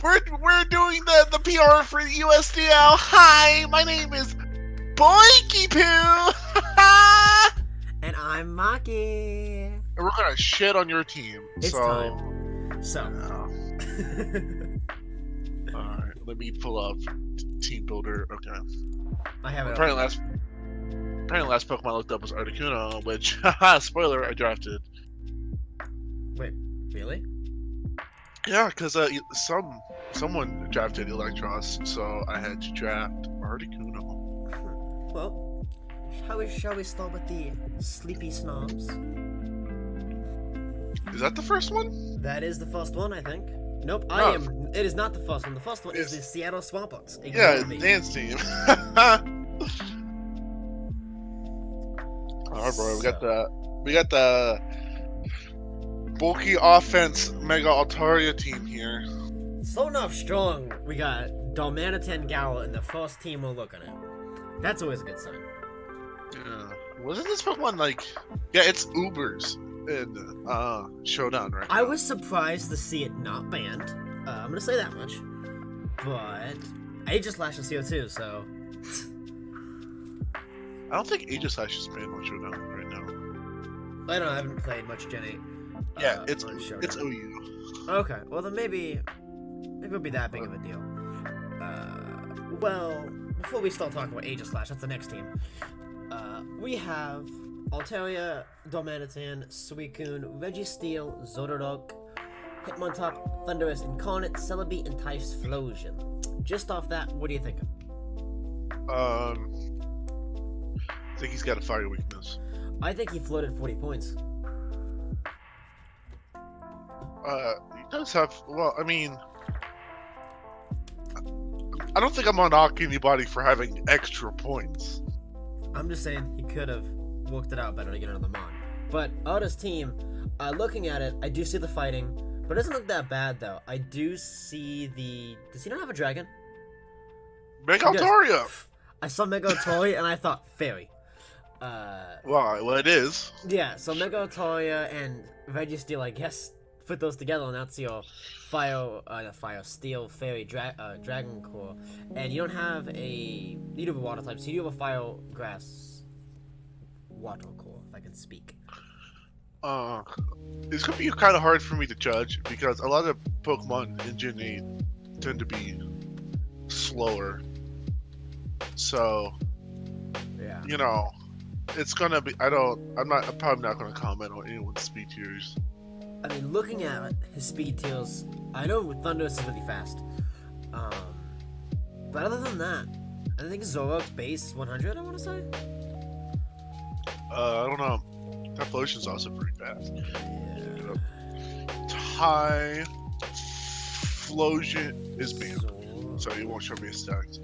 we're doing the PR for USDL. Hi, my name is Boinky Poo. And I'm Maki. And we're gonna shit on your team. It's So, time. So. Alright, let me pull up Team Builder. Okay. I have it. Apparently last Pokemon I looked up was Articuno, which, spoiler, I drafted. Wait, really? Yeah, because someone drafted Electros, so I had to draft Articuno. Well, shall we start with the Sleepy Snobs? Is that the first one? That is the first one, I think. Nope, No. It is not the first one. The first one is the Seattle Swampots. Yeah, Dan's team. Alright, bro. We got the bulky offense Mega Altaria team here. Starting off strong, we got Dalmatian Gala in the first team we're looking at. That's always a good sign. Yeah. Wasn't this Pokemon like... Yeah, it's Ubers in Showdown right now. I was surprised to see it not banned. I'm gonna say that much. But Aegislash is here too, so... I don't think Aegislash is banned on Showdown right now. I don't know, I haven't played much Gen 8. Yeah, it's OU. Okay, well then maybe it would be that big of a deal. Well, before we start talking about Aegislash, that's the next team. We have Altaria, Darmanitan, Suicune, Registeel, Zotodog, Hitmontop, Thundurus, Incarnate, Celebi, and Typhlosion. Just off that, what do you think? I think he's got a fire weakness. I think he floated 40 points. He does have... Well, I mean... I don't think I'm gonna knock anybody for having extra points. I'm just saying he could have worked it out better to get another Mon. But Otta's team, looking at it, I do see the fighting, but it doesn't look that bad though. I do see the... Does he not have a dragon? Mega Altaria! I saw Mega Altaria and I thought Fairy. Well, it is. Yeah, so Mega Altaria and Registeel, I guess, put those together and that's your Steel, Fairy, Dragon Core. And you don't have you do have a water type, so you do have a Fire, Grass, Water Core, if I can speak. It's gonna be kind of hard for me to judge because a lot of Pokemon in Gen 8 tend to be slower. So, yeah, you know, it's gonna be. I'm probably not gonna comment on anyone's speed tiers. I mean, looking at his speed tiers, I know Thundurus is really fast. But other than that, I think Zoroark's base 100, I want to say. I don't know. Typhlosion's also pretty fast. Yeah. Typhlosion is banned, so he won't show me his stats.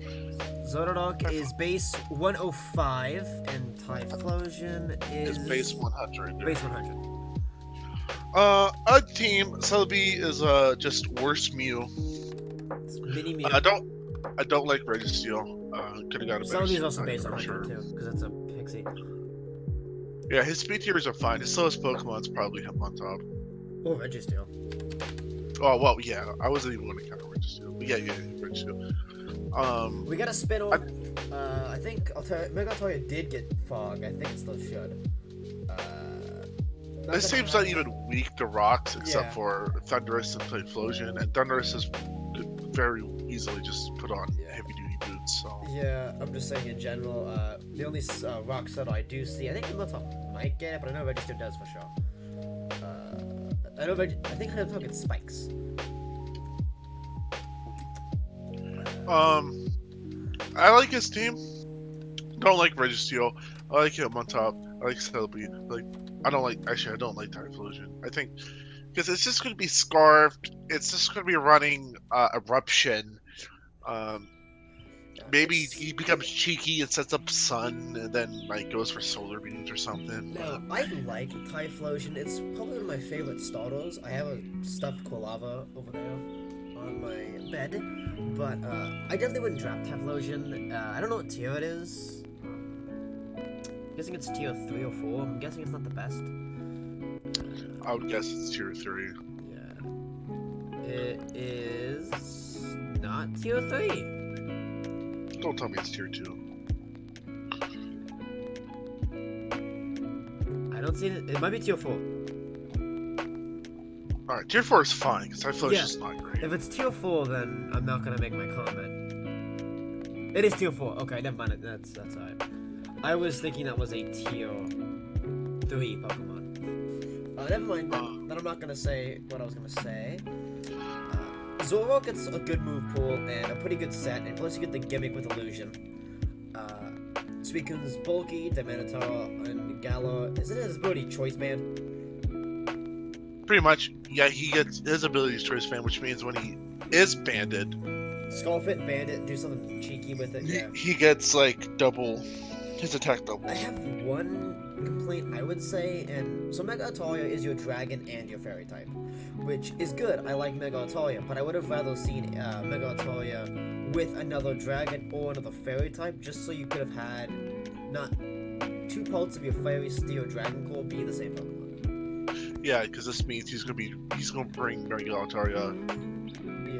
Zotodog is base 105, and Typhlosion is base 100. Base 100. A team Celebi is just worse Mew. It's mini Mew. I don't like Registeel. Could have got a better. Celebi is also base 100 sure. too, because it's a pixie. Yeah, his speed tiers are fine. His slowest Pokemon's probably him on top. Oh, Registeel. Oh well, yeah. I wasn't even going to count Registeel. But yeah, Registeel. We got a spin off. I think Mega Altaria did get Fog. I think it still should. This team's not even weak to rocks except for Thundurus and Typhlosion, and Thundurus is very easily just put on heavy duty boots. So yeah, I'm just saying in general. The only rock set I do see, I think Hitmontop might get it, but I know Registeel does for sure. I think Hitmontop gets spikes. I like his team. Don't like Registeel. I like him on top. I like Celebi. I don't like Typhlosion. I think because it's just gonna be Scarfed. It's just gonna be running Eruption. Maybe he becomes cheeky and sets up Sun, and then goes for Solar Beams or something. No, I like Typhlosion. It's probably one of my favorite starters. I have a stuffed Quilava over there on my bed, but I definitely wouldn't draft Typhlosion. I don't know what tier it is. I'm guessing it's tier 3 or 4. I'm guessing it's not the best. I would guess it's tier 3. Yeah. It is Tier 3. Don't tell me it's tier 2. I don't see it. It might be tier 4. Alright, tier 4 is fine, because Typhlosion's Yeah. just not great. If it's tier 4, then I'm not gonna make my comment. It is tier 4. Okay, never mind. That's alright. I was thinking that was a tier 3 Pokemon. Never mind. Then I'm not gonna say what I was gonna say. Zoroark gets a good move pool and a pretty good set, and plus you get the gimmick with Illusion. Suicune's bulky, Dementor, and Galar. Isn't his ability Choice Band? Pretty much, yeah, he gets his abilities choice fan, which means when he is banded, Skullfit, Bandit, do something cheeky with it. Yeah. he gets like double his attack doubles. I have one complaint I would say, and so Mega Atalia is your dragon and your fairy type, which is good. I like Mega Atalia, but I would have rather seen Mega Atalia with another dragon or another fairy type, just so you could have had not two parts of your fairy, steel, dragon core be the same Pokemon. Yeah, because this means he's gonna bring Mega Altaria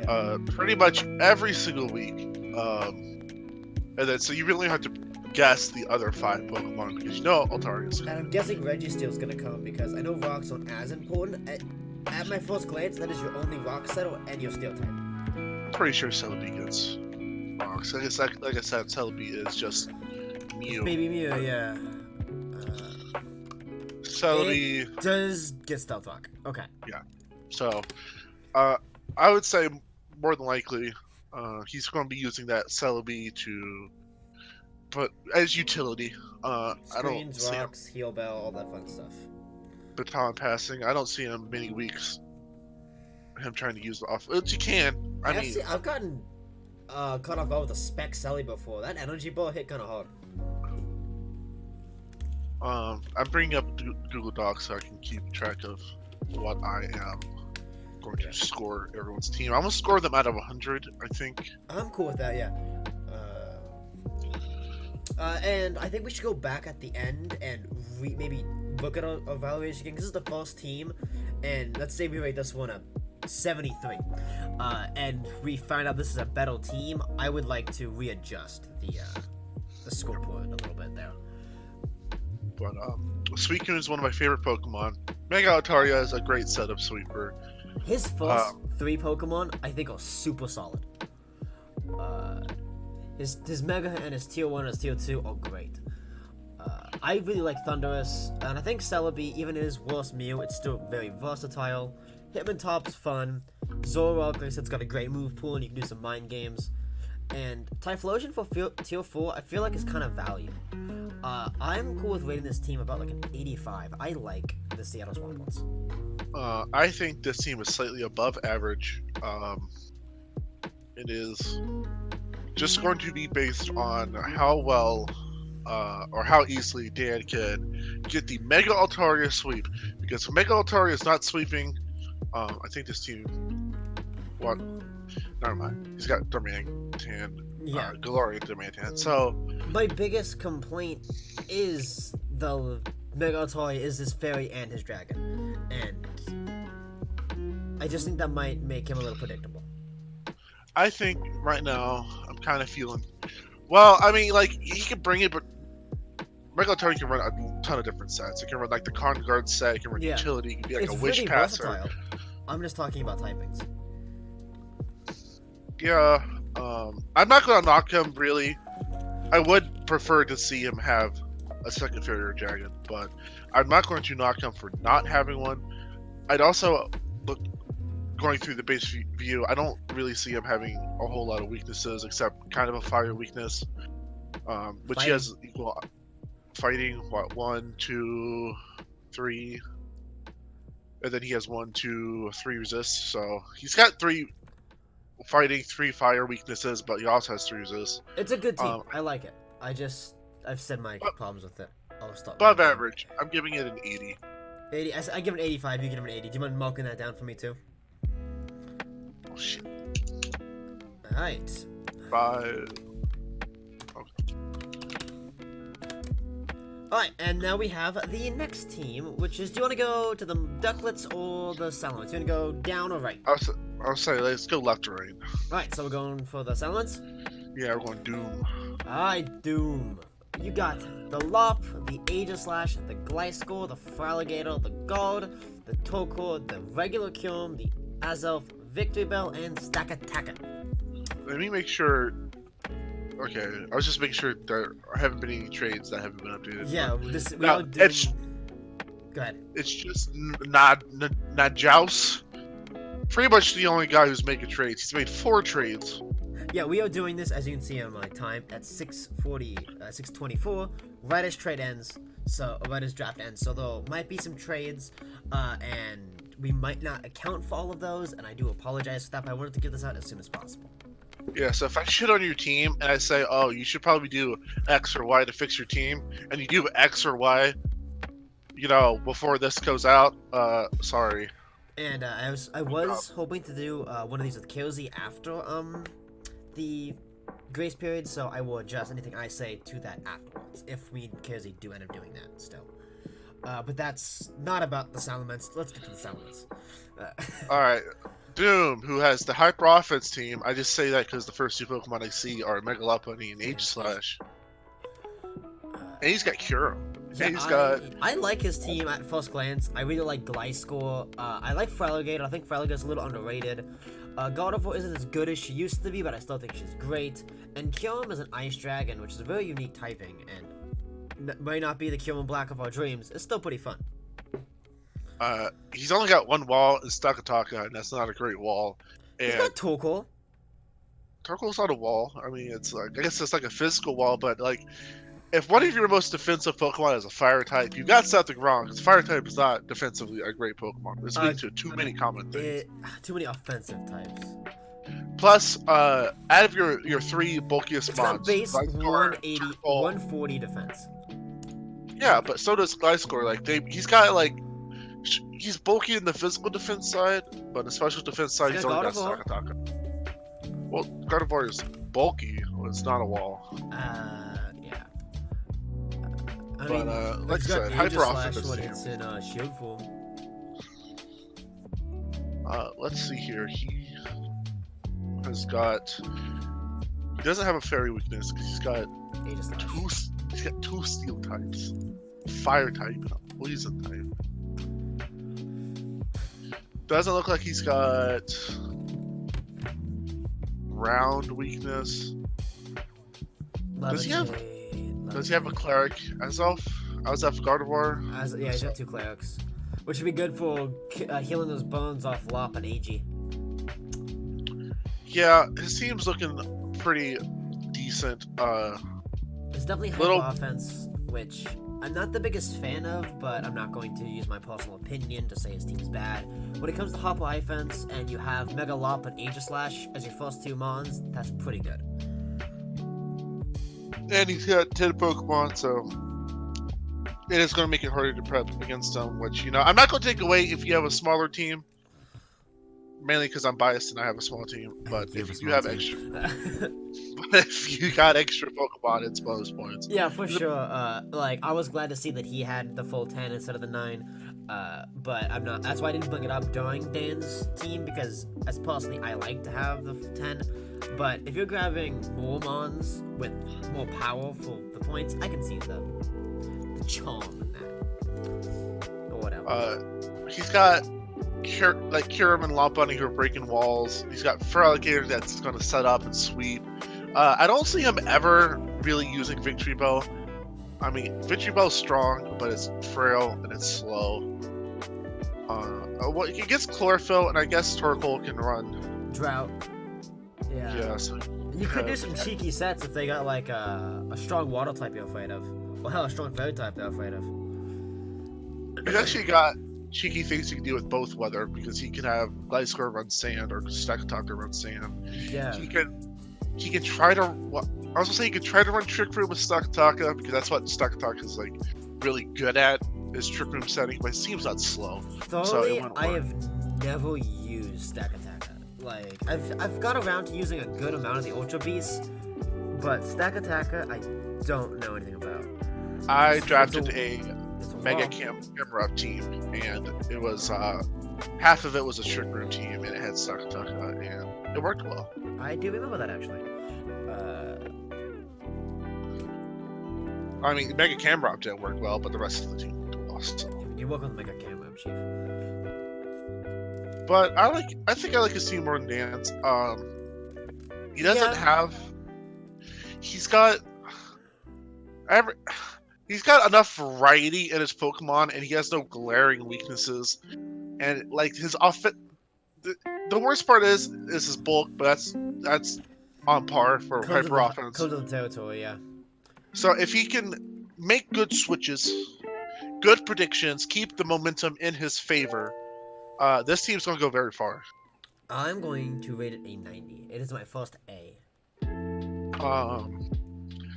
Yeah. pretty much every single week. And then so you really have to guess the other 5 Pokemon because you know Altaria's. And I'm guessing Registeel's gonna come because I know rocks aren't as important. At my first glance, that is your only rock settle and your steel type. I'm pretty sure Celebi gets rocks. Like I said, Celebi is just Mew. Baby Mew, yeah. Celebi. It does get Stealth Rock. Okay. So, I would say more than likely, he's going to be using that Celebi to put as utility. I don't Screens, see him rocks, heal bell, all that fun stuff. baton passing. I don't see him many weeks. Him trying to use the off. Which you can. I've gotten cut off guard with a Spec Selly before. That energy ball hit kind of hard. I'm bringing up Google Docs so I can keep track of what I am going to score everyone's team. I'm gonna score them out of 100, I think. I'm cool with that, yeah. And I think we should go back at the end and maybe look at our evaluation again. This is the first team, and let's say we rate this one a 73. And we find out this is a better team. I would like to readjust the scoreboard a little bit there. But Suicune is one of my favorite Pokemon. Mega Altaria is a great setup sweeper. His first 3 Pokemon, I think, are super solid. His Mega and his Tier 1 and his Tier 2 are great. I really like Thundurus, and I think Celebi, even in his worst Mew, it's still very versatile. Hitmontop's fun. Zoroark, like I said, it's got a great move pool, and you can do some mind games. And Typhlosion for Tier 4, I feel like is kind of valued. I'm cool with rating this team about like an 85. I like the Seattle Swamplands. I think this team is slightly above average. It is just going to be based on how well or how easily Dan can get the Mega Altaria sweep. Because if Mega Altaria is not sweeping, I think this team. What? Never mind. He's got Darmanitan. Yeah. Galarian Darmanitan. So. My biggest complaint is the Mega Altaria is his fairy and his dragon. And I just think that might make him a little predictable. I think right now I'm kind of feeling. Well, I mean, like he can bring it, but Mega Altaria can run a ton of different sets. It can run like the Con Guard set. It can run utility. It can be like it's a Wish really Passer. Versatile. I'm just talking about typings. Yeah, I'm not gonna knock him really. I would prefer to see him have a second fairy or dragon, but I'm not going to knock him for not having one. I'd also look going through the base view. I don't really see him having a whole lot of weaknesses except kind of a fire weakness, which he has equal fighting. What 1, 2, 3, and then he has 1, 2, 3 resists. So he's got 3 fighting, 3 fire weaknesses, but he also has 3 resists. It's a good team. I like it. I've said my problems with it. I'll stop. Above average. I'm giving it an 80. 80. I give it an 85. You give it an 80. Do you mind marking that down for me too? Oh shit. All right. 5. Alright, and now we have the next team, which is, do you want to go to the Ducklets or the Salamence? Do you want to go down or right? I'll say let's go left or right. Alright, so we're going for the Salamence? Yeah, we're going Doom. Alright, Doom. You got the Lop, the Aegislash, the Gliscor, the Fraligator, the Guard, the Tokor, the regular Kyurem, the Azelf, Victory Bell, and Stakataka. Let me make sure. Okay, I was just making sure there haven't been any trades that haven't been updated. Yeah, this we No, are doing... Go ahead. It's just not Joust. Pretty much the only guy who's making trades. He's made 4 trades. Yeah, we are doing this, as you can see on my time, at 6:24, right as trade ends, so right as draft ends. So there might be some trades, and we might not account for all of those, and I do apologize for that, but I wanted to get this out as soon as possible. Yeah, so if I shit on your team and I say, oh, you should probably do X or Y to fix your team, and you do X or Y, before this goes out, sorry. And I was hoping to do one of these with Kelsey after the grace period, so I will adjust anything I say to that afterwards, if we and Kelsey do end up doing that still. But that's not about the Salamence. Let's get to the Salamence. Alright, Doom, who has the Hyper Offense team, I just say that because the first 2 Pokemon I see are Megalopony and Aegislash. And he's got Kyurem. Yeah, I like his team at first glance. I really like Gliscor. I like Fraligator. I think Fraligator's a little underrated. Gardevoir isn't as good as she used to be, but I still think she's great. And Kyurem is an Ice Dragon, which is a very unique typing, and might not be the Kyurem Black of our dreams. It's still pretty fun. He's only got 1 wall in Stakataka, and that's not a great wall. And He's got Torkoal. Torkoal's not a wall. I mean, it's like, I guess it's like a physical wall, but like, if one of your most defensive Pokemon is a Fire type, you got something wrong. Because Fire type is not defensively a great Pokemon. It's leading to too many common things. Too many offensive types. Plus, out of your 3 bulkiest It's got mons, base Gliscor, 180, Turtle- 140 defense. Yeah, but so does Gliscor. Like he's got like, he's bulky in the physical defense side, but in the special defense side, he's only got Stakataka. Well, Gardevoir is bulky. Well, it's not a wall. Yeah. I But, mean, like I it's got said, Hyper Aegislash Offense when team. it's in shield form. Let's see here. He has got. He doesn't have a fairy weakness because he's got Aegislash. He's got 2 steel types, fire type, and a poison type. Doesn't look like he's got ground weakness. Does he have a cleric? Azelf Gardevoir? Yeah, he's got 2 clerics, which would be good for healing those bones off Lop and AG. Yeah, his team's looking pretty decent. It's definitely hyper offense, which I'm not the biggest fan of, but I'm not going to use my personal opinion to say his team's bad. When it comes to hyper offense, and you have Megalop and Aegislash as your first 2 mons, that's pretty good. And he's got 10 Pokemon, so it is going to make it harder to prep against them, which, I'm not going to take away if you have a smaller team, mainly because I'm biased and I have a small team, but if you have extra... if you got extra Pokemon, it's bonus points. Yeah, for sure. I was glad to see that he had the full 10 instead of the 9, but I'm not... That's why I didn't bring it up during Dan's team, because as personally, I like to have the 10. But if you're grabbing more mons with more power for the points, I can see the charm in that. Or whatever. He's got Kyurem and Lopunny who are breaking walls. He's got Fraligator that's going to set up and sweep. I don't see him ever really using Victory Bell. I mean, Victory Bell's strong, but it's frail and it's slow. He gets Chlorophyll, and I guess Torkoal can run Drought. Yeah. So you could do some cheeky sets if they got like a strong water type you're afraid of. Well, hell, a strong fairy type they're afraid of. he's actually got cheeky things he can do with both weather, because he can have Gliscor run sand or Stakataka run sand. Yeah. He can try to. I was gonna say he can try to run Trick Room with Stakataka, because that's what Stakataka is like really good at, is Trick Room setting. But it seems not slow. Thoroughly, I have never used Stakataka. Like, I've got around to using a good amount of the Ultra Beasts, but Stakataka I don't know anything about. I It's drafted a a it's a Mega wall. Camera team, and it was half of it was a Trick Room team, and it had Suck-Tucka, and it worked well. I do remember that actually. I mean, Mega Camera didn't work well, but the rest of the team lost. So. You work with Mega Camera, Chief. But I think I like his team more than Dan's. He doesn't have. He's got every. He's got enough variety in his Pokemon, and he has no glaring weaknesses. And like his the worst part is his bulk, but that's on par for hyper offense. Comes with the territory, yeah. So if he can make good switches, good predictions, keep the momentum in his favor, this team's gonna go very far. I'm going to rate it a 90. It is my first A.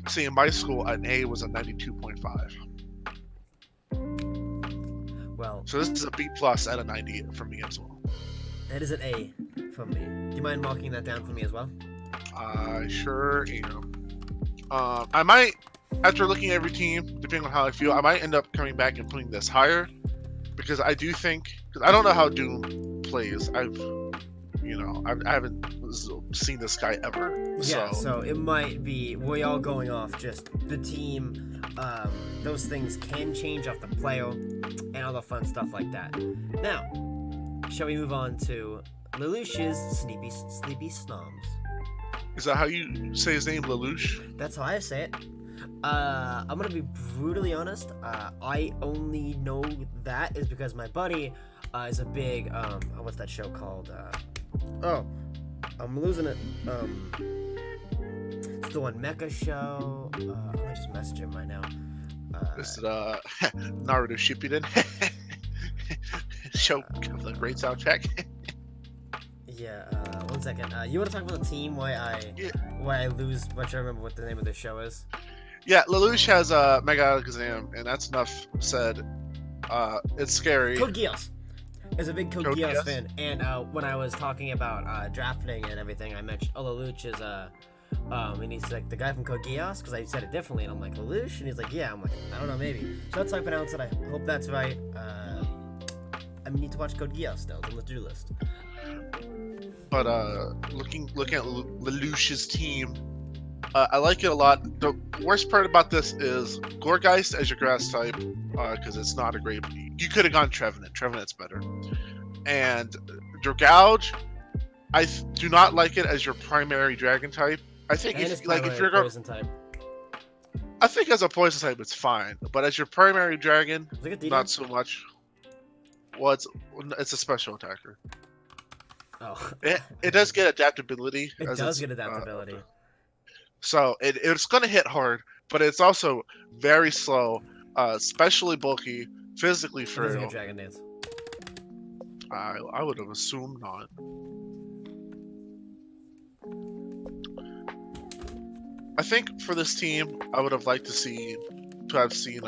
See, in my school, an A was a 92.5. Well, so this is a B plus at a 90 for me as well. That is an A from me. Do you mind marking that down for me as well? I sure am. I might, after looking at every team, depending on how I feel, I might end up coming back and putting this higher, because I do think, because I don't know how Doom plays. I haven't seen this guy ever. Yeah, so it might be we all going off just the team. Those things can change off the player and all the fun stuff like that. Now, shall we move on to Lelouch's Sleepy Snoms? Is that how you say his name, Lelouch? That's how I say it. I'm gonna be brutally honest. I only know that is because my buddy is a big what's that show called? I'm losing it. It's the one Mecha show. I might just message him right now. Is it Naruto Shippuden? Show the great soundtrack. Yeah. 1 second. You want to talk about the team? Why I lose? But I remember what the name of the show is. Yeah, Lelouch has Mega Alakazam, and that's enough said. It's scary. Code Geass. Is a big Code Geass fan, and when I was talking about drafting and everything, I mentioned Lelouch is and he's like the guy from Code Geass, because I said it differently, and I'm like, Lelouch, and he's like, yeah. I'm like, I don't know, maybe. So that's how I pronounce it. I hope that's right. I need to watch Code Geass still. It's on the to-do list. But looking at Lelouch's team, I like it a lot. The worst part about this is Gourgeist as your grass type, because it's not a great. You could have gone Trevenant. Trevenant's better. And Dragouge, I do not like it as your primary dragon type. I think if you're going poison type. I think as a poison type it's fine, but as your primary dragon, not so much. Well, it's a special attacker. Oh. It does get adaptability. It does get adaptability. So it's going to hit hard, but it's also very slow, especially bulky, physically frail. It doesn't get Dragon Dance. I would have assumed not. I think for this team, I would have liked to have seen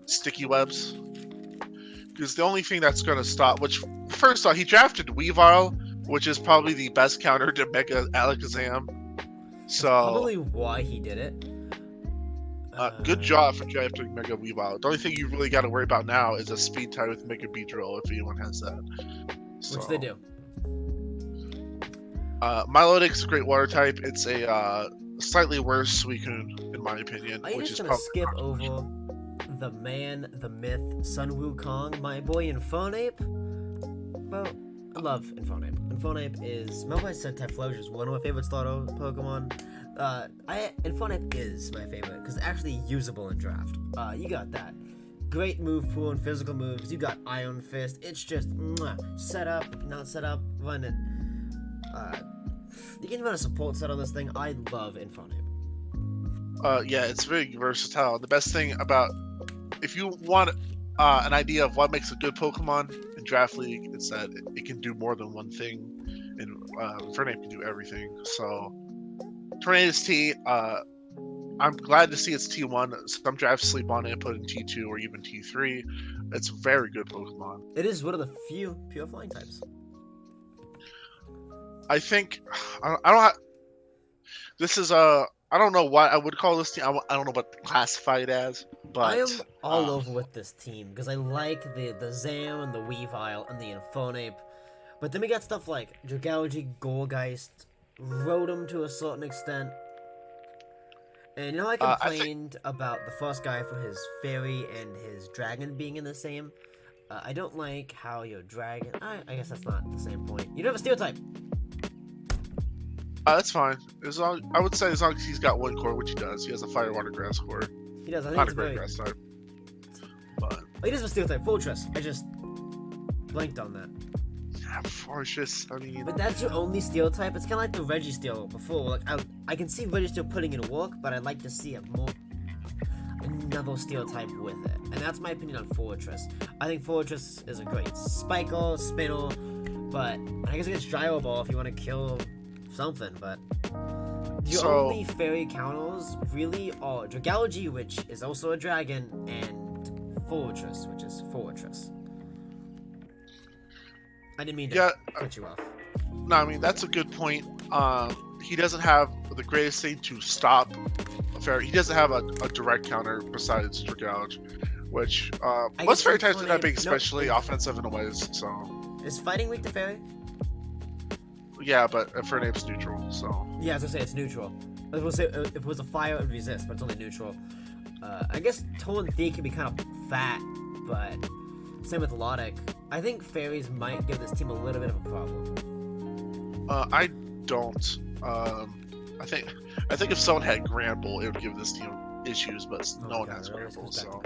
sticky webs. Because the only thing that's going to stop, which first off, he drafted Weavile, which is probably the best counter to Mega Alakazam. So that's probably why he did it. Good job for drafting Mega Weavile. The only thing you really got to worry about now is a speed tie with Mega Beedrill, if anyone has that. So, which they do. Milotic's a great water type. It's a slightly worse Suicune, in my opinion. I'm just gonna skip over the man, the myth, Sun Wukong, my boy Infernape. Well, I love Infernape. Infernape is, remember I said Typhlosion is one of my favorite starter Pokemon? Infernape is my favorite because it's actually usable in draft. You got that. Great move pool and physical moves. You got Iron Fist. It's just set up, not set up, run it. You can run a support set on this thing. I love Infernape. Yeah, it's very versatile. The best thing about, if you want an idea of what makes a good Pokemon in Draft League, it's that it can do more than one thing, and Infernape can do everything. So, Tornado's T, I'm glad to see it's T1. Some drafts sleep on it, put in T2 or even T3. It's a very good Pokemon. It is one of the few pure flying types. I think I don't have. This is I don't know what I would call this team. I don't know what to classify it as, I but am all over with this team because I like the Zam and the Weavile and the Infernape. But then we got stuff like Dragalge, Gorgeist, Rotom to a certain extent. And you know, I I think complained about the first guy for his fairy and his dragon being in the same. I don't like how your dragon. I guess that's not the same point. You don't have a steel type. that's fine. I would say as long as he's got one core, which he does. He has a fire, water, grass core. He does. I think Not it's a great very. grass type, but Oh, he does have a steel type. Fortress. I just blanked on that. yeah, Fortress. I mean, But that's your only steel type. It's kind of like the Registeel before. Like I can see Registeel putting in work, but I'd like to see another steel type with it. And that's my opinion on Fortress. I think Fortress is a great Spiker, Spinel, but I guess against Gyro Ball if you want to kill something. But your only fairy counters really are Dragalge, which is also a dragon, and Fortress, which is Fortress. I didn't mean to cut you off. no, I mean that's a good point. He doesn't have the greatest thing to stop a fairy. He doesn't have a direct counter besides Dragalge, which most fairy types are not big, especially offensive in ways. So is fighting weak to fairy? yeah, but Infernape's neutral. So yeah, I was gonna say it's neutral. I was gonna say if it was a fire, it would resist, but it's only neutral. I guess Torn Thief can be kind of fat, but same with Lodic. I think fairies might give this team a little bit of a problem. I don't. I think if someone had Granbull, it would give this team issues, but no one has Granbull. So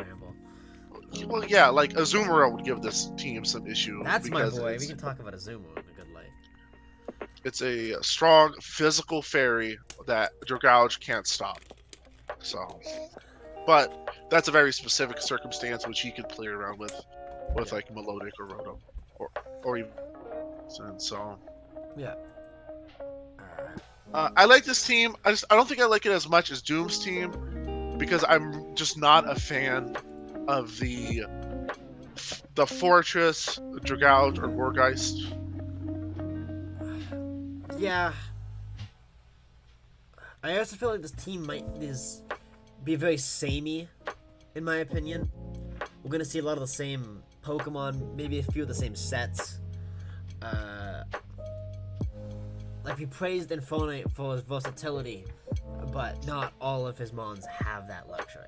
well, yeah, like Azumarill would give this team some issue. That's my boy. We can talk about Azumarill in a good light. It's a strong physical fairy that Dragalge can't stop. So, but that's a very specific circumstance which he could play around with like Melodic or Rotom, or even. And so, yeah. I like this team. I don't think I like it as much as Doom's team because I'm just not a fan of the Fortress, Dragalge, or Gorgeist. Yeah. I also feel like this team might be very samey, in my opinion. We're gonna see a lot of the same Pokemon, maybe a few of the same sets. Like we praised Infernape for his versatility, but not all of his mons have that luxury.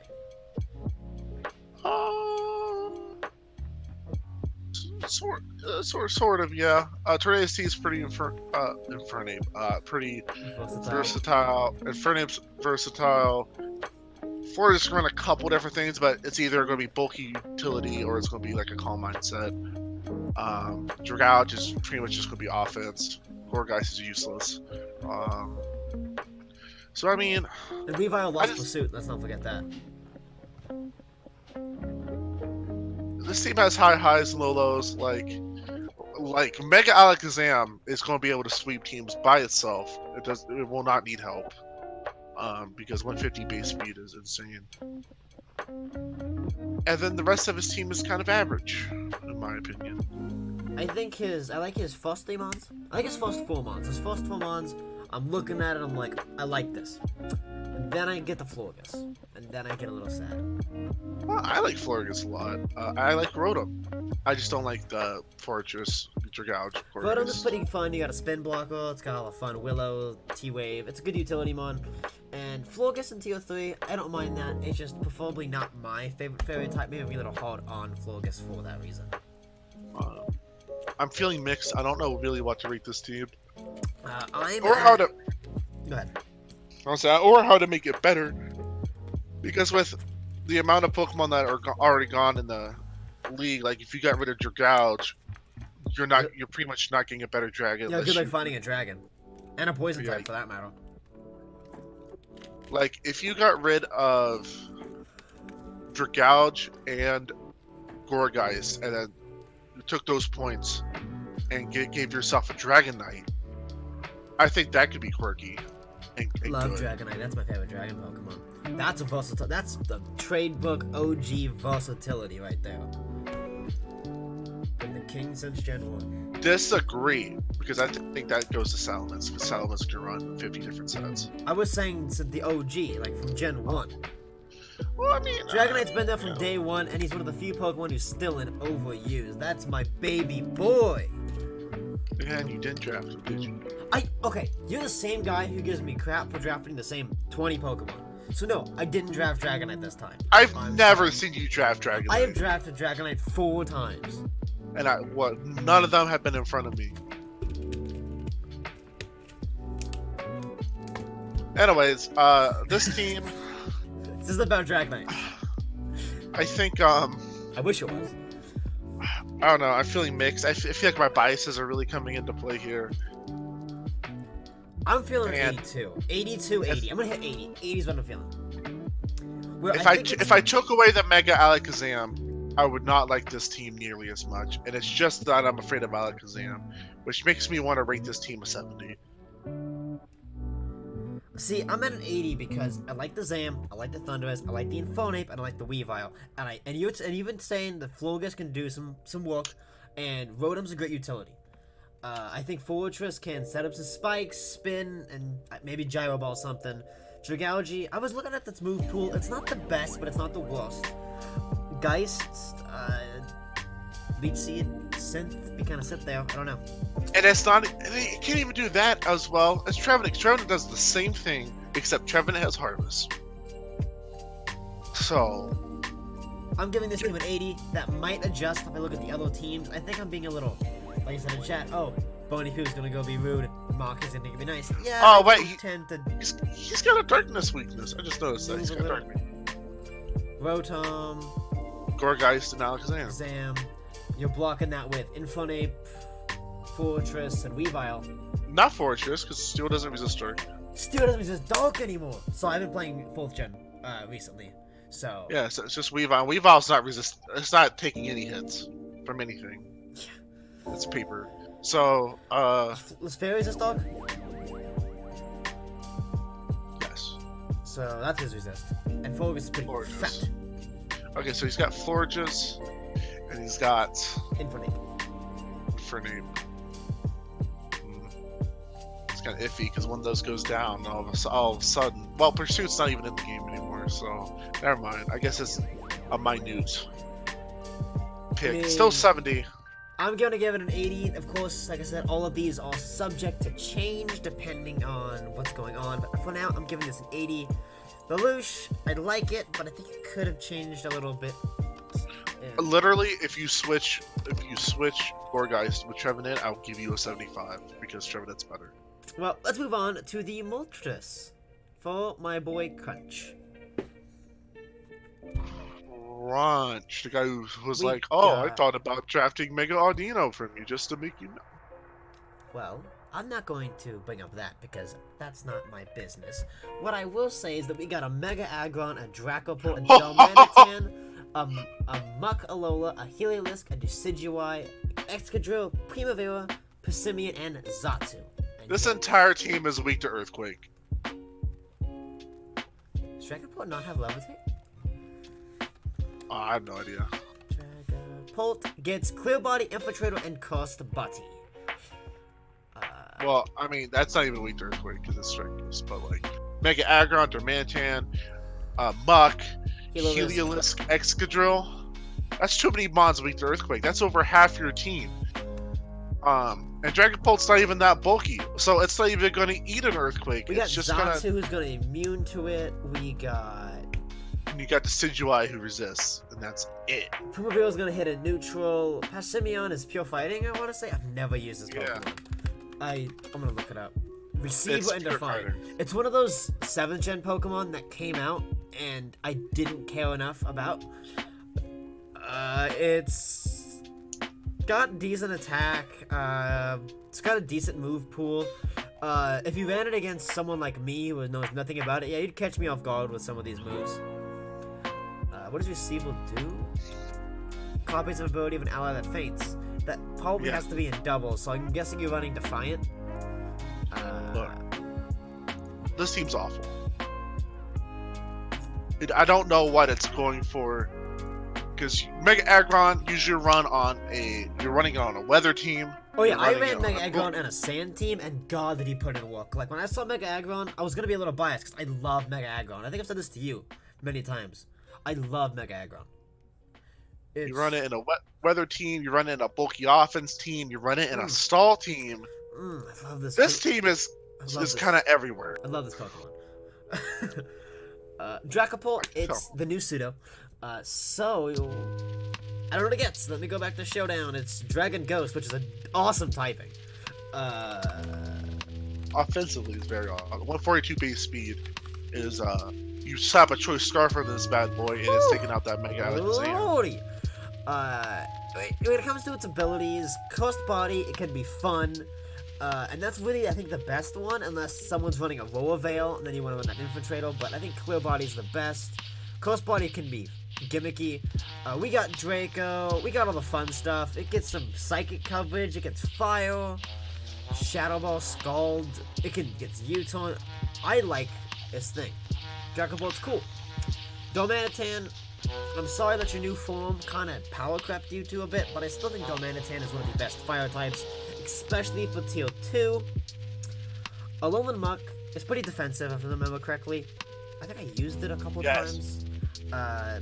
Sort of, yeah. Tornadus T is pretty Infernape, pretty versatile. Infernape's versatile. Fortress is run a couple different things, but it's either going to be bulky utility or it's going to be like a calm mindset. Dragalge is pretty much just going to be offense. Gorgeist is useless. So I mean, and Weavile lost Pursuit. Let's not forget that. This team has high highs and low lows. Like Mega Alakazam is going to be able to sweep teams by itself. It will not need help. Because 150 base speed is insane. And then the rest of his team is kind of average, in my opinion. I like his first 3 mons. I like his first 4 mons. His first 4 mons, I'm looking at it, I'm like, I like this. And then I get the Florges. And then I get a little sad. Well, I like Florges a lot. I like Rotom. I just don't like the Fortress, Dragalge. Rotom is pretty fun. You got a spin blocker. It's got all the fun Willow, T-Wave. It's a good utility mon. And Florges in Tier 3, I don't mind that. It's just preferably not my favorite fairy type. Maybe I'm a little hard on Florges for that reason. I'm feeling mixed. I don't know really what to rate this team. Go ahead. Or how to make it better. Because with the amount of Pokemon that are already gone in the league, like if you got rid of Dragalge, you're pretty much not getting a better dragon. Yeah, good luck finding a dragon. And a poison type for that matter. Like if you got rid of Dragalge and Gorgeist and then you took those points and gave yourself a Dragonite, I think that could be quirky. Love Dragonite. That's my favorite dragon Pokemon. That's a versatile. That's the trade book OG versatility right there. Been the king since Gen 1. Disagree, because I think that goes to Salamence, because Salamence can run 50 different sets. I was saying to the OG, like from Gen 1. Well, I mean, Dragonite's been there from day 1, and he's one of the few Pokemon who's still in overused. That's my baby boy. And you didn't draft him, did you? Okay, you're the same guy who gives me crap for drafting the same 20 Pokemon. So no, I didn't draft Dragonite this time. I've never seen you draft Dragonite. I have drafted Dragonite 4 times. And none of them have been in front of me. Anyways, this team, This is about Dragonite. I think, I wish it was. I don't know, I'm feeling mixed. I feel like my biases are really coming into play here. I'm feeling 82. 82, 80. I'm gonna hit 80. 80 is what I'm feeling. Where If I took away the Mega Alakazam, I would not like this team nearly as much. And it's just that I'm afraid of Alakazam, which makes me want to rate this team a 70. See, I'm at an 80 because I like the Zam, I like the Thundurus, I like the Infonape, and I like the Weavile. And you've been saying the Florges can do some work, and Rotom's a great utility. I think Fortress can set up some spikes, spin, and maybe Gyro Ball something. Dragalge, I was looking at this move pool. It's not the best, but it's not the worst. Geist, Leech Seed, Synth, we kind of sit there. I don't know. And it can't even do that as well as Trevenant. Trevenant does the same thing, except Trevenant has Harvest. So I'm giving this team an 80. That might adjust if I look at the other teams. I think I'm being a little, like I said in chat, Boney Pooh's gonna go be rude. Mark is gonna be nice. Yeah. Oh, wait. He's got a darkness weakness. I just noticed that. He's got darkness. Rotom. Gourgeist and Alakazam. Zam. You're blocking that with Infonape, Fortress, and Weavile. Not Fortress, because Steel doesn't resist Dark. Steel doesn't resist Dark anymore. So I've been playing 4th gen recently. So yeah, so it's just Weavile. Weavile's not it's not taking any hits from anything. Yeah. It's paper. So does Fairy resist Dark? Yes. So that's his resist. And Fortress is pretty fat. Okay, so he's got Florges, and he's got Infonape. It's kind of iffy because when those goes down, all of a sudden, well, Pursuit's not even in the game anymore, so never mind. I guess it's a minute pick. Still 70. I'm gonna give it an 80. Of course, like I said, all of these are subject to change depending on what's going on. But for now, I'm giving this an 80. The Lelouch, I like it, but I think it could have changed a little bit. Yeah. Literally, if you switch Gourgeist with Trevenant, I'll give you a 75 because Trevenant's better. Well, let's move on to the Moltres for my boy Crunch. Crunch, the guy who was I thought about drafting Mega Audino from you just to make you know. Well, I'm not going to bring up that because that's not my business. What I will say is that we got a Mega Aggron, a Dracopult, a Delmanitan, a Muck Alola, a Heliolisk, a Decidueye, Excadrill, Primavera, Persimmon, and Xatu. And this entire team is weak to Earthquake. Does Dragapult not have Levitate? I have no idea. Dragapult gets Clear Body, Infiltrator, and Cost Butty. Well, I mean, that's not even weak to Earthquake because it's Strength, but like Mega Aggron, Darmanitan, Muck, Heliolisk, Excadrill. That's too many mons weak to Earthquake. That's over half your team. And Dragapult's not even that bulky, so it's not even going to eat an Earthquake. We got it's just Xatu who's going to immune to it. You got Decidueye who resists, and that's it. Primavera's going to hit a neutral. Passimion is pure fighting, I want to say. I've never used this Pokemon. Yeah. I'm gonna look it up. Receiver It's and pure Define. fighting. It's one of those 7th gen Pokemon that came out and I didn't care enough about. It's got decent attack. It's got a decent move pool. If you ran it against someone like me who knows nothing about it, yeah, you'd catch me off guard with some of these moves. What does Receiver do? Copies an ability of an ally that faints. That probably has to be in double, so I'm guessing you're running Defiant. Look, this team's awful. I don't know what it's going for because Mega Aggron usually you're running it on a weather team. Oh yeah, you're I running ran it on Mega a Aggron and a sand team, and God did he put in work. Like when I saw Mega Aggron, I was gonna be a little biased because I love Mega Aggron. I think I've said this to you many times. I love Mega Aggron. You run it in a weather team. You run it in a bulky offense team. You run it in a stall team. I love this. This team is kind of everywhere. I love this Pokemon. Dracopult, it's the new pseudo. So I don't know what it gets. Let me go back to Showdown. It's Dragon Ghost, which is an awesome typing. Offensively, it's very awesome. 142 base speed is you slap a choice scarf on this bad boy, and it's taking out that Mega out of his hand. Lordy. When it comes to its abilities, Coast Body, it can be fun. And that's really, I think, the best one, unless someone's running a Roller Veil, and then you want to run that Infiltrator, but I think Clear Body's the best. Coast Body can be gimmicky. We got Draco, we got all the fun stuff. It gets some Psychic coverage, it gets Fire, Shadow Ball, Scald, it gets U-Turn. I like this thing. Dracopult's cool. Domanitan, I'm sorry that your new form kind of power crept you to a bit, but I still think Domanitan is one of the best fire types, especially for tier 2. Alolan Muck is pretty defensive, if I remember correctly. I think I used it a couple times.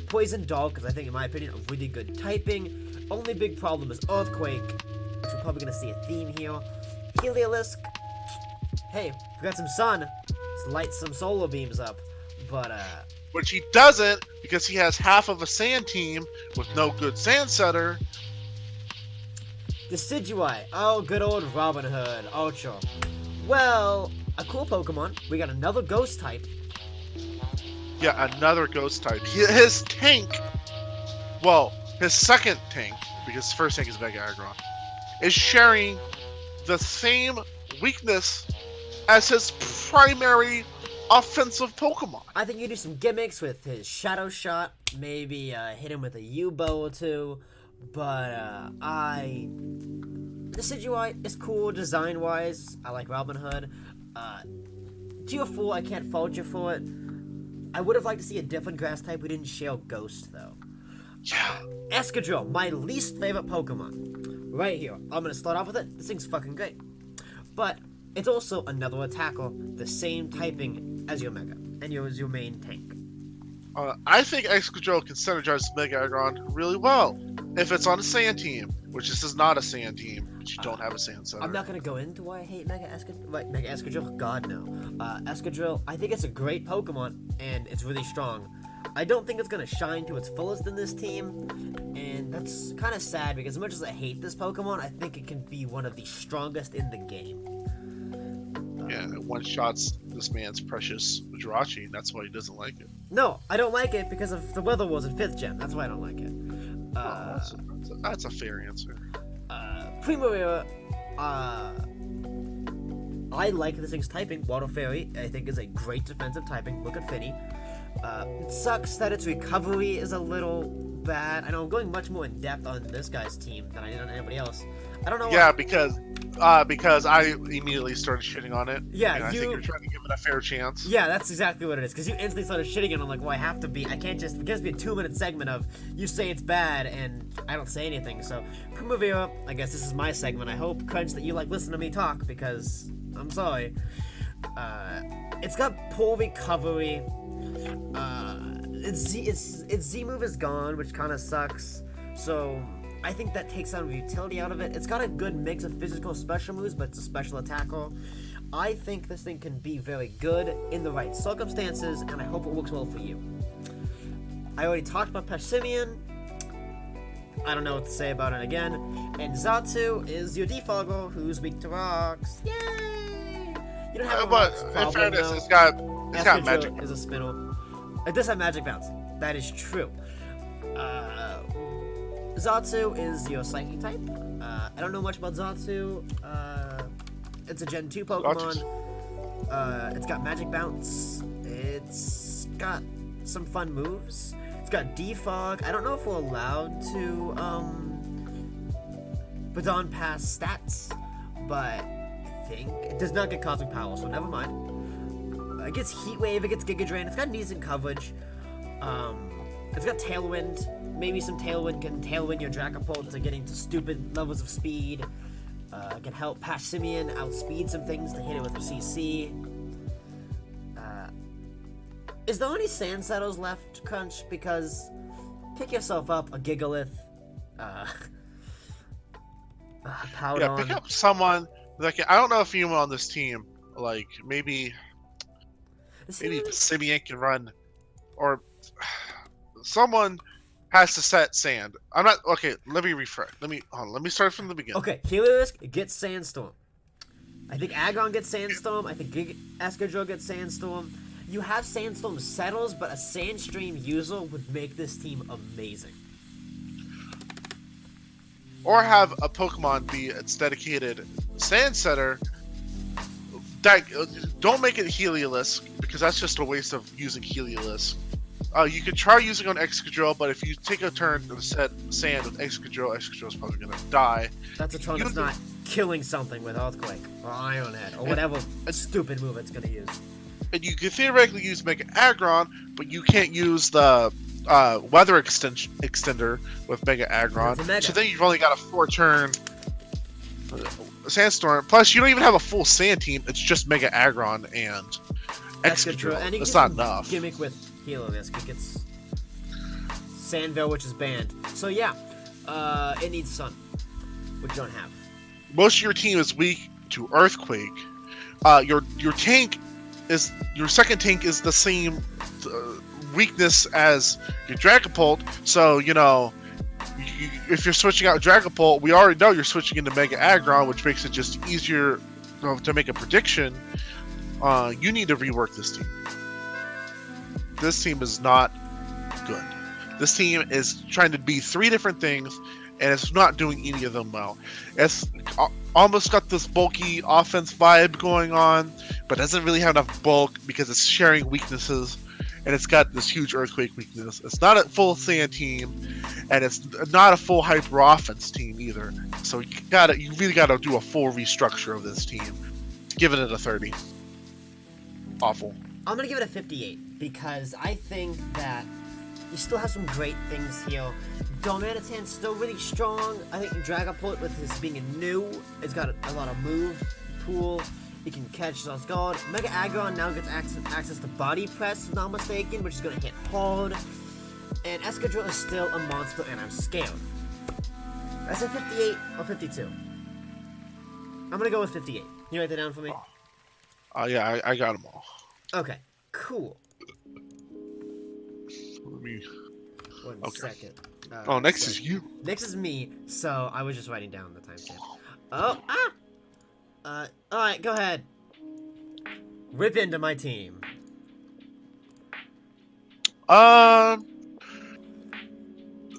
Poison Dog, because I think, in my opinion, a really good typing. Only big problem is Earthquake, which we're probably going to see a theme here. Heliolisk, hey, we got some sun. Let's light some solar beams up. But, which he doesn't, because he has half of a sand team with no good sand setter. Decidueye. Oh, good old Robin Hood. Ultra. Well, a cool Pokemon. We got another ghost type. Yeah, another ghost type. His tank, well, his second tank, because his first tank is Mega Aggron, is sharing the same weakness as his primary offensive Pokemon. I think you do some gimmicks with his Shadow Shot, maybe hit him with a U-Bow or two, but Decidueye is cool design-wise. I like Robin Hood. Tier 4, I can't fault you for it. I would have liked to see a different grass type. We didn't share Ghost, though. Yeah. Escadrille, my least favorite Pokemon. Right here. I'm going to start off with it. This thing's fucking great. But it's also another attacker, the same typing as your Mega, and yours your main tank. I think Excadrill can synergize with Mega Aggron really well if it's on a sand team, which this is not a sand team, but you don't have a sand setter. I'm not going to go into why I hate Mega Escadrill. God, no. Escadrill, I think it's a great Pokemon, and it's really strong. I don't think it's going to shine to its fullest in this team, and that's kind of sad, because as much as I hate this Pokemon, I think it can be one of the strongest in the game. Yeah, it one-shots this man's precious Jirachi, and that's why he doesn't like it. No, I don't like it because of the Weather Wars in 5th Gen. That's why I don't like it. That's a fair answer. Primavera, I like this thing's typing. Water Fairy, I think, is a great defensive typing. Look at Finny. It sucks that its recovery is a little bad. I know I'm going much more in depth on this guy's team than I did on anybody else. I don't know why. Yeah, because I immediately started shitting on it. Yeah, and I think you're trying to give it a fair chance. Yeah, that's exactly what it is. Because you instantly started shitting, and I'm like, well, I have to be. I can't just. It can't be a 2-minute segment of you say it's bad and I don't say anything. So Primavera, I guess this is my segment. I hope, Crunch, that you like listen to me talk, because I'm sorry. It's got poor recovery. Its Z move is gone, which kind of sucks. So I think that takes some utility out of it. It's got a good mix of physical special moves, but it's a special attacker. I think this thing can be very good in the right circumstances, and I hope it works well for you. I already talked about Passimian. I don't know what to say about it again. And Xatu is your defogger who's weak to rocks. Yay! You don't have a but problem, in fairness, though. it's got magic. Is a Spinel. It does have magic bounce. That is true. Xatu is your Psychic type. I don't know much about Xatu. It's a Gen 2 Pokemon. It's got magic bounce. It's got some fun moves. It's got defog. I don't know if we're allowed to Baton Pass stats, but I think it does not get Cosmic Power, so never mind. It gets Heat Wave, it gets Giga Drain. It's got decent coverage. It's got Tailwind. maybe some Tailwind can tailwind your Dragapult to getting to stupid levels of speed. Can help Passimian outspeed some things to hit it with a CC. Is there any Sand Settles left, Crunch? Because pick yourself up a Gigalith. Powdon. Yeah, pick up someone. Like, I don't know if anyone on this team, like, maybe Simeon can run, or someone has to set Sand. I'm not okay. Let me refresh. Let me start from the beginning. Okay, Heliolisk gets Sandstorm. I think Aggron gets Sandstorm. I think Escadrille gets Sandstorm. You have Sandstorm Settles, but a Sandstream user would make this team amazing. Or have a Pokemon be its dedicated Sand Setter. Don't make it Heliolisk, because that's just a waste of using Heliolisk. You could try using on Excadrill, but if you take a turn to set Sand with Excadrill, Excadrill is probably going to die. That's a turn that's not killing something with Earthquake or Iron Head or whatever stupid move it's going to use. And you can theoretically use Mega Aggron, but you can't use the Weather Extender with Mega Aggron. So then you've only got a 4-turn Sandstorm. Plus, you don't even have a full Sand team. It's just Mega Aggron and Excadrill. And that's not enough. Gimmick with Heliolisk. It gets Sandville, which is banned. So yeah, it needs Sun, which you don't have. Most of your team is weak to Earthquake. Your second tank is the same weakness as your Dragapult. So if you're switching out Dragapult, we already know you're switching into Mega Aggron, which makes it just easier to make a prediction. You need to rework this team. This team is not good. This team is trying to be 3 different things, and it's not doing any of them well. It's almost got this bulky offense vibe going on, but doesn't really have enough bulk because it's sharing weaknesses, and it's got this huge Earthquake weakness. It's not a full Sand team, and it's not a full Hyper Offense team either. So you really gotta do a full restructure of this team. Giving it a 30. Awful. I'm gonna give it a 58 because I think that you still have some great things here. Domanitan's still really strong. I think Dragapult, with his being new, it's got a lot of move pool. He can catch Guard. Mega Aggron now gets access to Body Press, if I'm not mistaken, which is gonna hit hard. And Escadrille is still a monster, and I'm scared. That's a 58 or 52. I'm gonna go with 58. You write that down for me? Yeah, I got them all. Okay, cool. Let me... One second. Next is you. Next is me, so I was just writing down the timestamp. Alright, go ahead. Rip into my team.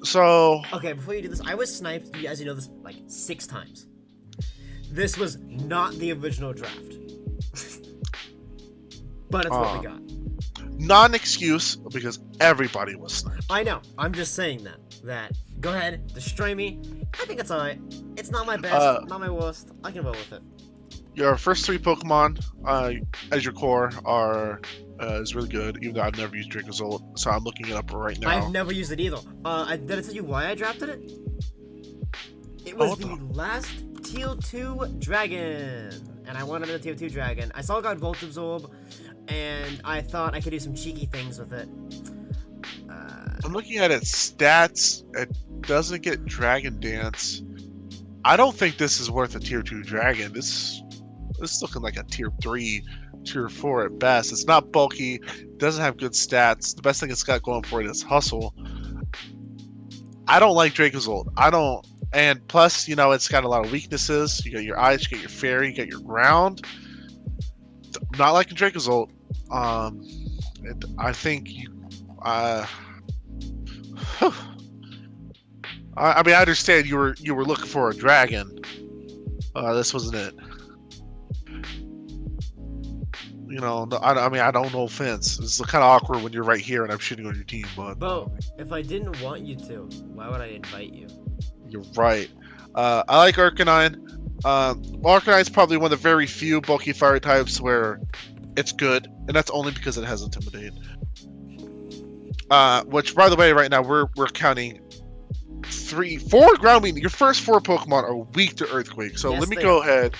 So... Okay, before you do this, I was sniped, as you know this, like 6 times. This was not the original draft. But it's what we got. Not an excuse, because everybody was sniped. I know. I'm just saying that. Go ahead, destroy me. I think it's alright. It's not my best, not my worst. I can roll with it. Your first 3 Pokemon as your core is really good, even though I've never used Dracozolt, so I'm looking it up right now. I've never used it either. Did I tell you why I drafted it? It was the last Tier 2 Dragon, and I wanted a Tier 2 Dragon. I saw it got Volt Absorb, and I thought I could do some cheeky things with it. I'm looking at its stats. It doesn't get Dragon Dance. I don't think this is worth a Tier 2 Dragon. This is looking like a Tier 3, Tier 4 at best. It's not bulky. Doesn't have good stats. The best thing it's got going for it is Hustle. I don't like Dracozolt. I don't. And plus, it's got a lot of weaknesses. You got your Ice, you got your Fairy, you got your Ground. Not liking Dracozolt. I think you. I mean, I understand you were looking for a dragon. This wasn't it. I don't know offense. It's kind of awkward when you're right here and I'm shooting on your team, but. Bo, if I didn't want you to, why would I invite you? You're right. I like Arcanine. Arcanine's probably one of the very few bulky fire types where it's good, and that's only because it has Intimidate. Which, by the way, right now we're counting 4 ground meaning. Your first 4 Pokemon are weak to Earthquake. So Yes, let me they go are. ahead.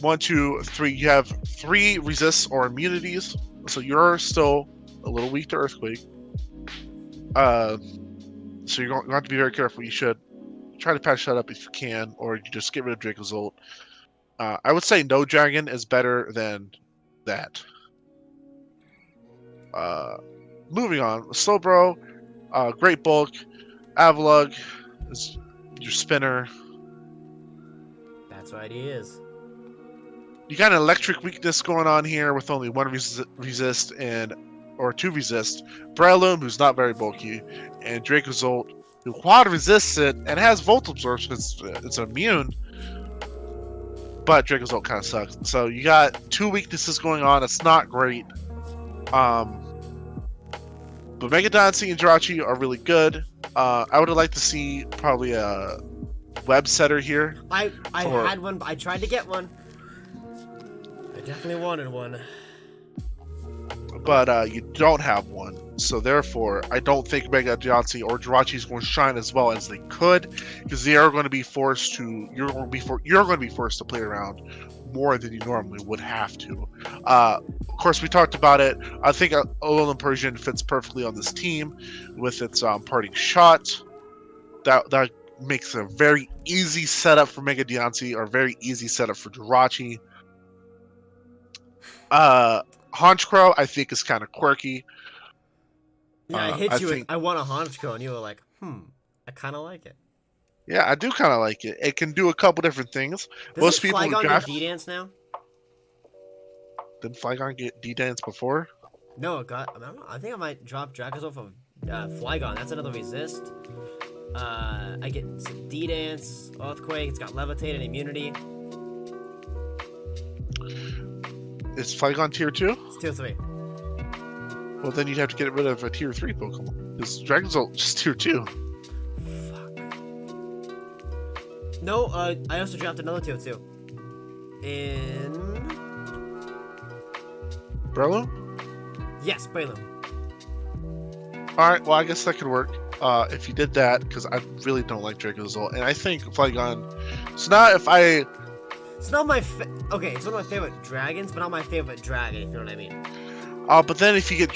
1, 2, 3. You have 3 resists or immunities. So you're still a little weak to Earthquake. Uh, so you're going to have to be very careful. You should try to patch that up if you can, or you just get rid of Dracozolt. I would say no dragon is better than that. Uh, moving on, Slowbro, Great Bulk, Avalugg is your spinner. That's right, he is. You got an electric weakness going on here with only 1 resist or 2 resist. Breloom, who's not very bulky, and Dracozolt, who quad resists it and has Volt Absorption. It's immune, but Dracozolt kind of sucks. So you got 2 weaknesses going on. It's not great. But Megadoncy and Jirachi are really good. I would have liked to see probably a web setter here. I had one, but I tried to get one. I definitely wanted one. But you don't have one. So therefore, I don't think Megadoncy or Jirachi is going to shine as well as they could, because they are going to be forced to. You're going to be forced to play around more than you normally would have to. Of course, we talked about it. I think Alolan Persian fits perfectly on this team with its parting shot. That makes a very easy setup for Megadoncy or very easy setup for Jirachi. Honchkrow, I think, is kind of quirky. Yeah, I hit I you with, think, I want a Honchko, and you were like, I kind of like it. yeah, I do kind of like it. It can do a couple different things. Doesn't Most people who Flygon get draft D-Dance now? didn't Flygon get D-Dance before? No, it got, I don't know, I think I might drop Dracozolt of Flygon. That's another resist. I get some D-Dance, Earthquake, it's got Levitate and Immunity. Is Flygon tier 2? It's tier 3. Well, then you'd have to get rid of a tier 3 Pokemon. Because Dragonzolt is tier 2. No, I also drafted another tier 2. In... Breloom? Yes, Breloom. Alright, well, I guess that could work. If you did that, because I really don't like Dracozolt. And I think Flygon... So now if I... It's not my okay, it's one of my favorite dragons, but not my favorite dragon, if you know what I mean. But then if you get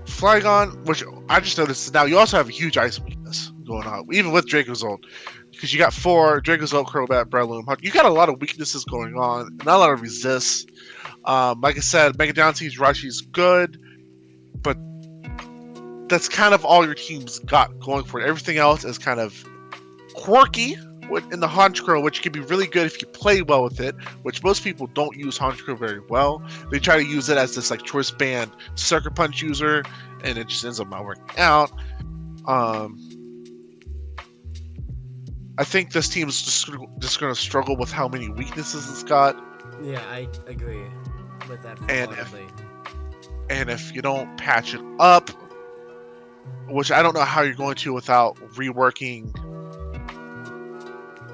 Flygon, which I just noticed now, you also have a huge ice weakness going on, even with Dracozolt. Because you got 4, Dracozolt, Crobat, Breloom. You got a lot of weaknesses going on, not a lot of resists. Like I said, Megadoncy, Jirachi is good, but that's kind of all your team's got going for it. Everything else is kind of quirky in the Honchkrow, which can be really good if you play well with it, which most people don't use Honchkrow very well. They try to use it as this like choice band Sucker Punch user, and it just ends up not working out. I think this team is just going to struggle with how many weaknesses it's got. Yeah, I agree with that. And if you don't patch it up, which I don't know how you're going to without reworking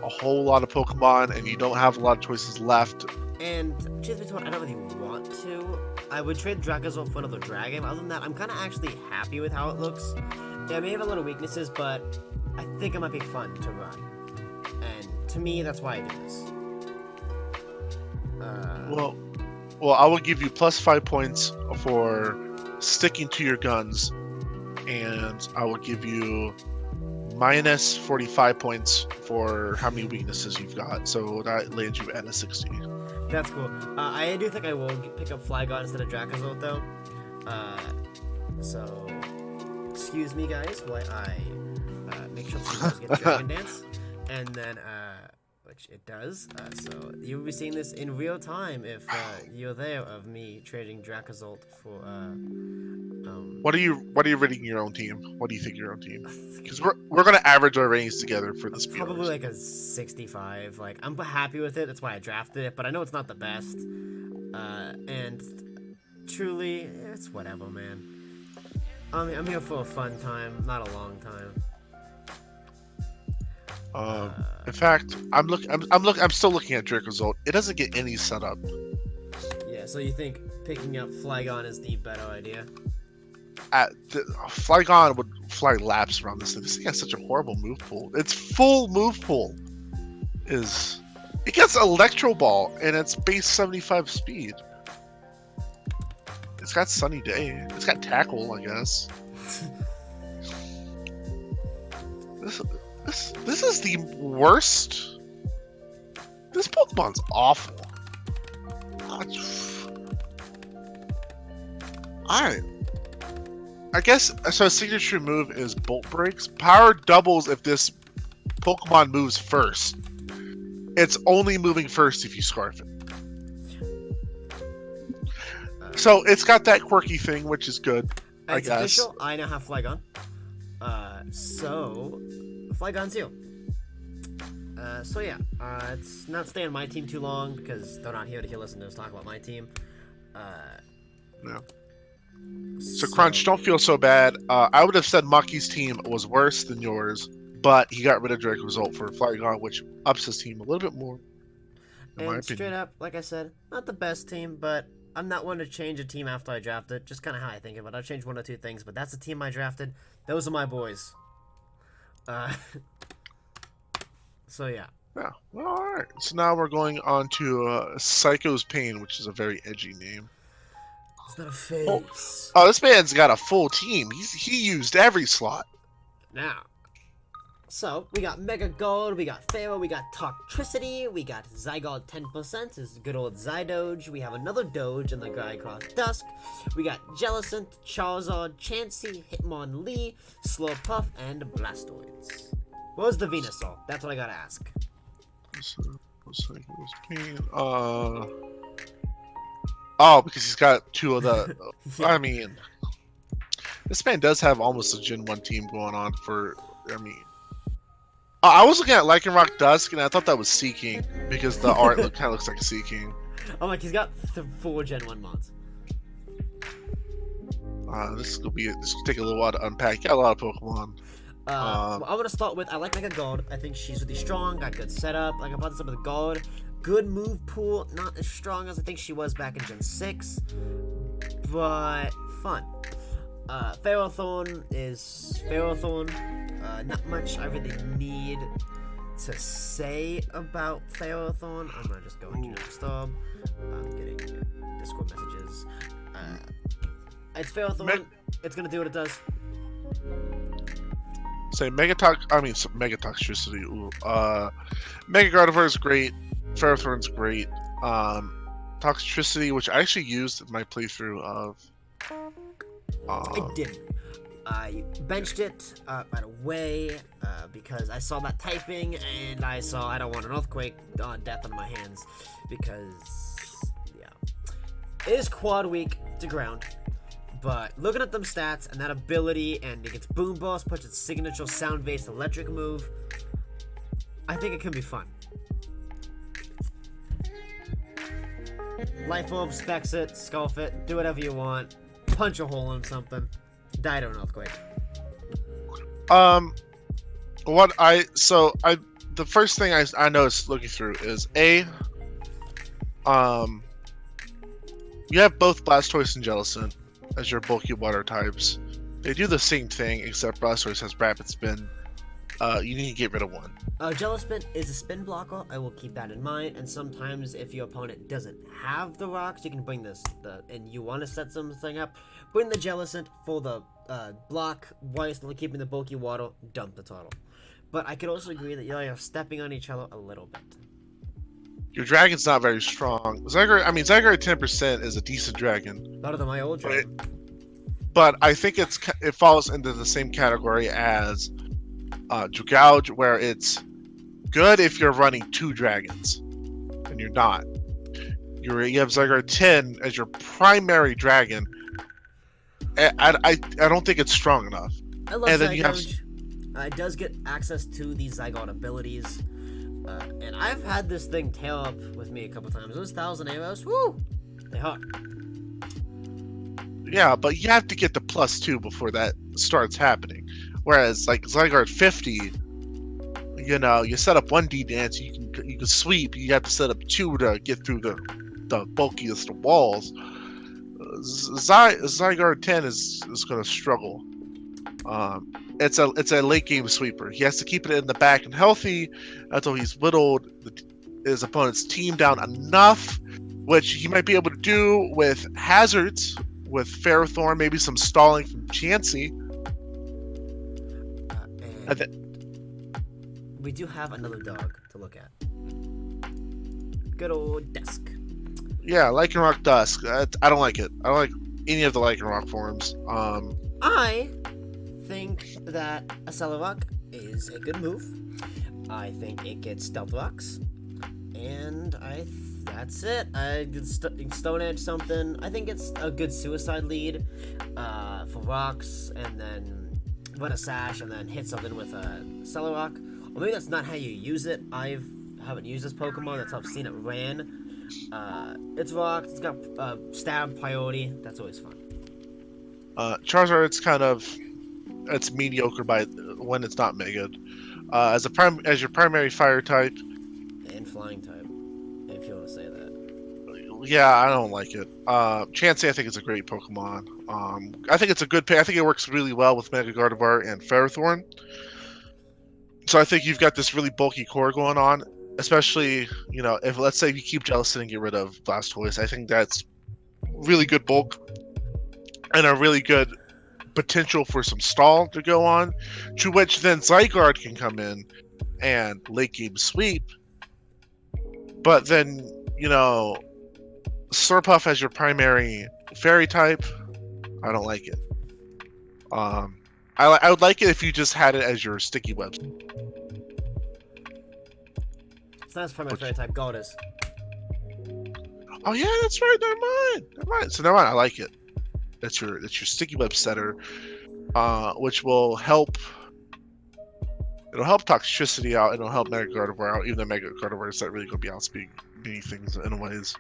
a whole lot of Pokemon, and you don't have a lot of choices left. And truth be told, I don't really want to. I would trade Dracozolt for another dragon. Other than that, I'm kind of actually happy with how it looks. Yeah, it may have a little weaknesses, but I think it might be fun to run. And to me, that's why I do this. Well, I will give you plus 5 points for sticking to your guns, and I will give you minus 45 points for how many weaknesses you've got. So that lands you at a 60. That's cool. I do think I will pick up Flygon instead of Dracozolt, though. So, excuse me, guys, while I make sure the does get Dragon Dance. And then, which it does. So, you'll be seeing this in real time if you're there of me trading Dracozolt for... What are you rating your own team? What do you think your own team? Because we're gonna average our ratings together for this. Probably like a 65. Like, I'm happy with it. That's why I drafted it. But I know it's not the best. And truly, it's whatever, man. I'm here for a fun time, not a long time. In fact, I'm still looking at Dracozolt. It doesn't get any setup. Yeah. So you think picking up Flygon is the better idea? Flygon would fly laps around this thing. This thing has such a horrible move pool. Its full move pool is it gets Electro Ball and it's base 75 speed. It's got Sunny Day. It's got Tackle, I guess. This is the worst. This Pokemon's awful. I guess so. A signature move is Bolt Breaks. Power doubles if this Pokemon moves first. It's only moving first if you Scarf it. So it's got that quirky thing, which is good. I guess. Official. I now have Flygon. So Flygon's you. So yeah, it's not staying on my team too long because they're not here to listen to us talk about my team. Yeah. So Crunch, don't feel so bad. I would have said Mucky's team was worse than yours, but he got rid of Drake Result for Flygon, which ups his team a little bit more. And straight up, like I said, not the best team, but I'm not one to change a team after I draft it. Just kind of how I think of it. I'll change one or two things, but that's the team I drafted. Those are my boys. So yeah. Yeah. Well, all right. So now we're going on to Psycho's Pain, which is a very edgy name. It's not a face. Oh, this man's got a full team. He used every slot. Now, so we got Mega Gold, we got Pharaoh, we got Toxtricity, we got Zygarde 10%, is good old Zydoge. We have another Doge in the guy across Dusk. We got Jellicent, Charizard, Chansey, Hitmonlee, Slowpuff, and Blastoise. What was the Venusaur? That's what I gotta ask. Psycho's Pain. Oh, because he's got two of the. Yeah. I mean, this man does have almost a Gen 1 team going on for. I mean, I was looking at Lycanroc Dusk and I thought that was Seeking because the art kind of looks like Seeking. Oh, like he's got 4 Gen 1 mods. This will take a little while to unpack. Got a lot of Pokemon. Well, I'm gonna start with I like Mega Gold. I think she's really strong, got good setup. Like I bought this up with Gold. Good move pool, not as strong as I think she was back in Gen 6, but fun. Ferrothorn is Ferrothorn. Not much I really need to say about Ferrothorn. I'm gonna just go into Stub. I'm getting Discord messages. It's Ferrothorn. It's gonna do what it does. Say Mega Toxtricity. Ooh. Mega Gardevoir is great. Ferrothorn's great. Toxtricity, which I actually used in my playthrough of. I didn't. I benched it right away because I saw that typing and I don't want an Earthquake death on my hands because, yeah. It is quad weak to ground, but looking at them stats and that ability and it gets Boom Burst, puts its signature sound-based electric move, I think it can be fun. Life Orb, specs it, sculf it, do whatever you want, punch a hole in something, die to an Earthquake. The first thing I noticed looking through is you have both Blastoise and Jellicent as your bulky water types. They do the same thing, except Blastoise has Rapid Spin. You need to get rid of one. Jellispin is a spin blocker. I will keep that in mind. And sometimes, if your opponent doesn't have the rocks, you can bring and you want to set something up, bring the Jellicent for the block while still keeping the bulky water. Dump the turtle. But I could also agree that you're stepping on each other a little bit. Your dragon's not very strong. Zygarde 10% is a decent dragon. Better than my old dragon. But I think it falls into the same category as Dragouge, where it's good if you're running 2 dragons, and you're not. You have Zygarde 10 as your primary dragon. I don't think it's strong enough. I love Zygarde. It does get access to these Zygarde abilities. And I've had this thing tail up with me a couple times. Those 1,000 arrows, woo! They hurt. Yeah, but you have to get the +2 before that starts happening. Whereas, like, Zygarde 50, you set up 1 D-Dance, you can sweep, you have to set up 2 to get through the bulkiest of walls. Zygarde 10 is going to struggle. It's a late game sweeper. He has to keep it in the back and healthy until he's whittled his opponent's team down enough, which he might be able to do with hazards, with Ferrothorn, maybe some stalling from Chansey. And we do have another dog to look at. Good old Dusk. Yeah, Lycanroc Dusk. I don't like it. I don't like any of the Lycanroc forms. I think that a Cellurock is a good move. I think it gets Stealth Rocks. And that's it. I did Stone Edge something. I think it's a good suicide lead for rocks, and then run a sash, and then hit something with a Cellurock. Or maybe that's not how you use it. I haven't used this Pokemon. That's how I've seen it ran. It's rocked. It's got stab priority. That's always fun. Charizard, it's mediocre by when it's not mega. As your primary fire type. And flying type, if you want to say that. Yeah, I don't like it. Chansey, I think is a great Pokemon. I think it's a good pick. I think it works really well with Mega Gardevoir and Ferrothorn. So I think you've got this really bulky core going on, especially, if let's say you keep Jellicent and get rid of Blastoise. I think that's really good bulk and a really good potential for some stall to go on, to which then Zygarde can come in and late game sweep. But then, Slurpuff as your primary fairy type, I don't like it. I would like it if you just had it as your sticky webs. It's not his primary fairy type. Goddess. Oh yeah, that's right. Never mind. So never mind. I like it. That's your sticky web setter, which will help. It'll help Toxtricity out. It'll help Mega Gardevoir out. Even though Mega Gardevoir is not really going to be outspeeding many things in ways.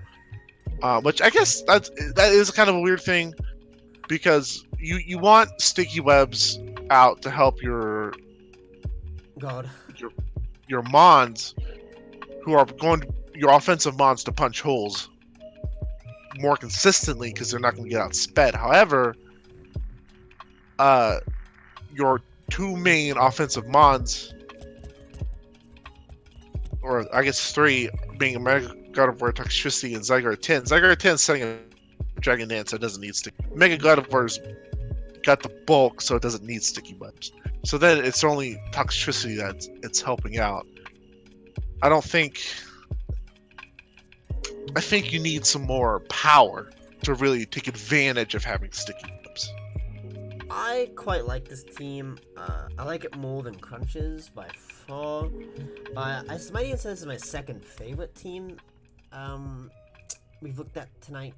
Which I guess that is kind of a weird thing, because you want sticky webs out to help your Mons, who are your offensive Mons, to punch holes more consistently, because they're not going to get outsped. However, your two main offensive Mons, or I guess three, being Mega Gardevoir, Toxtricity, and Zygarde 10. Zygarde 10 is setting a Dragon Dance, so it doesn't need sticky. Mega Gardevoir's got the bulk, so it doesn't need sticky webs. So then it's only Toxtricity that it's helping out. I think you need some more power to really take advantage of having sticky webs. I quite like this team. I like it more than Crunches by far. I might even say this is my second favorite team we've looked at tonight.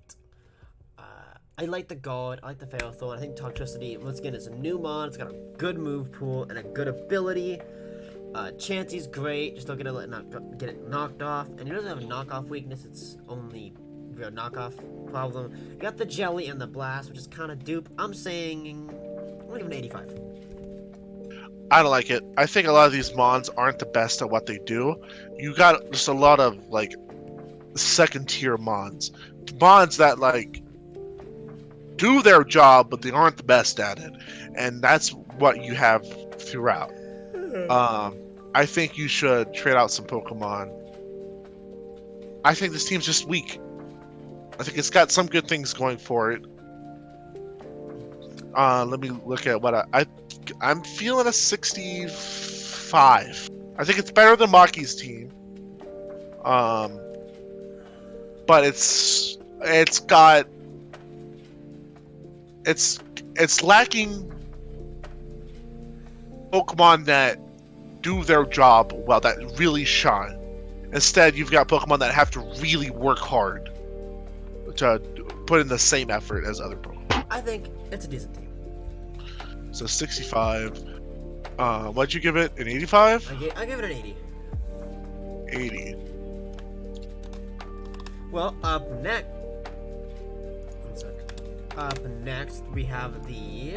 I like the God, I like the Ferrothorn. I think Toxtricity, once again, is a new mon. It's got a good move pool and a good ability. Chansey's great, just don't get it knocked off. And he doesn't have a knockoff weakness, it's only a knockoff problem. You got the Jelly and the Blast, which is kind of dupe. I'm saying, I'm gonna give it an 85. I don't like it. I think a lot of these mons aren't the best at what they do. You got just a lot of, second tier mons. Mons that, do their job, but they aren't the best at it. And that's what you have throughout. I think you should trade out some Pokemon. I think this team's just weak. I think it's got some good things going for it. Let me look at what I'm feeling a 65. I think it's better than Maki's team. But it's lacking Pokemon that do their job well, that really shine. Instead, you've got Pokemon that have to really work hard to put in the same effort as other Pokemon. I think it's a decent team. So 65. What'd you give it? An 85? I give it an 80. 80. Well, up next we have the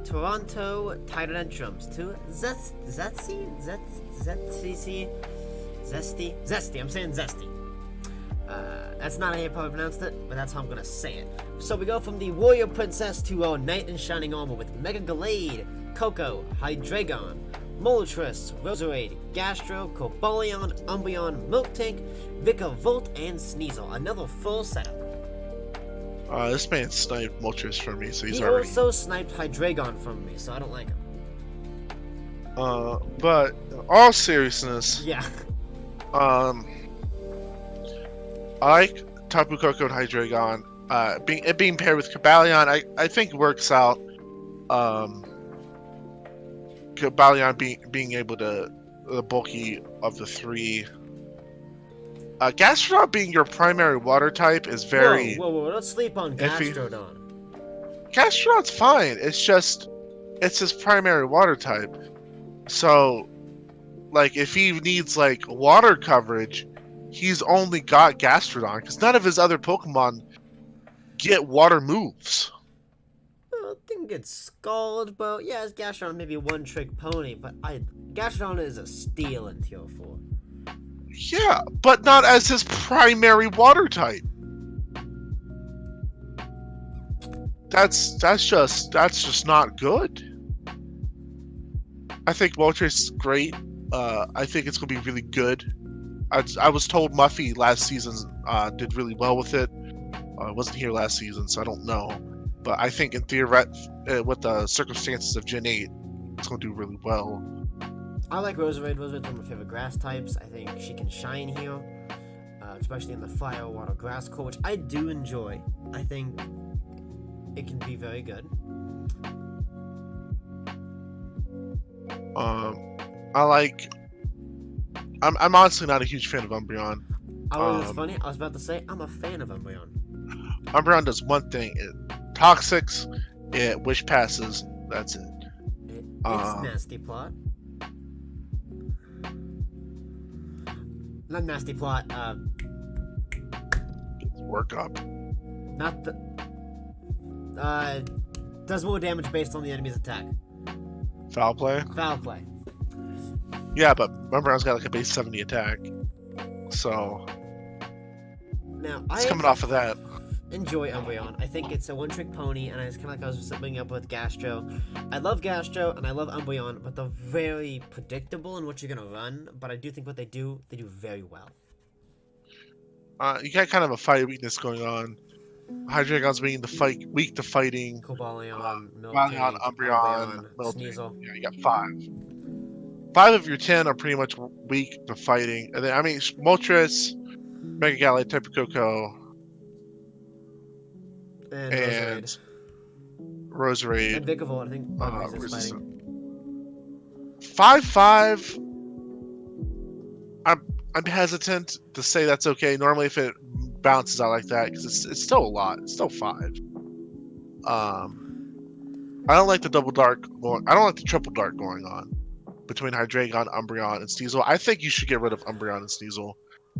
Toronto Tyranitrums to Zesty. I'm saying Zesty. That's not how you probably pronounced it, but that's how I'm gonna say it. So we go from the Warrior Princess to our Knight in Shining Armor with Mega Gallade, Coco, Hydreigon, Moltres, Roserade, Gastro, Cobalion, Umbreon, Miltank, Vikavolt, and Sneasel. Another full setup. This man sniped Moltres for me, so he's He already. also sniped Hydreigon from me, so I don't like him. But in all seriousness, Yeah. I like Tapu Koko and Hydreigon. Being paired with Cobalion, I think works out. Cobalion being able to the bulky of the three. Gastrodon being your primary water type is very Whoa, don't sleep on iffy. Gastrodon. Gastrodon's fine. It's his primary water type. So, like, if he needs like water coverage, he's only got Gastrodon because none of his other Pokemon get water moves. I think it's Scald, but yeah, it's Gastrodon maybe a one-trick pony, but Gastrodon is a steal in Tier 4. Yeah, but not as his primary water type. That's just not good. I think Moltres is great. I think it's gonna be really good. I was told Muffy last season did really well with it. I wasn't here last season, so I don't know. But I think in theory, with the circumstances of Gen 8, it's gonna do really well. I like Roserade. Roserade's one of my favorite grass types. I think she can shine here, especially in the Fire, Water, Grass core, which I do enjoy. I think it can be very good. I'm honestly not a huge fan of Umbreon. It's funny. I was about to say I'm a fan of Umbreon. Umbreon does one thing: it toxics, it wish passes. That's it. It's nasty plot. Not nasty plot. Work up. Not the. Does more damage based on the enemy's attack. Foul play. Foul play. Yeah, but Umbreon's got like a base 70 attack, so Now it's coming off of that. Enjoy Umbreon. I think it's a one-trick pony, and it's kind of like I was bringing up with Gastro. I love Gastro and I love Umbreon, but they're very predictable in what you're gonna run. But I do think what they do very well. You got kind of a fight weakness going on. Hydreigon's being weak to fighting. Cobalion, Cobalion, Umbreon, Miltank. Sneasel. Yeah, you got 5. 5 of your 10 are pretty much weak to fighting. And then, I mean, Moltres, Mega Gallade, Tapu Koko, and Roserade. And Vikavolt, I think. Resistant. 5-5. I'm hesitant to say that's okay. Normally, if it bounces out like that, because it's still a lot. It's still 5. I don't like the double dark going. I don't like the triple dark going on between Hydreigon, Umbreon, and Sneasel. I think you should get rid of Umbreon and Sneasel.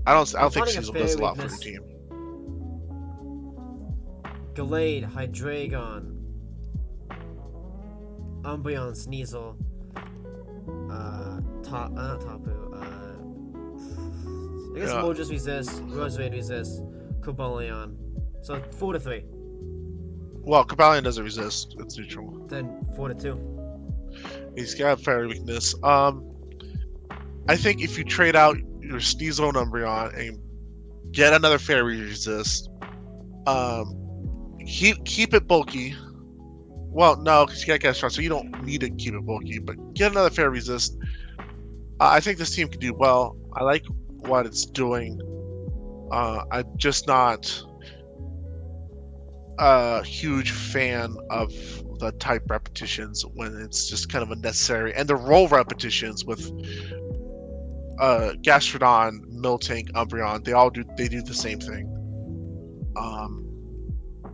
I don't think Sneasel does a lot for your team. Gallade, Hydreigon, Umbreon, Sneasel, not Tapu, I guess Moltres resist, Roserade resist, Cobalion. So 4-3. Well, Cobalion doesn't resist. It's neutral. Then 4-2. He's got fairy weakness. I think if you trade out your Sneasel and Umbreon and get another fairy resist, keep it bulky. Well, no, because you got Gastron, so you don't need to keep it bulky. But get another fairy resist. I think this team can do well. I like what it's doing. I'm just not a huge fan of the type repetitions when it's just kind of unnecessary, and the role repetitions with Gastrodon, Miltank, Umbreon, they do the same thing.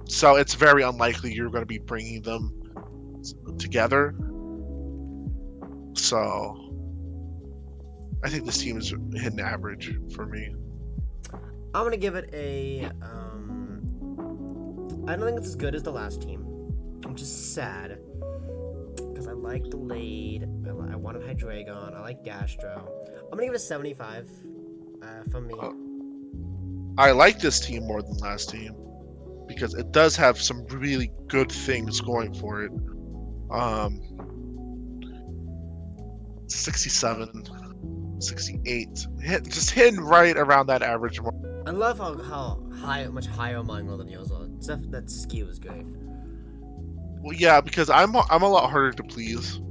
So it's very unlikely you're going to be bringing them together. So I think this team is hitting average for me. I'm gonna give it a. I don't think it's as good as the last team, which is sad because I like Gallade. I wanted Hydreigon. I like Gastro. I'm gonna give it a 75 from me. I like this team more than last team because it does have some really good things going for it. 67, 68, just hitting right around that average mark. I love how much higher mine roll than yours are. That skew is great. Well, yeah, because I'm a lot harder to please.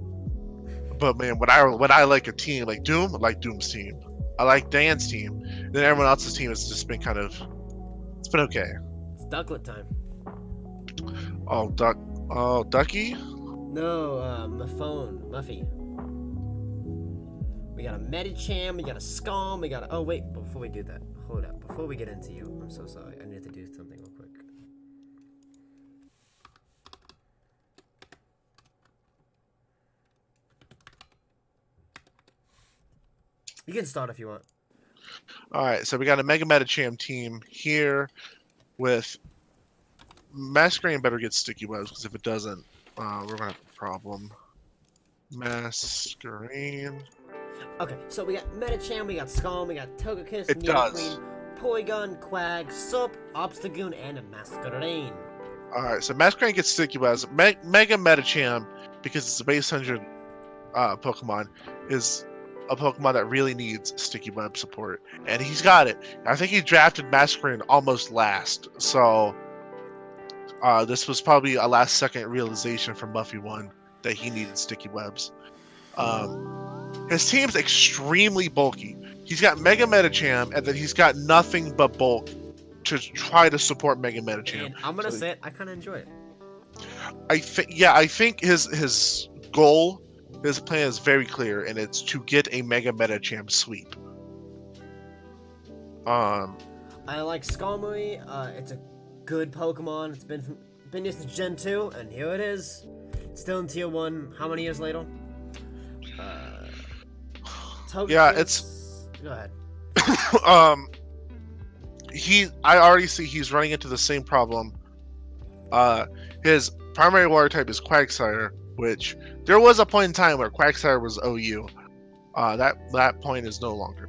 But man, when I like a team like Doom, I like Doom's team. I like Dan's team. Then everyone else's team has just been it's been okay. It's ducklet time. Oh, Ducky. No, my phone, Muffy. We got a Medicham, we got a Scum, we got a... Oh, wait, before we do that, hold up. Before we get into you, I'm so sorry. I need to do something real quick. You can start if you want. All right, so we got a Mega Medicham team here with Masquerade. Better get sticky webs because if it doesn't, we're gonna have a problem. Masquerade. Okay, so we got Medicham, we got Scum, we got Togekiss, It does. Nidoqueen, Porygon, Quag, Sup, Obstagoon, and a Masquerain. All right, so Masquerade gets sticky webs. Mega Medicham, because it's a base 100 Pokemon, is a Pokemon that really needs sticky web support, and he's got it. I think he drafted Masquerade almost last, so this was probably a last second realization from Muffy One that he needed sticky webs. His team's extremely bulky. He's got Mega Medicham, and then he's got nothing but bulk to try to support Mega Medicham. And I'm gonna say it, I kind of enjoy it. I think his goal, his plan is very clear, and it's to get a Mega Medicham sweep. I like Skarmory. It's a good Pokemon. It's been here since Gen 2, and here it is. Still in Tier 1. How many years later? Yeah, it's... Go ahead. I already see he's running into the same problem. His primary water type is Quagsire, which there was a point in time where Quagsire was OU. That point is no longer.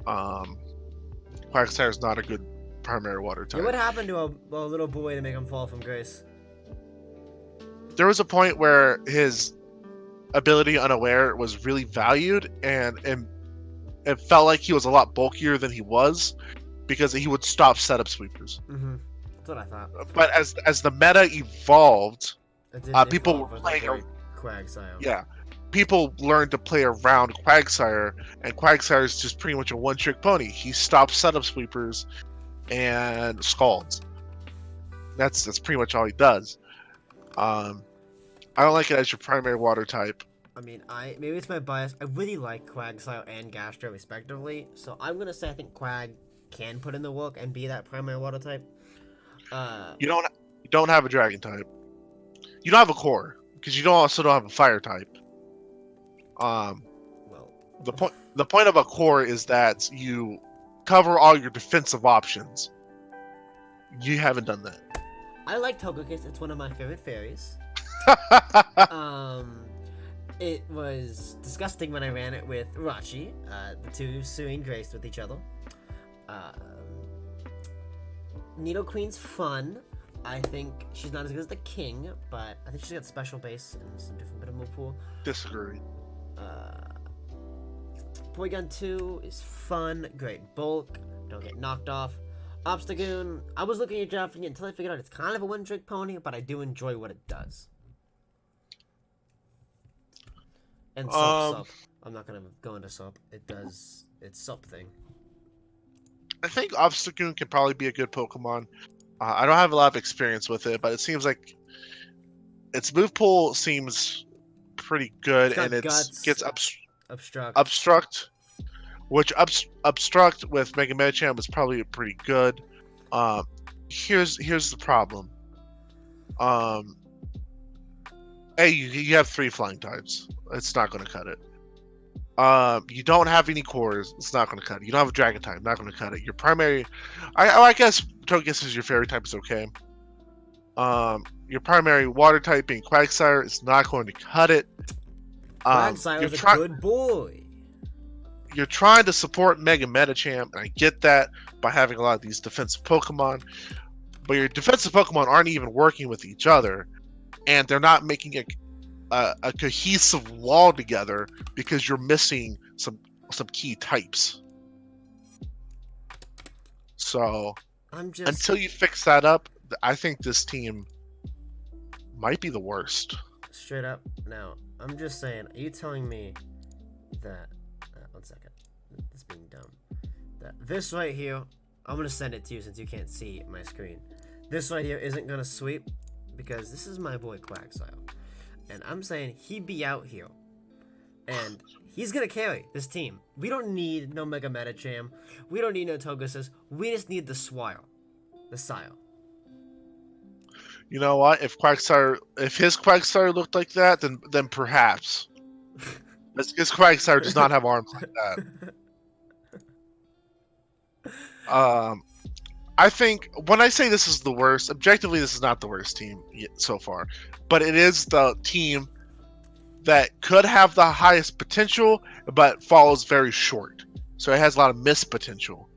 Quagsire is not a good primary water type. Yeah, what happened to a little boy to make him fall from grace? There was a point where his ability Unaware was really valued, and it felt like he was a lot bulkier than he was because he would stop setup sweepers. Mm-hmm. That's what I thought. But as the meta evolved, people were like playing Quagsire. Yeah, people learned to play around Quagsire, and Quagsire is just pretty much a one-trick pony. He stops setup sweepers and scalds. That's pretty much all he does. I don't like it as your primary water type. I mean, maybe it's my bias. I really like Quagsire and Gastro respectively, so I'm gonna say I think Quag can put in the work and be that primary water type. You don't have a dragon type. You don't have a core because you also don't have a fire type. Well, the point of a core is that you cover all your defensive options. You haven't done that. I like Togekiss. It's one of my favorite fairies. It was disgusting when I ran it with Rachi, the two suing Grace with each other. Nidoqueen's fun. I think she's not as good as the King, but I think she's got special base and some different bit of move pool. Disagree. Porygon 2 is fun, great bulk, don't get knocked off. Obstagoon, I was looking at drafting it until I figured out it's kind of a one-trick pony, but I do enjoy what it does. And Sup. I'm not gonna go into Sup. It does its Sup thing. I think Obstagoon can probably be a good Pokemon. I don't have a lot of experience with it, but it seems like its move pool seems pretty good, and it gets obstruct, which obstruct with Mega Medicham is probably pretty good. Here's the problem. A, you have 3 flying types. It's not going to cut it. You don't have any cores. It's not going to cut it. You don't have a dragon type. Not going to cut it. Your primary, I guess Togekiss is your fairy type is okay. Your primary water type being Quagsire is not going to cut it. Quagsire is a good boy. you're trying to support Mega Metacham, and I get that by having a lot of these defensive Pokemon, but your defensive Pokemon aren't even working with each other, and they're not making a cohesive wall together because you're missing some key types. So I'm just until you fix that up, I think this team might be the worst. straight up now. I'm just saying. Are you telling me that? One second. This being dumb. That this right here. I'm gonna send it to you since you can't see my screen. This right here isn't gonna sweep because this is my boy Quagsire, and I'm saying he be out here, and he's gonna carry this team. We don't need no Mega Metacham. We don't need no Togesis. We just need the Swile, the Sile. You know what? If his Quagsire looked like that, then perhaps. His Quagsire does not have arms like that. I think when I say this is the worst, objectively, this is not the worst team so far, but it is the team that could have the highest potential, but falls very short. So it has a lot of missed potential,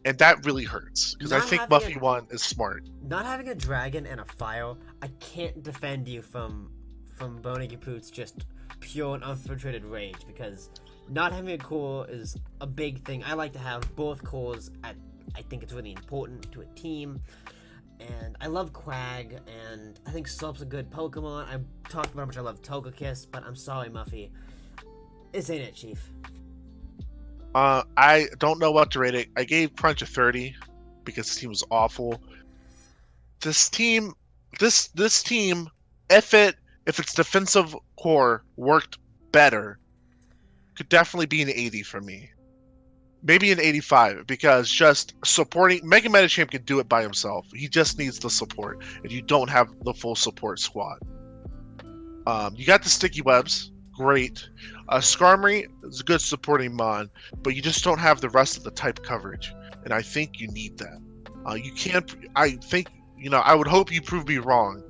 and that really hurts because I think Muffy One is smart. Not having a dragon and a fire, I can't defend you from Bony Capoot's just pure and unfiltered rage, because not having a core is a big thing. I like to have both cores. I think it's really important to a team. And I love Quag, and I think Slurp's a good Pokemon. I talked about how much I love Togekiss, but I'm sorry, Muffy. This ain't it, Chief. I don't know what to rate it. I gave Crunch a 30 because this team was awful. This team, if its defensive core worked better, could definitely be an 80 for me. Maybe an 85, because just supporting Mega Metacham can do it by himself. He just needs the support, and you don't have the full support squad. You got the sticky webs, great. Skarmory is a good supporting mon, but you just don't have the rest of the type coverage, and I think you need that. You can't. I think I would hope you prove me wrong,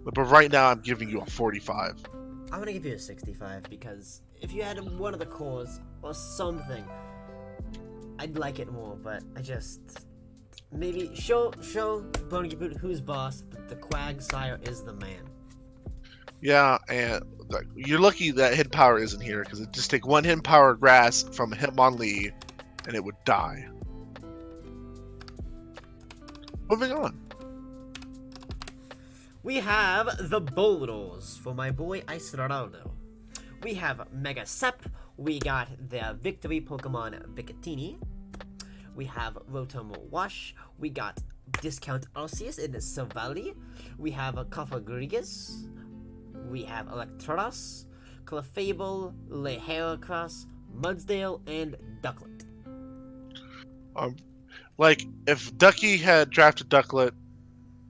but right now I'm giving you a 45. I'm gonna give you a 65 because if you had one of the cores or something, I'd like it more, but I just maybe show Bony Capoot who's boss. The Quagsire is the man. Yeah, and you're lucky that Hidden Power isn't here, because it'd just take one Hidden Power Grass from Hitmonlee, and it would die. Moving on. We have the Boulders for my boy Iceraldo. We have Mega Sep. We got the Victory Pokemon Vicatini. We have Rotom Wash. We got Discount Arceus in Silvally. We have Cofagrigus. We have Electrodos, Clefable, Heracross, Mudsdale, and Ducklet. If Ducky had drafted Ducklet,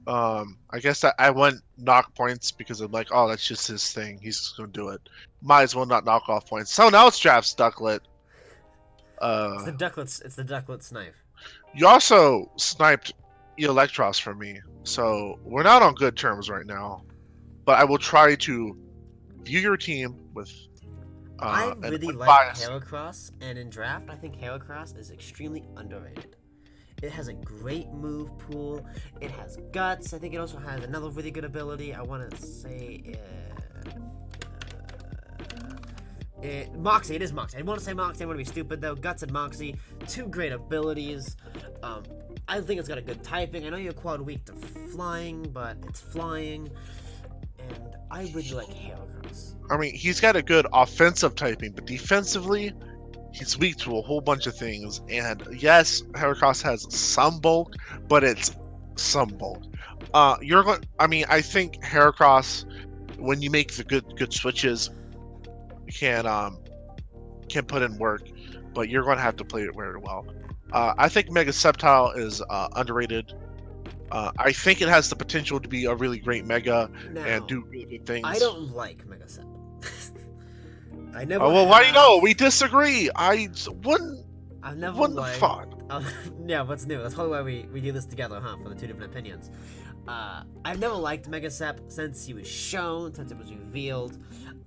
I guess I went knock points because I'm like, oh, that's just his thing. He's gonna do it. Might as well not knock off points. Someone else drafts Ducklet. It's the Ducklet's knife. You also sniped Electros from me, so we're not on good terms right now. But I will try to view your team with. I really like bias. Heracross, and in draft, I think Heracross is extremely underrated. It has a great move pool. It has guts. I think it also has another really good ability. I want to say Moxie. It is Moxie. I want to say Moxie. I want to be stupid though. Guts and Moxie, two great abilities. I think it's got a good typing. I know you're quad weak to flying, but it's flying, and I really like Heracross. I mean, he's got a good offensive typing, but defensively, he's weak to a whole bunch of things. And yes, Heracross has some bulk, but it's some bulk. I think Heracross, when you make the good switches, can put in work, but you're going to have to play it very well. I think Mega Sceptile is underrated. I think it has the potential to be a really great Mega and do really good things. I don't like Mega Sceptile. I never. Oh well, why do you know? We disagree. I wouldn't. I've never thought. Yeah, what's new? That's probably why we do this together, huh? For the two different opinions. I've never liked Mega Sep since he was shown, since it was revealed.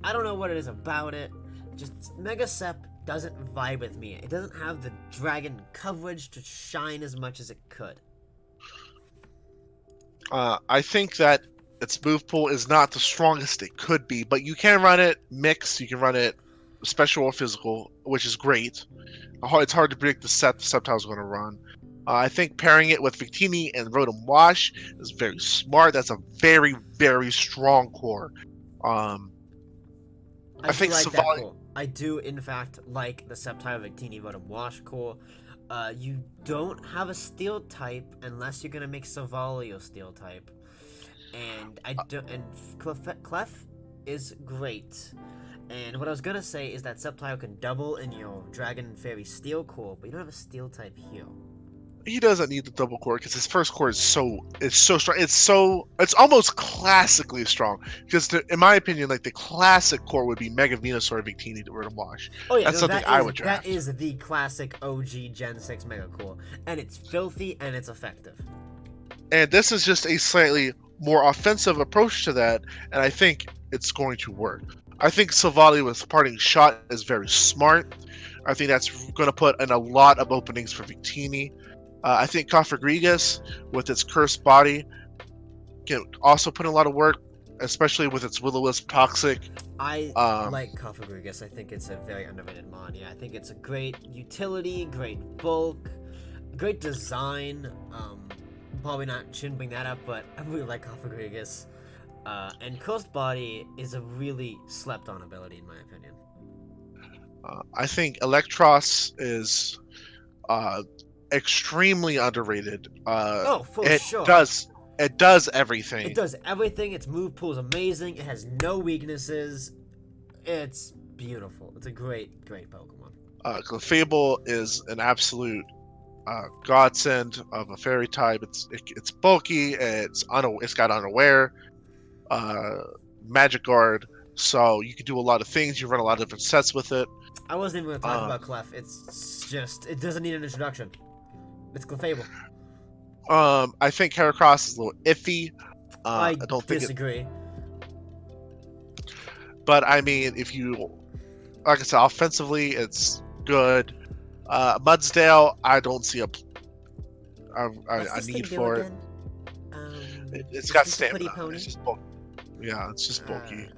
I don't know what it is about it. Just Mega Sep doesn't vibe with me. It doesn't have the dragon coverage to shine as much as it could. I think that its move pool is not the strongest it could be, but you can run it mixed. You can run it special or physical, which is great. It's hard to predict the set the Sceptile's going to run. I think pairing it with Victini and Rotom Wash is very smart. That's a very, very strong core. I do think like that Savali. core. I do, in fact, like the Sceptile Victini Rotom Wash core. You don't have a Steel type unless you're gonna make Savali a Steel type, and I don't. And Clef is great. And what I was gonna say is that Sceptile can double in your Dragon Fairy Steel core, but you don't have a Steel type here. He doesn't need the double core because his first core is so strong. It's almost classically strong. Because in my opinion, like the classic core would be Mega Venusaur Victini to Rotom Wash. Oh yeah, That's no, something I would draft. that is the classic OG Gen 6 Mega Core, and it's filthy and it's effective. And this is just a slightly more offensive approach to that, and I think it's going to work. I think Savali with Parting Shot is very smart. I think that's going to put in a lot of openings for Victini. I think Cofagrigus, with its cursed body, can also put in a lot of work, especially with its Will-O-Wisp Toxic. I like Cofagrigus. I think it's a very underrated mon. Yeah, I think it's a great utility, great bulk, great design. Probably shouldn't bring that up, but I really like Cofagrigus. And Cursed Body is a really slept-on ability, in my opinion. I think Electros is extremely underrated. For sure. It does everything. It does everything. Its move pool is amazing. It has no weaknesses. It's beautiful. It's a great Pokemon. Clefable is an absolute godsend of a fairy type. It's bulky. It's got unaware, magic guard, so you can do a lot of things. You run a lot of different sets with it. I wasn't even going to talk about Clef. It's just, it doesn't need an introduction. It's Clefable. I think Heracross is a little iffy. I don't disagree. But I mean, if you, like I said, offensively, it's good. Mudsdale, I don't see a need for it. It's got stamina. It's just bulky. Yeah, it's just bulky.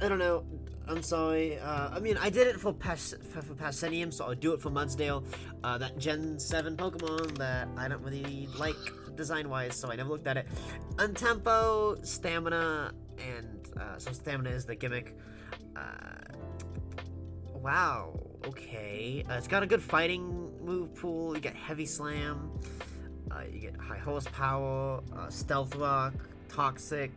I don't know. I'm sorry. I mean, I did it for Passenium, so I'll do it for Mudsdale. That Gen 7 Pokemon that I don't really like design-wise, so I never looked at it. Untempo, Stamina, and so Stamina is the gimmick. Wow. Okay. It's got a good fighting move pool. You get Heavy Slam. You get High Horsepower, Stealth Rock, Toxic.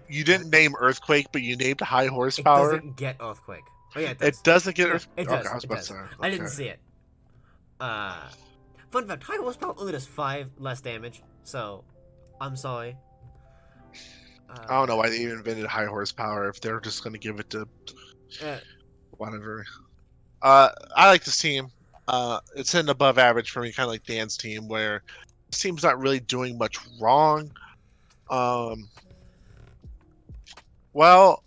You didn't name Earthquake, but you named High Horsepower. It doesn't get Earthquake. Oh yeah, it does. It doesn't get Earthquake. It does. Okay, I was about to say. I didn't see it. Fun fact: High Horsepower only does 5 less damage. So, I'm sorry. I don't know why they even invented High Horsepower if they're just going to give it to whatever. I like this team. It's an above average for me, kind of like Dan's team, where this team's not really doing much wrong. Well,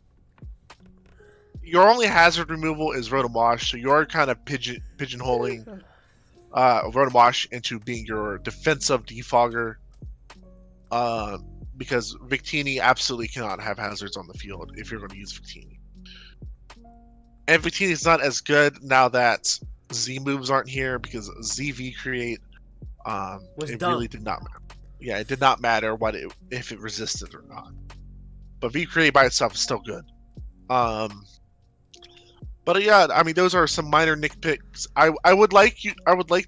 your only hazard removal is Rotom Wash, so you're kind of pigeonholing Rotom Wash into being your defensive defogger. Because Victini absolutely cannot have hazards on the field if you're going to use Victini. And Victini is not as good now that Z moves aren't here, because ZV create it dumb. Really did not matter. Yeah, it did not matter if it resisted or not. But V create by itself is still good. But yeah, I mean, those are some minor nitpicks. I would like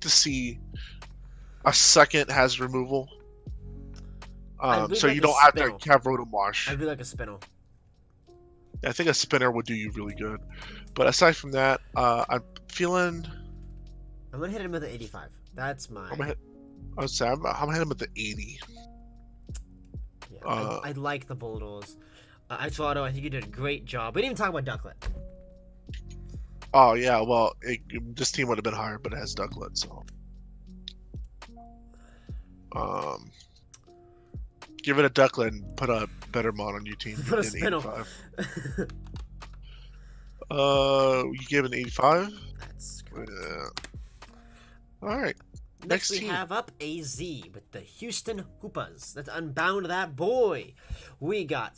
to see a second hazard removal. So you don't have to have Rotom Wash. I'd be like a Spinel. I think a spinner would do you really good. But aside from that, I'm feeling. I'm gonna hit him with an 85. That's my. I'm gonna hit him with the 80. Yeah, I like the Bulldogs. Ichilado, I think you did a great job. We didn't even talk about Ducklet. Oh yeah, well, this team would have been higher, but it has Ducklet, so. Give it a Ducklet and put a better mod on your team. Put a Spinel. You gave it an 85? That's correct. Yeah. Alright. Next Next we team. have up AZ with the Houston Hoopas. Let's unbound that boy. We got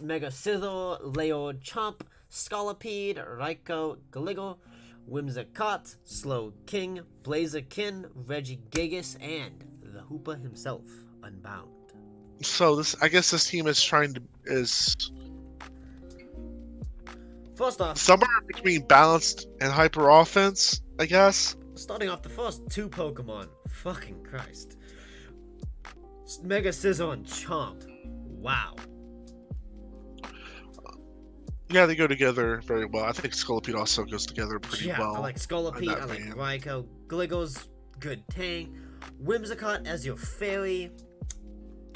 Mega Sizzle, Leo Chomp, Scolipede, Raiko Galigo, Whimsicott, Slow King, Blaziken, Reggie Gigas, and the Hoopa himself, unbound. So I guess this team is trying to is First off, somewhere between balanced and hyper offense, I guess. starting off the first two Pokemon. Fucking Christ. Mega Sizzle and Chomp. Wow. Yeah, they go together very well. I think Scolipede also goes together pretty Yeah, well. I like in Scolipede, that I like vein. Raikou, Gligo's good Tang, Whimsicott as your fairy.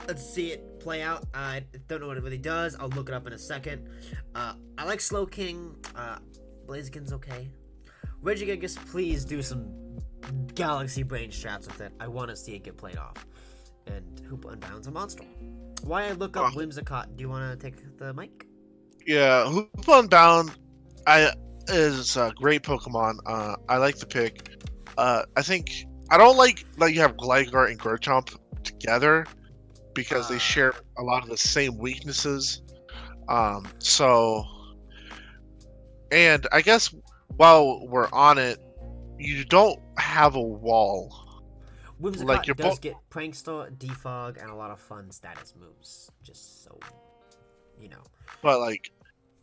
Let's see it play out. I don't know what it really does. I'll look it up in a second. I like Slow King. Blaziken's okay. Regigigas, please do some Galaxy Brain strats with it. I want to see it get played off. And Hoopa Unbound's a monster. Why I look up Whimsicott? Do you want to take the mic? Yeah, Hoopa Unbound is a great Pokemon. I like the pick. I think I don't like you have Gligar and Garchomp together because they share a lot of the same weaknesses. So, and I guess while we're on it, you don't have a wall. Like Whimsicott you're does both, get Prankster, Defog, and a lot of fun status moves. Just so you know. but like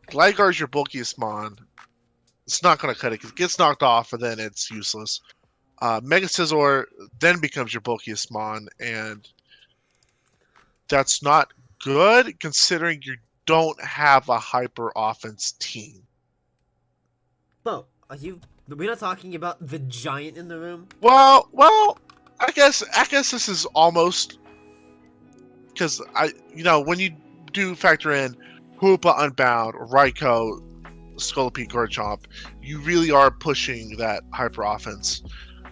Gligar's your bulkiest mon. It's not gonna cut it because it gets knocked off and then it's useless. Mega Scizor then becomes your bulkiest mon, and that's not good considering you don't have a hyper offense team. Bo, we're not talking about the giant in the room? Well, I guess this is almost because when you do factor in Hoopa Unbound, Raikou, Scolipede, Garchomp, you really are pushing that hyper offense.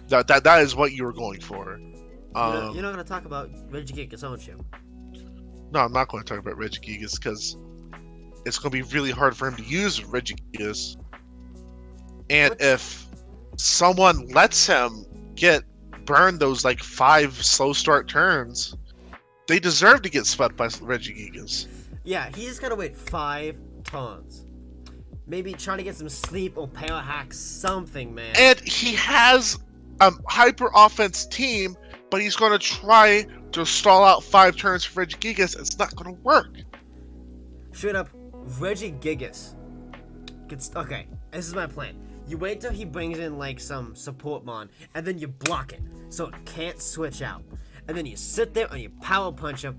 That is what you were going for. You're not gonna talk about Regigigas, aren't you? No, I'm not going to talk about Regigigas because it's going to be really hard for him to use Regigigas. And if someone lets him get burned those like 5 slow start turns, they deserve to get swept by Regigigas. Yeah, he's just gotta wait 5 turns. Maybe try to get some sleep or power hack something, man. And he has a hyper offense team, but he's going to try to stall out 5 turns for Regigigas. It's not going to work. Straight up, Regigigas. Okay, this is my plan. You wait till he brings in like some support mon, and then you block it so it can't switch out. And then you sit there and you power punch on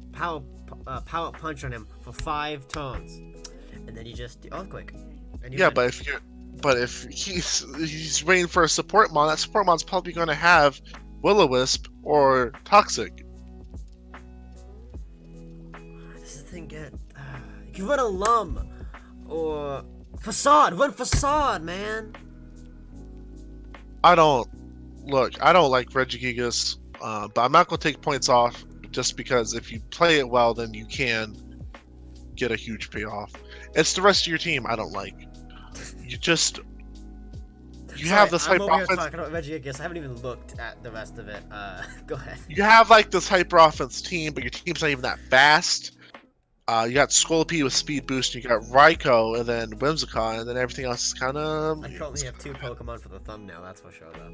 him for 5 turns, and then you just do earthquake. And Yeah, but if he's waiting for a support mon, that support mon's probably going to have Will-O-Wisp or Toxic. This is the thing. You can run a Lum or Facade. Run Facade, man. I don't like Regigigas, but I'm not going to take points off just because if you play it well, then you can get a huge payoff. It's the rest of your team I don't like. You have this hyper I'm over here offense. talking about Regigigas. I haven't even looked at the rest of it. Go ahead. You have like this hyper offense team, but your team's not even that fast. You got Scolipede with speed boost, and you got Raikou, and then Whimsicott, and then everything else is kind of. I currently have 2 Pokemon for the thumbnail. That's for sure, though.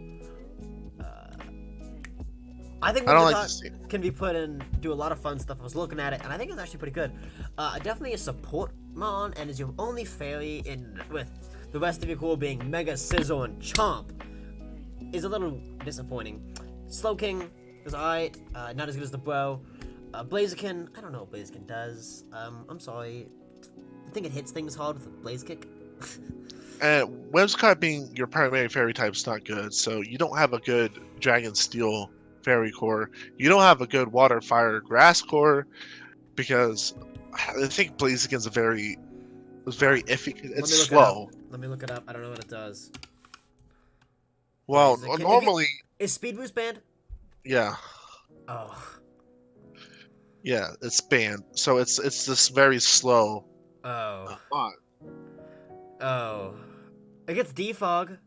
I think I don't like this team. Whimsicott can be put in, do a lot of fun stuff. I was looking at it, and I think it's actually pretty good. Definitely a support mon, and is your only fairy with the rest of your core being Mega Sizzle and Chomp is a little disappointing. Slowking is alright, not as good as the bro. Blaziken, I don't know what Blaziken does. I'm sorry. I think it hits things hard with a Blaze Kick. And Whimsicott being your primary fairy type is not good, so you don't have a good Dragon Steel fairy core. You don't have a good Water, Fire, Grass core because I think Blaziken's very iffy. It's slow. Let me look it up. I don't know what it does. Well, Blaziken. normally, Is Speed Boost banned? yeah. Oh. Yeah, it's banned. So it's this very slow Oh. mod. Oh. It gets defog.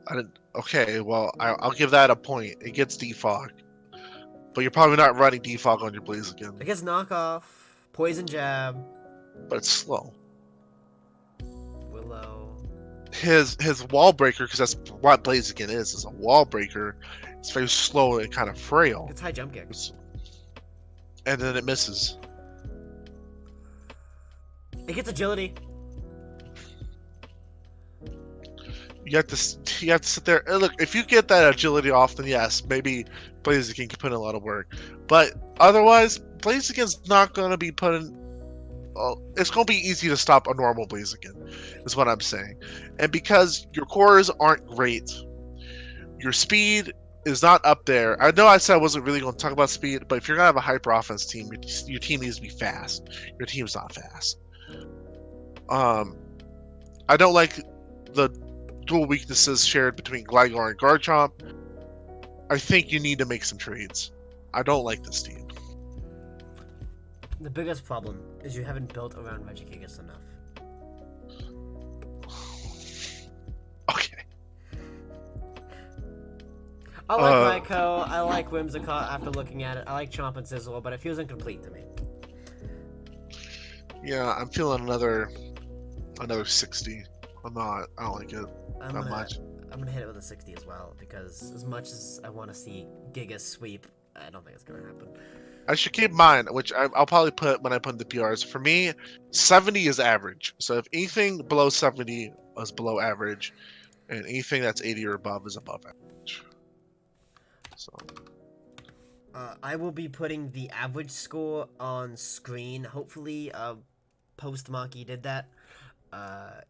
I didn't. Okay, well, I'll give that a point. It gets defog, but you're probably not running defog on your Blaziken. It gets knockoff. Poison jab. But it's slow. Willow. His wall breaker, because that's what Blaziken is a wall breaker. It's very slow and kind of frail. It's high jump kick. And then it misses. It gets agility. You have to sit there. And look, if you get that agility off, then yes, maybe Blaziken can put in a lot of work. But otherwise, Blaziken's not going to be putting. It's going to be easy to stop a normal Blaziken, is what I'm saying. And because your cores aren't great, your speed is not up there. I know I said I wasn't really going to talk about speed, but if you're going to have a hyper offense team, your team needs to be fast. Your team's not fast. I don't like the dual weaknesses shared between Gligar and Garchomp. I think you need to make some trades. I don't like this team. The biggest problem is you haven't built around Regigigas enough. Okay. I like Raikou, I like Whimsicott after looking at it, I like Chomp and Sizzle, but it feels incomplete to me. Yeah, I'm feeling another 60. I don't like it that much. I'm gonna hit it with a 60 as well, because as much as I want to see Giga sweep, I don't think it's gonna happen. I should keep in mind, which I'll probably put when I put in the PRs. For me, 70 is average. So if anything below 70 is below average, and anything that's 80 or above is above average. So. I will be putting the average score on screen. Hopefully, post Maki did that.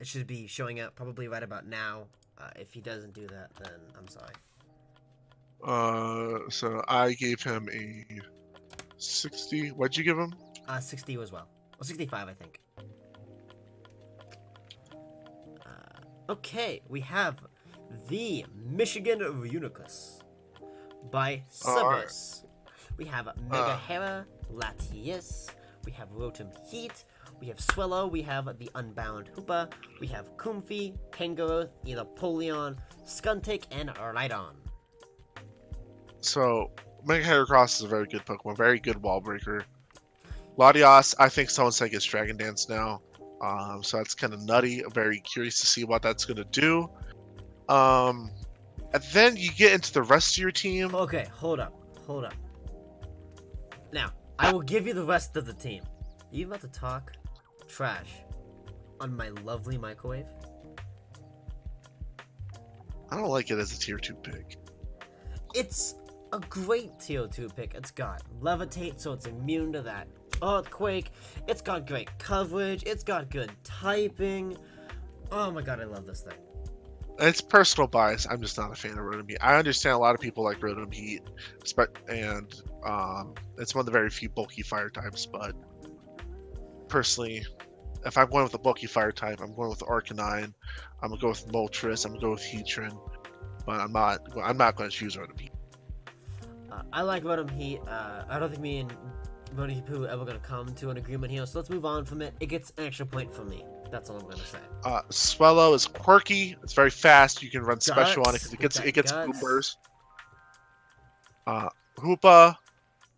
It should be showing up probably right about now. If he doesn't do that, then I'm sorry. So I gave him a 60. What'd you give him? 60 as well. Or 65, I think. Okay, we have the Michigan Reuniclus by Cerberus. We have Mega Hera, Latias, we have Rotom Heat, we have Swellow, we have the Unbound Hoopa, we have Comfey, Kangaroo, Napoleon, Skuntic, and Rhydon. So, Mega Heracross is a very good Pokemon, very good wall breaker. Latias, I think someone said gets Dragon Dance now. So that's kind of nutty. I'm very curious to see what that's going to do. And then you get into the rest of your team. Okay, hold up. Now, I will give you the rest of the team. Are you about to talk trash on my lovely microwave? I don't like it as a tier 2 pick. It's a great tier 2 pick. It's got Levitate, so it's immune to that Earthquake. It's got great coverage. It's got good typing. Oh my god, I love this thing. It's personal bias. I'm just not a fan of Rotom Heat. I understand a lot of people like Rotom Heat, and it's one of the very few bulky fire types, but personally, if I'm going with a bulky fire type, I'm going with Arcanine. I'm gonna go with Moltres. I'm gonna go with Heatran, but I'm not going to choose Rotom Heat. I like Rotom Heat. I don't think me and Rotom Heat are ever gonna come to an agreement here, so let's move on from it. It gets an extra point from me. That's all I'm gonna say. Swellow is quirky. It's very fast. You can run special on it because it gets boopers. Hoopa.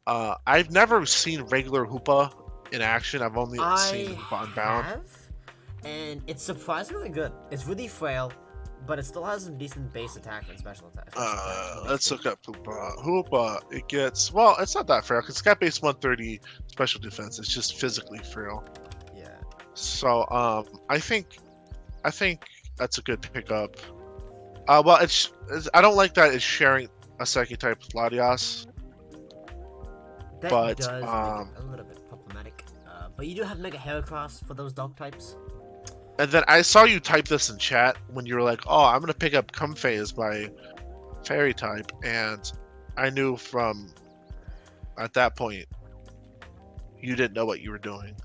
I've never seen regular Hoopa in action. I've only seen Hoopa Unbound. And it's surprisingly good. It's really frail, but it still has some decent base attack and special attack. Let's look up Hoopa. Hoopa, it gets, well, it's not that frail because it's got base 130 special defense. It's just physically frail. Yeah. So, I think that's a good pickup. Well, I don't like that it's sharing a psychic type with Latias. That but does make it a little bit problematic. But you do have Mega Heracross for those dog types. And then I saw you type this in chat when you were like, "Oh, I'm gonna pick up Comfey as my fairy type," and I knew from at that point you didn't know what you were doing,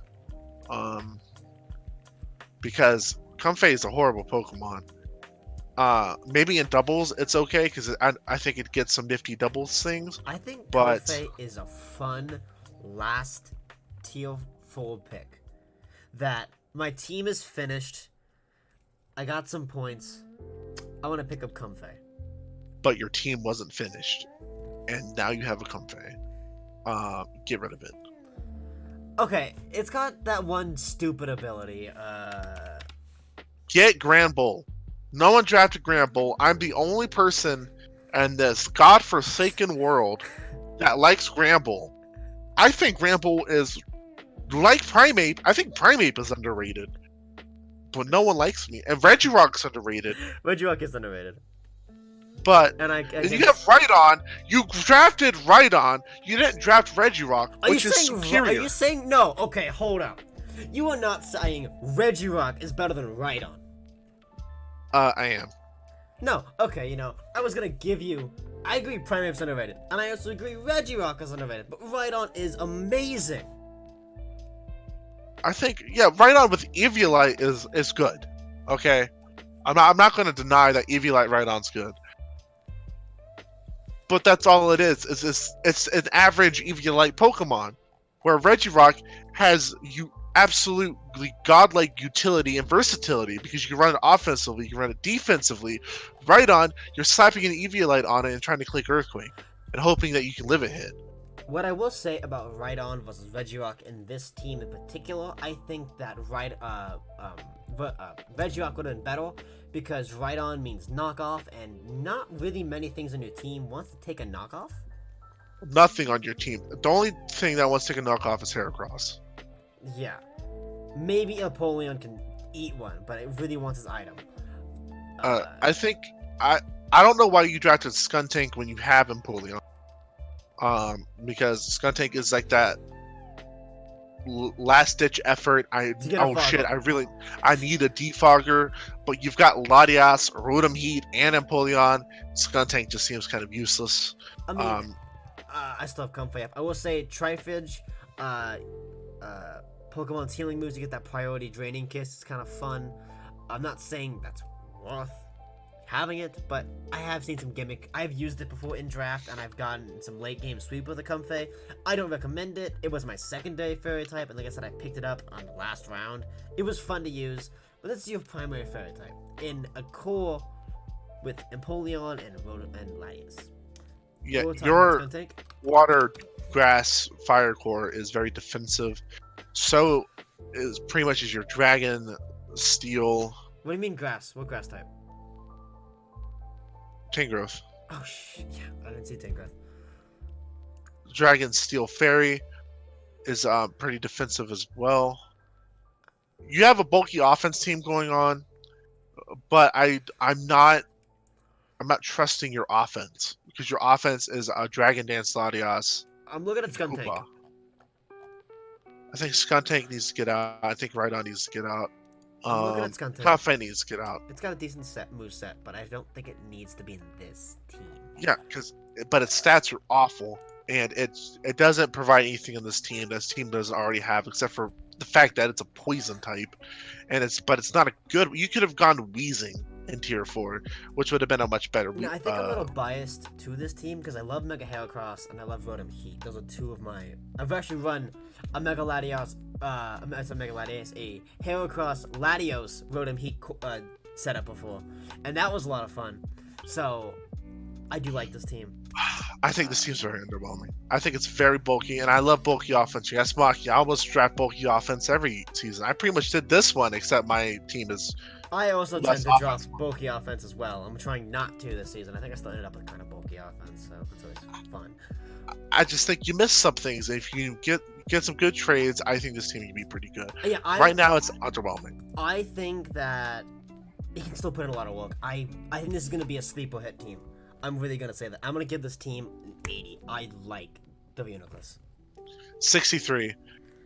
because Comfey is a horrible Pokemon. Maybe in doubles it's okay because I think it gets some nifty doubles things. I think but Comfey is a fun last tier 4 pick that my team is finished. I got some points. I want to pick up Comfey. but your team wasn't finished, and now you have a Comfey. Get rid of it. Okay, it's got that one stupid ability. Get Grand Bull. No one drafted Grand Bull. I'm the only person in this godforsaken world that likes Grand Bull. I think Grand Bull is like Primeape. I think Primeape is underrated, but no one likes me. And Regirock's underrated. Regirock is underrated. But And I if you have Rhydon, you drafted Rhydon. You didn't draft Regirock, which is superior. Are you saying no? Okay, hold up. You are not saying Regirock is better than Rhydon. I am. No, okay, you know, I was gonna give you. I agree Primeape's underrated, and I also agree Regirock is underrated, but Rhydon is amazing. I think Rhydon with Eviolite is good. Okay, I'm not going to deny that Eviolite Rhydon's good. But that's all it is. It's an average Eviolite Pokemon, where Regirock has absolutely godlike utility and versatility because you can run it offensively, you can run it defensively. Rhydon, you're slapping an Eviolite on it and trying to click Earthquake and hoping that you can live a hit. What I will say about Rhydon versus Regirock in this team in particular, I think that Regirock would have been better because Rhydon means knockoff, and not really many things on your team wants to take a knockoff. Nothing on your team. The only thing that wants to take a knockoff is Heracross. Yeah. Maybe Apollyon can eat one, but it really wants his item. I think I don't know why you drafted Skuntank when you have Empoleon. Because Skuntank is like that last ditch effort. I need a defogger, but you've got Latias, Rotom Heat, and Empoleon. Skuntank just seems kind of useless. I mean, I still have Comfey up. I will say Trifidge, Pokemon's healing moves, you get that priority draining kiss. It's kind of fun. I'm not saying that's worth having it, but I have seen some gimmick. I've used it before in draft, and I've gotten some late game sweep with a Comfey. I don't recommend it. It was my secondary fairy type, and like I said, I picked it up on the last round. It was fun to use, but let's see your primary fairy type in a core with Empoleon and Latias. Yeah, your water, grass, fire core is very defensive. So is pretty much as your dragon, steel. What do you mean grass? What grass type? Tangrowth. Oh yeah, I didn't see Tangrowth. Dragon, steel, fairy is pretty defensive as well. You have a bulky offense team going on, but I'm not trusting your offense because your offense is Dragon Dance, Latias. I'm looking at Skuntank. I think Skuntank needs to get out. I think Rhydon needs to get out. I'm looking at Skuntank. Comfey needs to get out. It's got a decent move set, but I don't think it needs to be in this team. Yeah, but its stats are awful, and it doesn't provide anything in this team that this team doesn't already have, except for the fact that it's a poison type, but it's not a good. You could have gone Weezing in Tier 4, which would have been a much better. I think I'm a little biased to this team because I love Mega Heracross and I love Rotom Heat. Those are two of my. I've actually run a Mega Latios, a Heracross Latios Rotom Heat setup before, and that was a lot of fun. So I do like this team. I think this team's very underwhelming. I think it's very bulky, and I love bulky offense. Yes, Maki, I almost draft bulky offense every season. I pretty much did this one, except my team is. I also tend to draft bulky offense as well. I'm trying not to this season. I think I still ended up with kind of bulky offense, so it's always fun. I just think you missed some things. If you get some good trades, I think this team can be pretty good. Yeah, right now it's underwhelming. I think that he can still put in a lot of work. I think this is going to be a sleeper hit team. I'm really going to say that. I'm going to give this team an 80. I like the Uniclus. 63.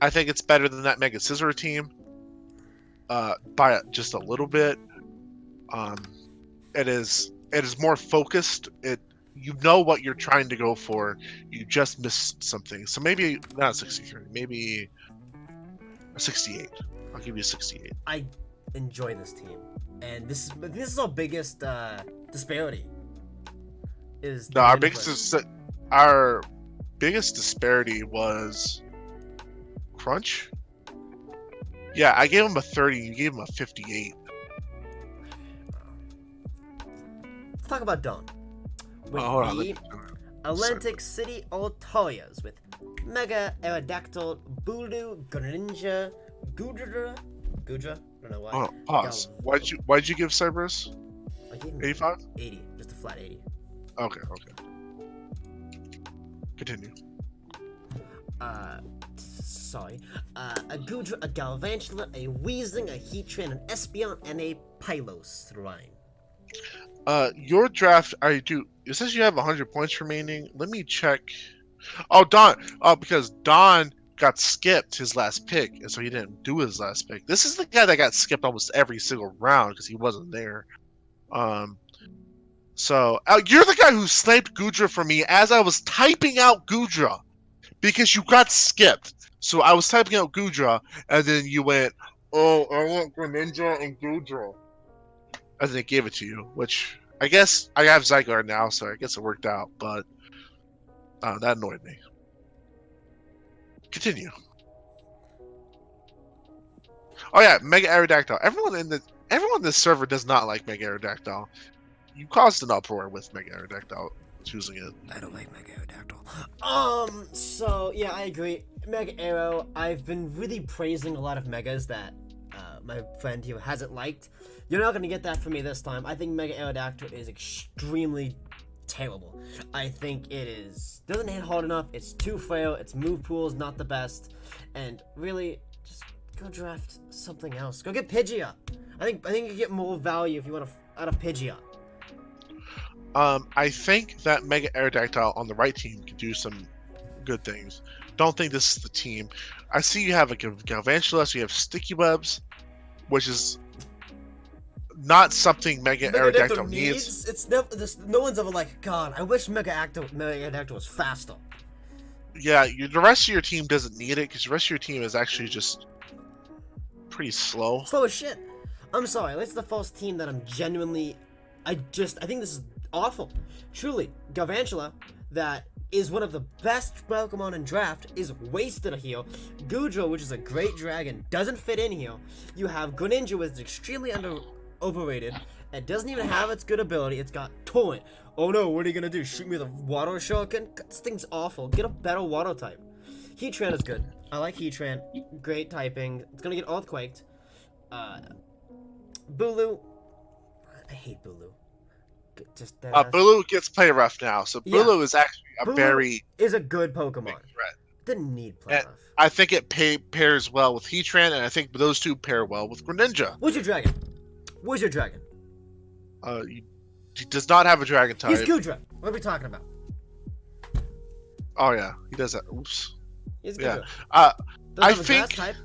I think it's better than that Mega Scizor team. By just a little bit. It is more focused. You know what you're trying to go for. You just missed something. So maybe not 63. Maybe a 68. I'll give you a 68. I enjoy this team, and this is our biggest disparity. No, our biggest disparity was Crunch. Yeah, I gave him a 30. You gave him a 58. Let's talk about Dawn. With Oh, hold on. the Atlantic City Altarias with Mega Aerodactyl, Bulu, Greninja, Gudra? I don't know why. Oh, pause. Why'd you give Cerberus I gave him 85? 80, just a flat 80. Okay. Continue. Sorry. A Gudra, a Galvantula, a Weezing, a Heatran, an Espeon, and a Piloswine. Your draft, it says you have 100 points remaining. Let me check. Oh, Don. Oh, because Don got skipped his last pick, and so he didn't do his last pick. This is the guy that got skipped almost every single round because he wasn't there. So you're the guy who sniped Gudra for me as I was typing out Gudra because you got skipped. So I was typing out Gudra, and then you went, "Oh, I want Greninja and Gudra," and then it gave it to you. Which I guess I have Zygarde now, so I guess it worked out. But that annoyed me. Continue. Oh yeah, Mega Aerodactyl. Everyone in this server does not like Mega Aerodactyl. You caused an uproar with Mega Aerodactyl choosing it. I don't like Mega Aerodactyl. So yeah, I agree. Mega Aero, I've been really praising a lot of Megas that my friend here hasn't liked. You're not gonna get that from me this time. I think Mega Aerodactyl is extremely terrible. I think it doesn't hit hard enough. It's too frail. Its move pool is not the best, and really, just go draft something else. Go get Pidgeot. I think you get more value if you want to out of Pidgeot. I think that Mega Aerodactyl on the right team can do some good things. Don't think this is the team. I see you have a Galvantula, so you have Sticky Webs, which is not something Mega Aerodactyl needs. It's no one's ever like, God, I wish Mega Aerodactyl was faster. Yeah, the rest of your team doesn't need it because the rest of your team is actually just pretty slow. Slow as shit. I'm sorry. This is the first team that I'm genuinely. I think this is awful. Truly, Galvantula, that is one of the best Pokemon in draft, is wasted here. Gudra, which is a great dragon, doesn't fit in here. You have Greninja, which is extremely overrated. It doesn't even have its good ability. It's got Torrent. Oh no, what are you gonna do? Shoot me with a water shuriken? This thing's awful. Get a better water type. Heatran is good. I like Heatran. Great typing. It's gonna get Earthquaked. Bulu. I hate Bulu. Just Bulu gets play rough now, so Bulu is actually Bulu is a good Pokemon. Didn't need play rough. I think it pairs well with Heatran, and I think those two pair well with Greninja. Where's your dragon? He does not have a dragon type. He's Gudra. What are we talking about? Oh yeah, he does that. Oops. He's Gudra. Yeah. I think. Type.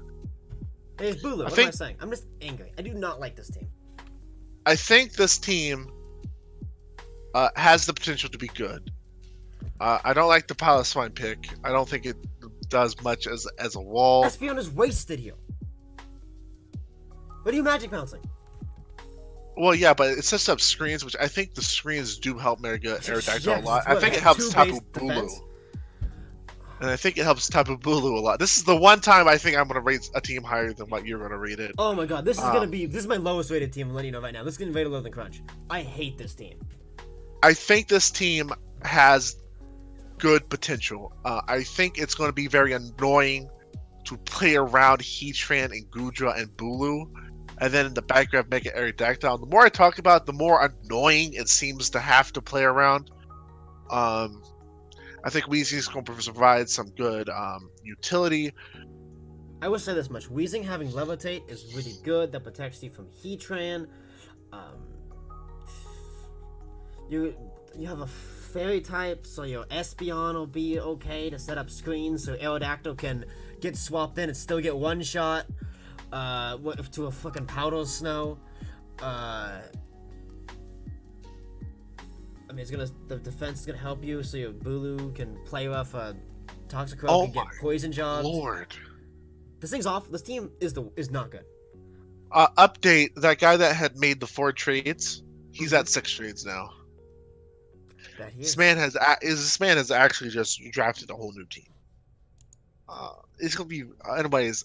Hey, it's Bulu. What am I saying? I'm just angry. I do not like this team. I think this team has the potential to be good. I don't like the Piloswine pick. I don't think it does much as a wall. Espeon is wasted here. What are you magic bouncing? Well, yeah, but it sets up screens, which I think the screens do help Mega Aerodactyl a lot. I think it helps Tapu Bulu. And I think it helps Tapu Bulu a lot. This is the one time I think I'm going to rate a team higher than what you're going to rate it. Oh my god, this is my lowest rated team, I'm letting you know right now. This is going to be rated lower than Crunch. I hate this team. I think this team has good potential. I think it's going to be very annoying to play around Heatran and Gudra and Bulu. And then in the background, Mega Aerodactyl. The more I talk about it, the more annoying it seems to have to play around. I think Weezing is going to provide some good utility. I will say this much. Weezing having Levitate is really good. That protects you from Heatran. You have a Fairy type, so your Espeon will be okay to set up screens so Aerodactyl can get swapped in and still get one shot. To a fucking Powder Snow. I mean, the defense is gonna help you, so your Bulu can play rough. Toxicroak can get poison jobs. Lord, this thing's off. This team is not good. Update: that guy that had made the 4 trades, he's at 6 trades now. This man has actually just drafted a whole new team. It's gonna be, anyways.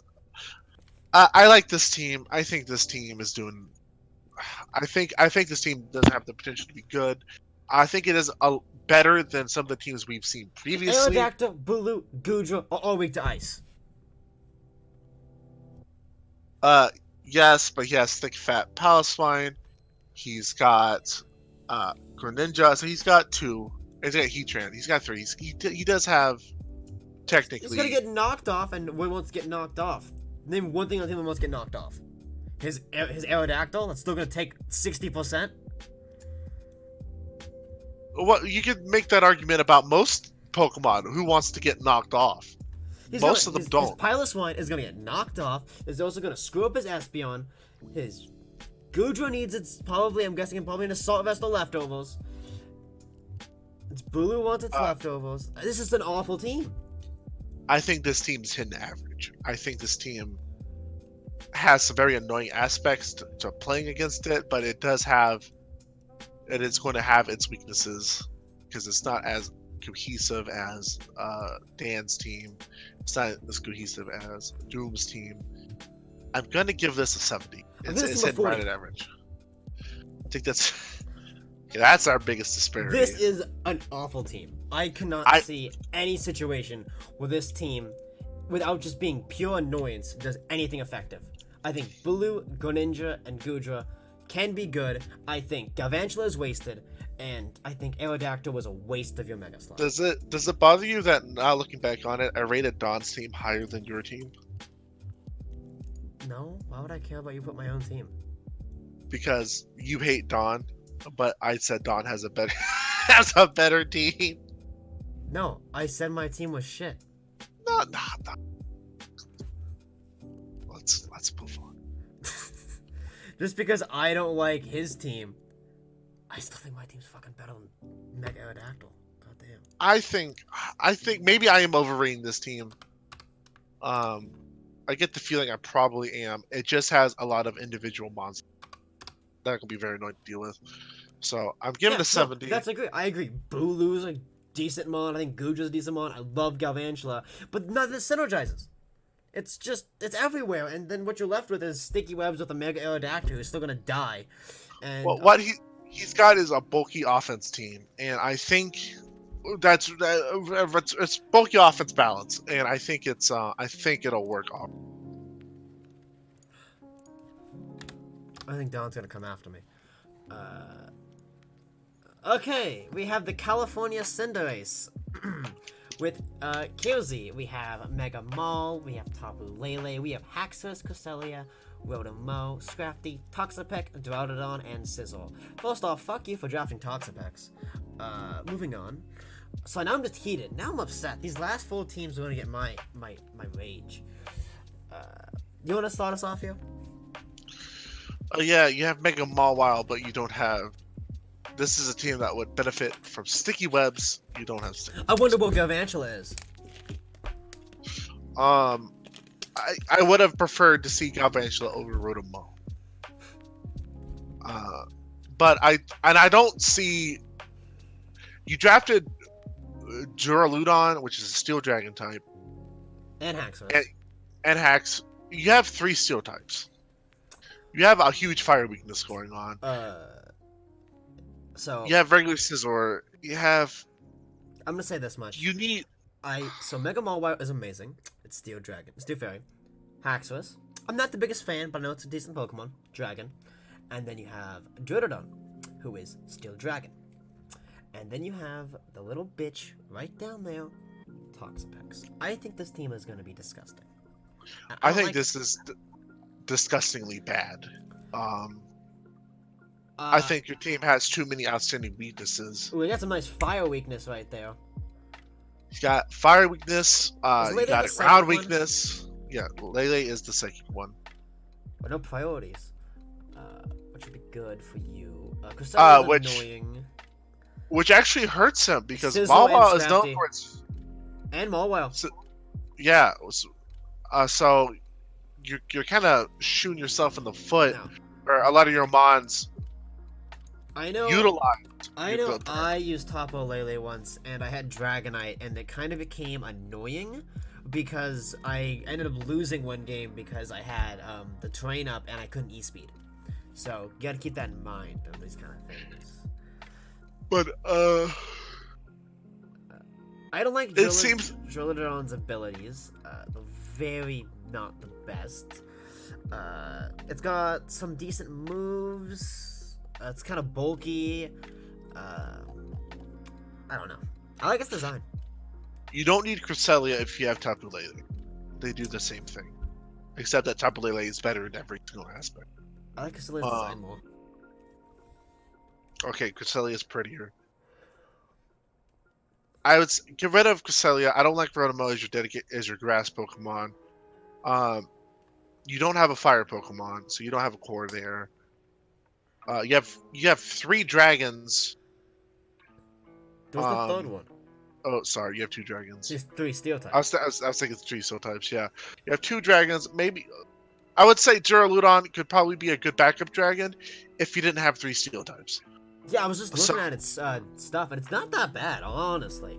I like this team. I think this team is doing. I think this team does have the potential to be good. I think it is better than some of the teams we've seen previously. Aerodactyl, Bulu, Gudra are all weak to ice. Uh, yes, but he has thick, fat Palestine. He's got Greninja, so he's got two. He's got Heatran. He's got three. He does have He's gonna technically. get knocked off, and what wants to get knocked off? Name one thing on the team that wants to get knocked off. His Aerodactyl, that's still gonna take 60%. What you could make that argument about most Pokemon who wants to get knocked off. Most of them His don't. Piloswine is gonna get knocked off. He's also gonna screw up his Espeon. His Gudra needs its probably, I'm guessing, probably an Assault Vest leftovers. Its Bulu wants its leftovers. This is an awful team. I think this team's hitting average. I think this team has some very annoying aspects to playing against it, but it does have, and it's going to have its weaknesses because it's not as cohesive as Dan's team. It's not as cohesive as Doom's team. I'm going to give this a 70. It's hitting right at average. I think that's our biggest disparity. This is an awful team. I cannot see any situation where this team, without just being pure annoyance, does anything effective. I think Bulu, Greninja, and Gudra can be good. I think Galvantula is wasted, and I think Aerodactyl was a waste of your Mega Slot. Does it bother you that now looking back on it, I rated Don's team higher than your team? No, why would I care about you put my own team? Because you hate Don, but I said Don has a better team. No, I said my team was shit. No. Let's move on. Just because I don't like his team, I still think my team's fucking better than Mega Aerodactyl. God damn. I think maybe I am overrating this team. I get the feeling I probably am. It just has a lot of individual monsters that can be very annoying to deal with. So I'm giving it a 70. That's agree. I agree. Bulu's a decent mon. I think Gudra's a decent mon. I love Galvantula, but none of this synergizes. It's everywhere, and then what you're left with is Sticky Webs with a Mega Aerodactyl who's still gonna die. And well, what he's got is a bulky offense team, and I think it's bulky offense balance, and I think it'll work off. I think Don's gonna come after me. Okay, we have the California Cinderace. With Kyozi, we have Mega Mall, we have Tapu Lele, we have Haxorus, Cresselia, Rotomo, Scrafty, Toxapex, Duraludon, and Sizzle. First off, fuck you for drafting Toxapex. Moving on. So now I'm just heated. Now I'm upset. These last 4 teams are gonna get my rage. You wanna start us off here? Oh yeah, you have Mega Mawile, but you don't have. This is a team that would benefit from sticky webs. You don't have sticky webs. I wonder what Galvantula is. I would have preferred to see Galvantula over Rotomo. But I don't see. You drafted Duraludon, which is a Steel Dragon type, And Haxorus. and Hax. You have 3 Steel types. You have a huge fire weakness going on. So you have regular Scizor. You have. I'm gonna say this much. You need. So Mega Mawile is amazing. It's Steel Dragon. Steel Fairy. Haxorus. I'm not the biggest fan, but I know it's a decent Pokemon. Dragon. And then you have Duraludon, who is Steel Dragon. And then you have the little bitch right down there, Toxapex. I think this team is gonna be disgusting. I think this is disgustingly bad. I think your team has too many outstanding weaknesses. We got some nice fire weakness right there. You got fire weakness. You got a ground weakness. Yeah, Lele is the second one. But no priorities. Which would be good for you. Crystall's annoying. Which actually hurts him because Mawile is known for its. And Mawile. So, yeah. So you're kind of shooting yourself in the foot, or a lot of your mons. I know. I used Tapu Lele once, and I had Dragonite, and it kind of became annoying because I ended up losing one game because I had the terrain up and I couldn't E-speed. So you gotta keep that in mind on these kind of things. But I don't like it seems Drillodon's abilities. They're very not the best. It's got some decent moves. It's kind of bulky. I don't know. I like its design. you don't need Cresselia if you have Tapu Lele. They do the same thing, except that Tapu Lele is better in every single aspect. I like Cresselia's design more. Okay, Cresselia is prettier. I would get rid of Cresselia. I don't like Rotomo as your grass Pokemon. You don't have a fire Pokemon, so you don't have a core there. You have 3 dragons. There's the third one. Oh, sorry, you have 2 dragons. There's 3 steel I types. was thinking 3 Steel types. Yeah, you have 2 dragons. Maybe I would say Duraludon could probably be a good backup dragon if you didn't have 3 Steel types. Yeah, I was just looking So at its stuff, and it's not that bad, honestly.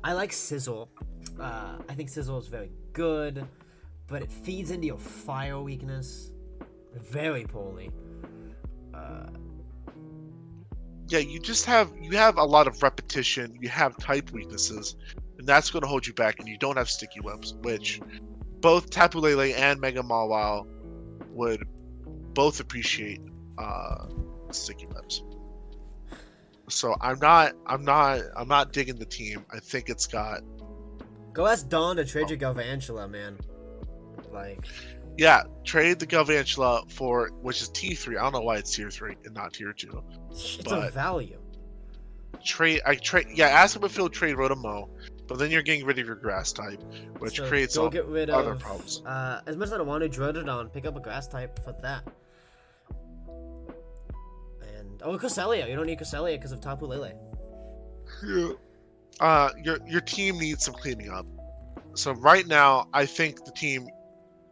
I like Sizzle. I think Sizzle is very good, but it feeds into your fire weakness very poorly. yeah, you have a lot of repetition. You have type weaknesses, and that's going to hold you back. And you don't have sticky webs, which both Tapu Lele and Mega Mawile would both appreciate sticky webs. So I'm not digging the team. I think it's got. Go ask Dawn to trade your Galvantula, man. Like, Yeah, trade the Galvantula for, which is T3. I don't know why it's tier 3 and not tier 2. it's a value. Ask him if he'll trade Rotomo, but then you're getting rid of your grass type, which So creates go get rid other of, problems. As much as I don't want to, Drillodon, pick up a grass type for that. And Cresselia. You don't need Cresselia because of Tapu Lele. Yeah. Your team needs some cleaning up. So right now, I think the team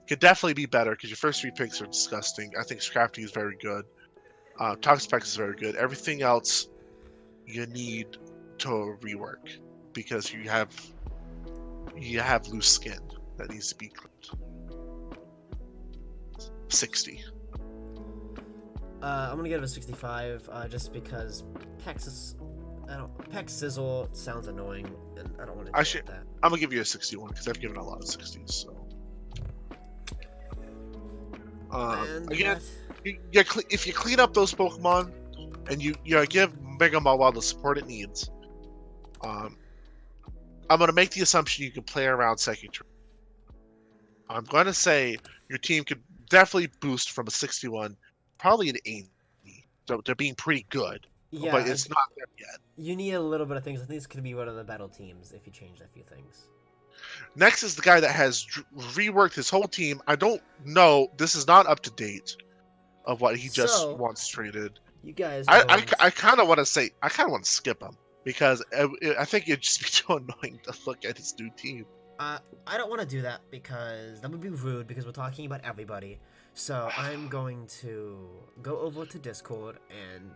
could definitely be better because your first 3 picks are disgusting. I think Scrafty is very good. Toxapex is very good. Everything else you need to rework because you have loose skin that needs to be cleaned. 60. I'm gonna give it a 65, just because Peck Sizzle sounds annoying, and I don't want to deal with that. I'm gonna give you a 61 because I've given a lot of 60s. So, again, if you clean up those Pokemon and you give Mega Mawile the support it needs, I'm gonna make the assumption you can play around second turn. I'm gonna say your team could definitely boost from a 61, probably an 80. So they're being pretty good. Yeah, but it's not there yet. You need a little bit of things. I think this could be one of the battle teams if you change a few things. Next is the guy that has reworked his whole team. I don't know. This is not up to date of what he just wants traded. You guys, I kind of want to say I kind of want to skip him because I think it'd just be too annoying to look at his new team. I don't want to do that because that would be rude because we're talking about everybody. So I'm going to go over to Discord and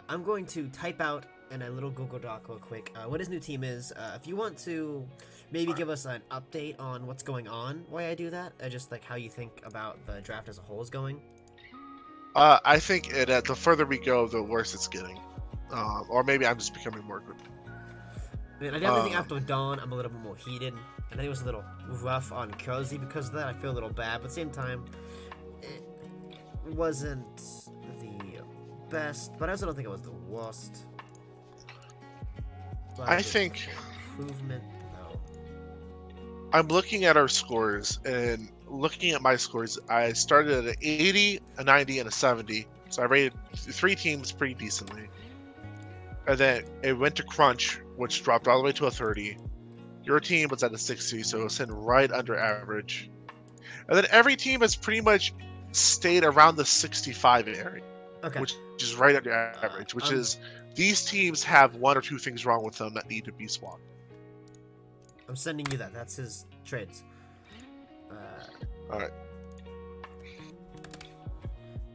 I'm going to type out in a little Google Doc real quick what his new team is. If you want to maybe give us an update on what's going on while I do that, just like how you think about the draft as a whole is going. I think the further we go, the worse it's getting. Or maybe I'm just becoming more good. I mean, I definitely think after Dawn, I'm a little bit more heated. I think it was a little rough on Curly because of that. I feel a little bad, but at the same time, it wasn't the best, but I also don't think it was the worst. I think improvement, though. I'm looking at our scores and looking at my scores. I started at an 80, a 90, and a 70. So I rated 3 teams pretty decently. And then it went to Crunch, which dropped all the way to a 30. Your team was at a 60, so it was sitting right under average. And then every team has pretty much stayed around the 65 area, which is right under average, which is these teams have 1 or 2 things wrong with them that need to be swapped. I'm sending you that. That's his trades. All right.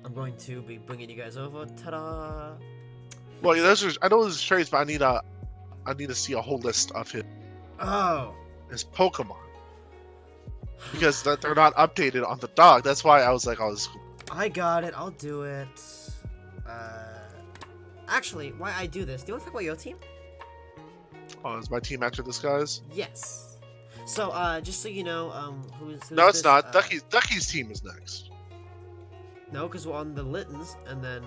I'm going to be bringing you guys over. Ta-da! Well, I know those are trades, but I need to see a whole list of his Pokemon because they're not updated on the dog. That's why I was like, "Oh, this is cool." I got it. I'll do it. Actually, why I do this? Do you want to talk about your team? Oh, is my team after this, guys? Yes. So, just so you know, No, who's it's this? not. Ducky's team is next. No, because we're on the Littons, and then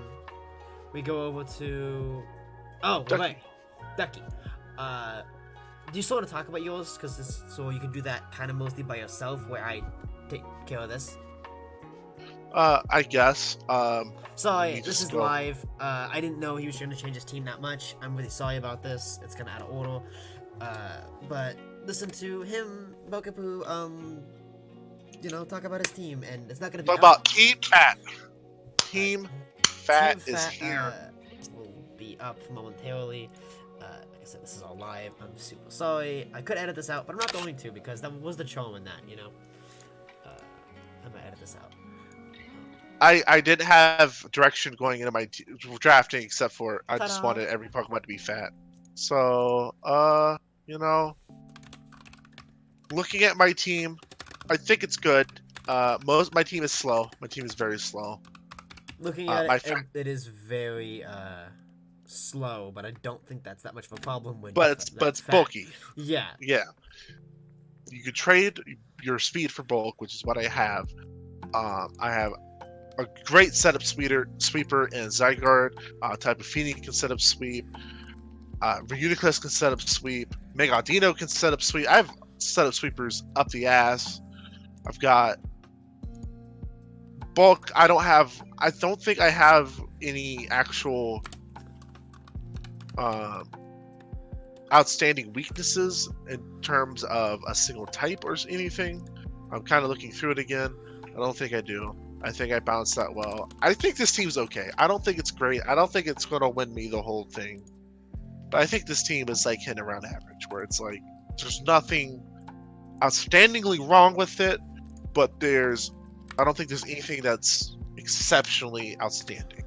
we go over to. Oh, Ducky. right, Ducky. Do you still want to talk about yours? Because so you can do that kind of mostly by yourself, where I take care of this. I guess. Sorry, me this just is go. live. I didn't know he was going to change his team that much. I'm really sorry about this. It's kind of out of order. But listen to him, Bokapu, talk about his team, and it's not going to be Talk up. about Team Fat. Team Team Fat is here. will be up momentarily. Like I said, this is all live. I'm super sorry. I could edit this out, but I'm not going to because that was the charm in that, I'm gonna edit this out. I didn't have direction going into my drafting except for I just Ta-da! wanted every Pokemon to be fat. So, you know, looking at my team, I think it's good. My team is slow. My team is very slow. Looking at My it is very slow, but I don't think that's that much of a problem when you're but that it's fat. bulky. Yeah. Yeah, you could trade your speed for bulk, which is what I have. I have a great setup sweeper in Zygarde. Type of Feeny can set up sweep. Reuniclus can set up sweep. Megadino can set up sweep. I have set up sweepers up the ass. I've got bulk. I don't think I have any actual outstanding weaknesses in terms of a single type or anything. I'm kind of looking through it again. I don't think I do. I think I balanced that well. I think this team's okay. I don't think it's great. I don't think it's going to win me the whole thing. But I think this team is like hitting around average, where it's like there's nothing outstandingly wrong with it, but I don't think there's anything that's exceptionally outstanding.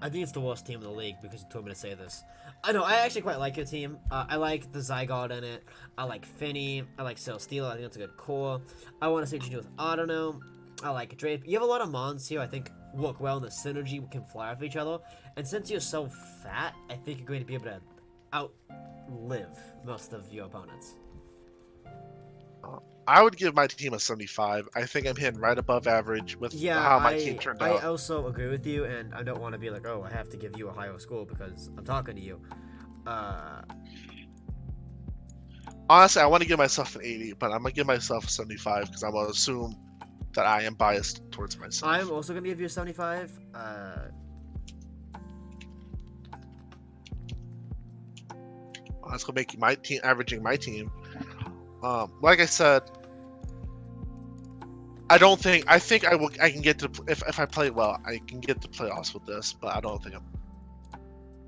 I think it's the worst team in the league because you told me to say this. I know, I actually quite like your team. I like the Zygarde in it. I like Finny. I like Celesteela. I think that's a good core. I want to see what you do with Autono. I like Drape. You have a lot of mons here I think work well in the synergy, can fly off each other. And since you're so fat, I think you're going to be able to outlive most of your opponents. I would give my team a 75. I think I'm hitting right above average with Yeah, how my team turned I out. also agree with you, and I don't want to be like, oh, I have to give you a higher score because I'm talking to you. Honestly, I want to give myself an 80, but I'm gonna give myself a 75 because I'm gonna assume that I am biased towards myself. I'm also gonna give you a 75. Let's go make my team averaging my team. Like I said, I don't think I think I will. I can get to if I play well, I can get to playoffs with this, but I don't think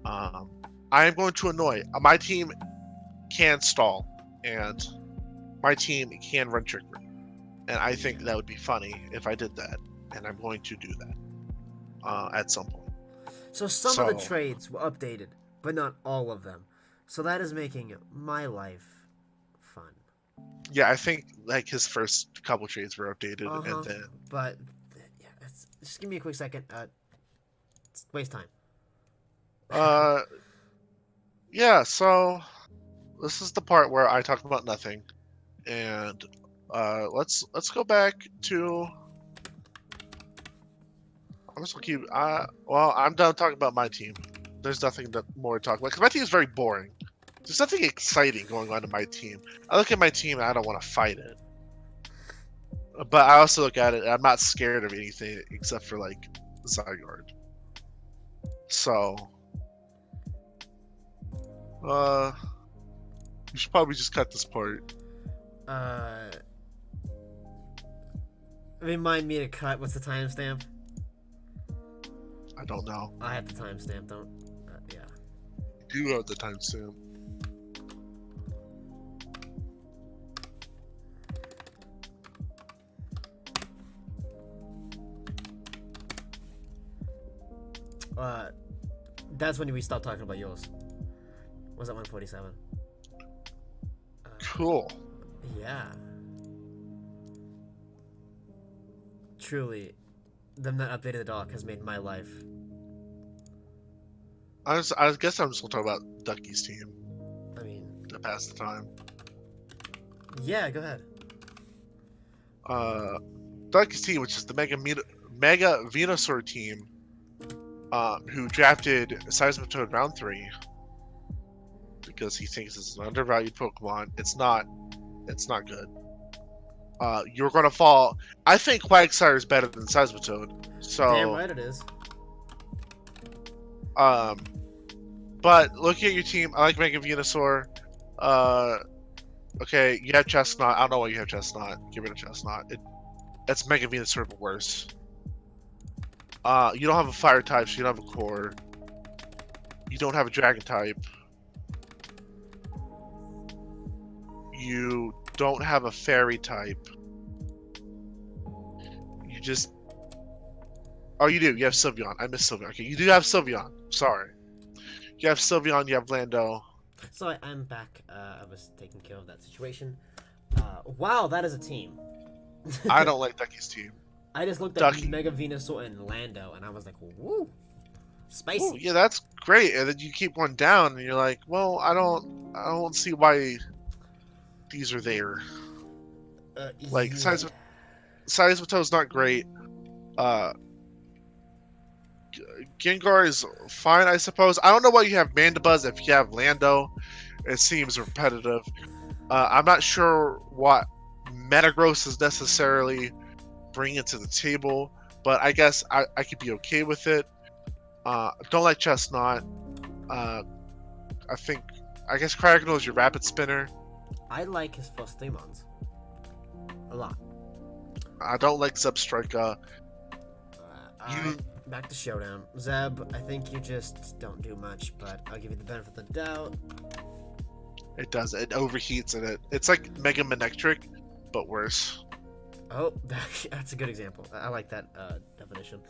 I'm. I am going to annoy. My team can stall, and my team can run trick room, and I think that would be funny if I did that, and I'm going to do that at some point. So some of the trades were updated, but not all of them. So that is making my life fun. Yeah, I think like his first couple trades were updated, and then But yeah, just give me a quick second. Waste time. yeah. So this is the part where I talk about nothing, and let's go back to. I'm just gonna keep. Well, I'm done talking about my team. There's nothing more to talk about because my team is very boring. There's nothing exciting going on in my team. I look at my team and I don't want to fight it. But I also look at it and I'm not scared of anything except for like Zygarde. So, you should probably just cut this part. Remind me to cut. What's the timestamp? I don't know. I have the timestamp. Don't. Yeah. You have the timestamp. That's when we stopped talking about yours. Was that 147? Cool. Yeah. Truly, them not updating the dock has made my life. I guess I'm just gonna talk about Ducky's team I mean, to pass the time. yeah, go ahead. Ducky's team, which is the Mega Venusaur team, who drafted Seismitoad round 3 because he thinks it's an undervalued Pokemon. It's not. It's not good. You're gonna fall. I think Quagsire is better than Seismitoad. So, Damn right it is. but looking at your team, I like Mega Venusaur. Okay, you have Chestnut. I don't know why you have Chestnut. Get rid of Chestnut. That's Mega Venusaur, but worse. You don't have a Fire type, so you don't have a Core. You don't have a Dragon type. You don't have a Fairy type. You just... Oh, you do. You have Sylveon. I missed Sylveon. Okay, you do have Sylveon. Sorry. You have Sylveon, you have Lando. So I'm back. I was taking care of that situation. Wow, that is a team. I don't like Ducky's team. I just looked at Ducky. Mega Venusaur and Lando, and I was like, woo, spicy. Ooh, yeah, that's great. And then you keep one down, and you're like, well, I don't see why these are there. Like, yeah. Seismitoad's not great. Gengar is fine, I suppose. I don't know why you have Mandibuzz if you have Lando. It seems repetitive. I'm not sure what Metagross is necessarily bringing to the table, but I guess I could be okay with it. Don't like Chestnut. I guess Craggle is your Rapid Spinner. I like his first 3 months a lot. I don't like Zebstrika. Alright, back to Showdown. Zeb, I think you just don't do much, but I'll give you the benefit of the doubt. It does. It overheats, and it's like Mega Manectric, but worse. Oh, that's a good example. I like that definition.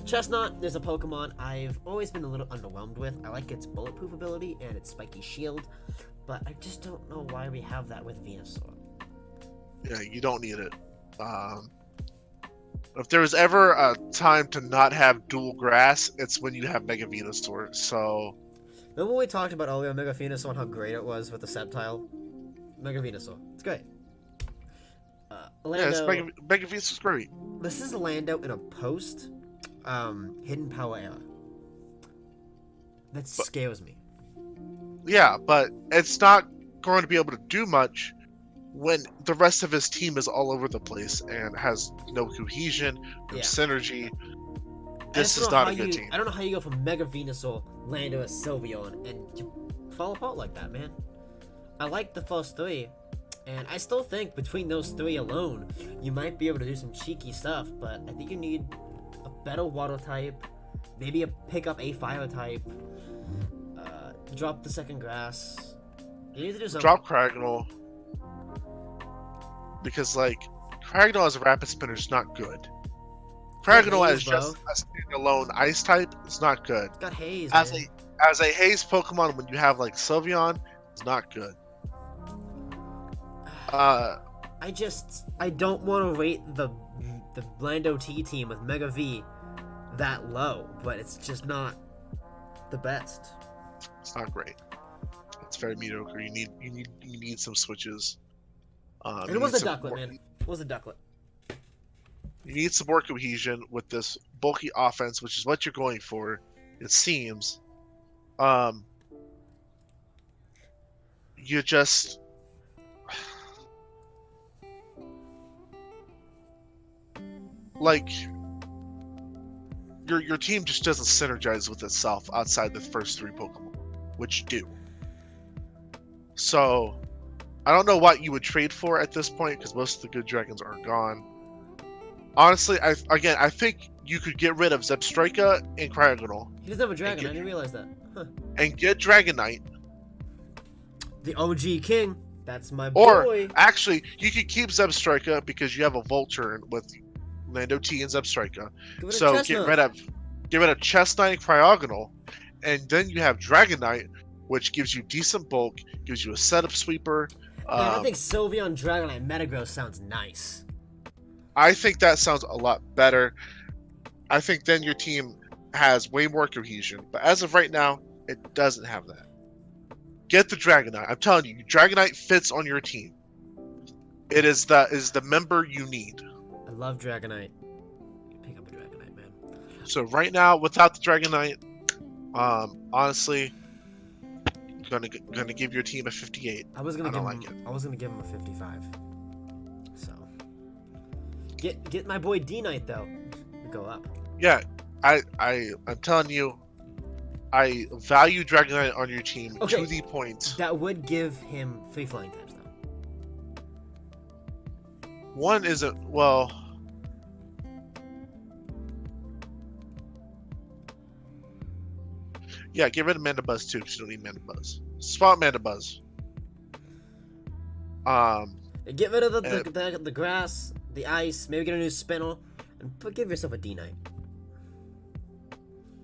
Chestnut is a Pokemon I've always been a little underwhelmed with. I like its bulletproof ability and its spiky shield, but I just don't know why we have that with Venusaur. Yeah, you don't need it. If there was ever a time to not have dual grass, it's when you have Mega Venusaur. So, Remember when we talked about earlier Mega Venusaur and how great it was with the Sceptile? Mega Venusaur. It's great. Lando, yeah, Mega Venusaur's great. this is Lando in a post Hidden Power era. That scares me. Yeah, but it's not going to be able to do much when the rest of his team is all over the place and has no cohesion, no synergy. This is not a good team. I don't know how you go from Mega Venusaur, Lando, and Sylveon, and you fall apart like that, man. I like the first 3, and I still think between those 3 alone, you might be able to do some cheeky stuff, but I think you need a better water type, maybe pick up a fire type, drop the second grass. You need to do something. Drop Craggle. Because, like, Craggle as a Rapid Spinner is not good. Craggle as just a standalone Ice type is not good. It's got Haze, As man. a Haze Pokemon, when you have, like, Sylveon, it's not good. I don't want to rate the Lando T team with Mega V that low, but it's just not the best. It's not great. It's very mediocre. You need some switches. And it was a Ducklet, man. It was a Ducklet. You need some more cohesion with this bulky offense, which is what you're going for, it seems. You just... Like, your team just doesn't synergize with itself outside the first 3 Pokemon, which do. So, I don't know what you would trade for at this point, because most of the good dragons are gone. Honestly, I think you could get rid of Zebstrika and Cryogonal. He doesn't have a dragon, I didn't realize that. Huh. And get Dragonite. The OG King. That's my boy. Or, actually, you could keep Zebstrika because you have a Volturn with Lando T and Zebstrika. So get rid of Chestnut and Cryogonal, and then you have Dragonite, which gives you decent bulk, gives you a setup sweeper. I think Sylveon Dragonite Metagross sounds nice. I think that sounds a lot better. I think then your team has way more cohesion. But as of right now, it doesn't have that. Get the Dragonite. I'm telling you, Dragonite fits on your team. It is the member you need. I love Dragonite. Pick up a Dragonite, man. So right now, without the Dragonite, honestly, gonna give your team a 58. I was gonna I give don't him. like it. I was gonna give him a 55. So get my boy D Knight though. Go up. Yeah, I'm telling you, I value Dragonite on your team to the point. That would give him 3 flying types though. One isn't well. Yeah, get rid of Mandibuzz too, because you don't need Mandibuzz. Swap Mandibuzz. Get rid of the grass, the ice. Maybe get a new Spinel, and give yourself a D Knight.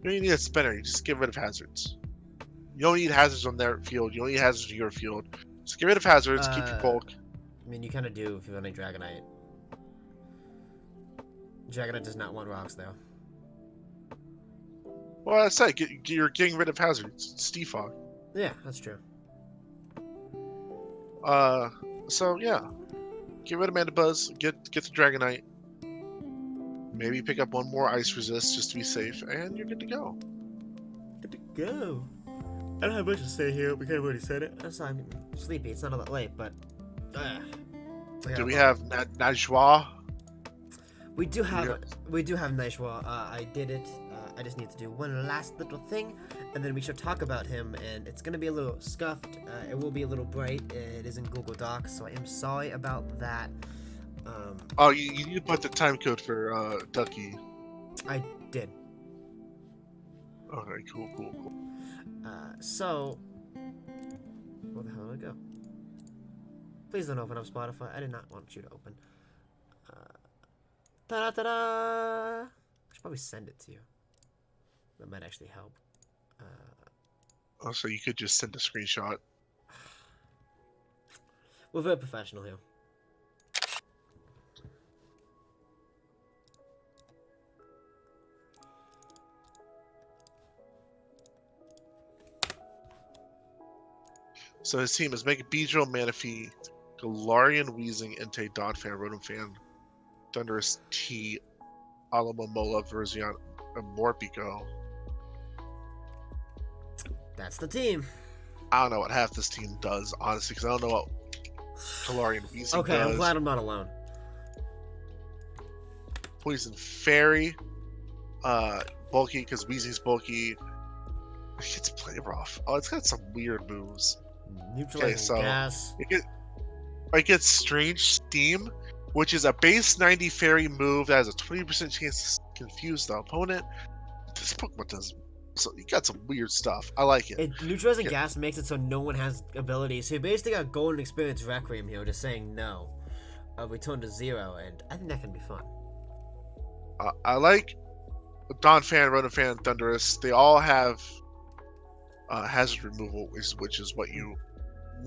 You don't need a spinner. You just get rid of hazards. You don't need hazards on their field. You don't need hazards on your field. Just get rid of hazards. Keep your bulk. I mean, you kind of do if you're running Dragonite. Dragonite does not want rocks though. Well, I said you're getting rid of hazards. It's defog. Yeah, that's true. So yeah, get rid of Mandibuzz. Get the Dragonite. Maybe pick up one more Ice Resist just to be safe, and you're good to go. Good to go. I don't have much to say here. We kind of already said it. I'm sleepy. It's not all that late, but. Do we have Najwa? We do have Najwa. I did it. I just need to do one last little thing, and then we should talk about him. And it's gonna be a little scuffed. It will be a little bright. It is in Google Docs, so I am sorry about that. Oh, you need to put the time code for Ducky. I did. Okay, cool. So, where the hell did it go? Please don't open up Spotify. I did not want you to open. Ta-da-ta-da! I should probably send it to you. That might actually help. So you could just send a screenshot. We're very professional here. So his team is Mega Beedrill, Manaphy, Galarian, Weezing, Entei, Donphan, Rotomfan, Thundurus, T, Alamomola, Verzion, and Morpeko. That's the team. I don't know what half this team does, honestly, because I don't know what Galarian Weezing does. Okay, I'm glad I'm not alone. Poison Fairy, bulky, because Weezing's bulky. It's play rough. Oh, it's got some weird moves. Neutralizing gas. It gets Strange Steam, which is a base 90 fairy move that has a 20% chance to confuse the opponent. This Pokemon does. So you got some weird stuff. I like it. Neutralizing gas makes it so no one has abilities. So you basically got Golden Experience Requiem here, just saying no. Return to 0, and I think that can be fun. I like Donphan, Rotomfan, Thundurus. They all have hazard removal, which is what you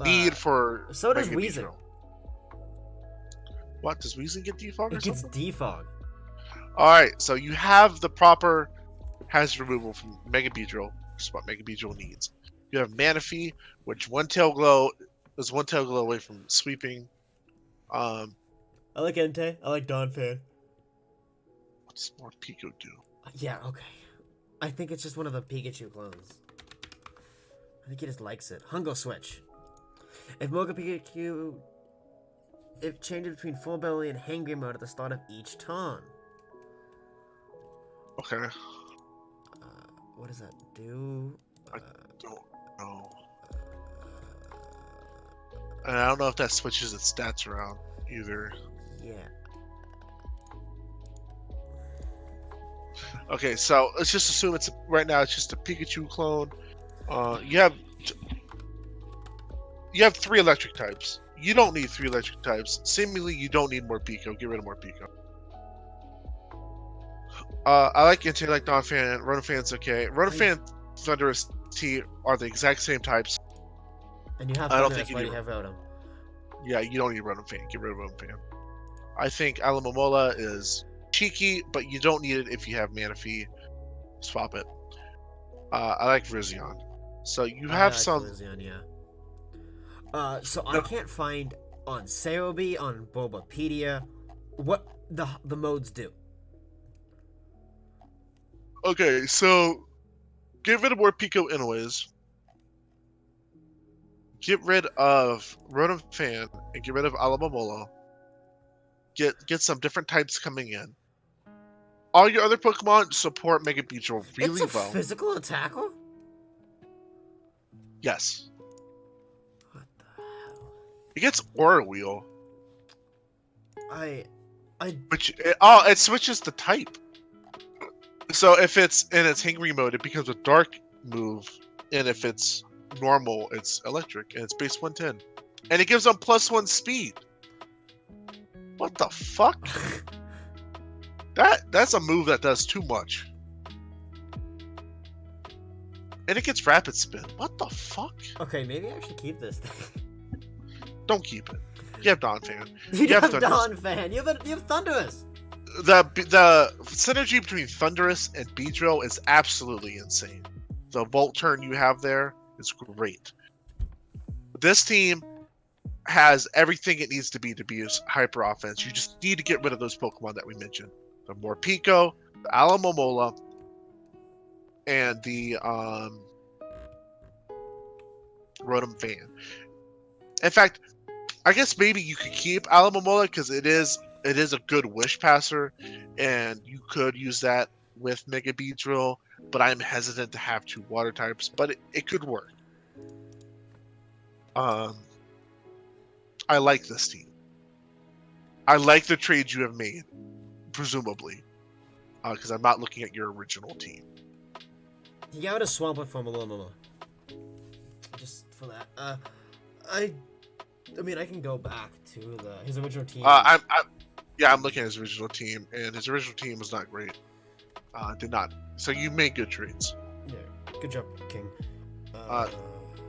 need for. So does Weezing. What, does Weezing get defog? It gets defog. Alright, so you have the proper hazard removal from Mega Beedrill, which is what Mega Beedrill needs. You have Manaphy, which one tail glow away from sweeping. I like Entei. I like Donphan. What's Morpeko do? Yeah, okay. I think it's just one of the Pikachu clones. I think he just likes it. Hungo Switch. If Mocha Pikachu... It changes between Full Belly and Hangry mode at the start of each turn. Okay. What does that do? I don't know. And I don't know if that switches its stats around either. Yeah. Okay, so let's just assume it's right now. It's just a Pikachu clone. You have 3 electric types. You don't need 3 electric types. Seemingly, you don't need more Pico. Get rid of more Pico. I like Entei, like Donphan. Rotomfan's okay. Rotomfan, Thundurus, T are the exact same types. And you have I don't think you have Rotom. Yeah, you don't need Rotomfan. Get rid of Rotomfan. I think Alamomola is cheeky, but you don't need it if you have Manaphy. Swap it. I like Rizion. So you I have like some. Felizion, yeah. So I No, can't find on Serobi, on Bulbapedia, what the modes do. okay, so get rid of more Pico anyways. Get rid of Rotom Fan and get rid of Alamamolo. Get some different types coming in. All your other Pokemon support Mega Beedrill It's really a well. physical attacker? Yes. What the hell? It gets Aura Wheel, I which it switches the type. So if it's in its Hangry mode, it becomes a Dark move, and if it's normal, it's Electric, and it's base 110, and it gives them +1 speed. What the fuck? That's a move that does too much. And it gets Rapid Spin. What the fuck? okay, maybe I should keep this thing. Don't keep it. You have Dawn Fan. You have have Thundurus. Dawn Fan. You have Thunderous. The synergy between Thundurus and Beedrill is absolutely insane. The Volt turn you have there is great. This team has everything it needs to be a hyper offense. You just need to get rid of those Pokemon that we mentioned. The Morpeko, the Alamomola, and the Rotom Fan. In fact, I guess maybe you could keep Alamomola because it is a good wish passer, and you could use that with Mega Beedrill, but I'm hesitant to have 2 water types, but it could work. I like this team. I like the trades you have made, presumably, because I'm not looking at your original team. You got to swamp it from a little just for that. I mean, I can go back to his original team. I'm looking at his original team, and his original team was not great. Did not. So you made good trades. Yeah, good job, King.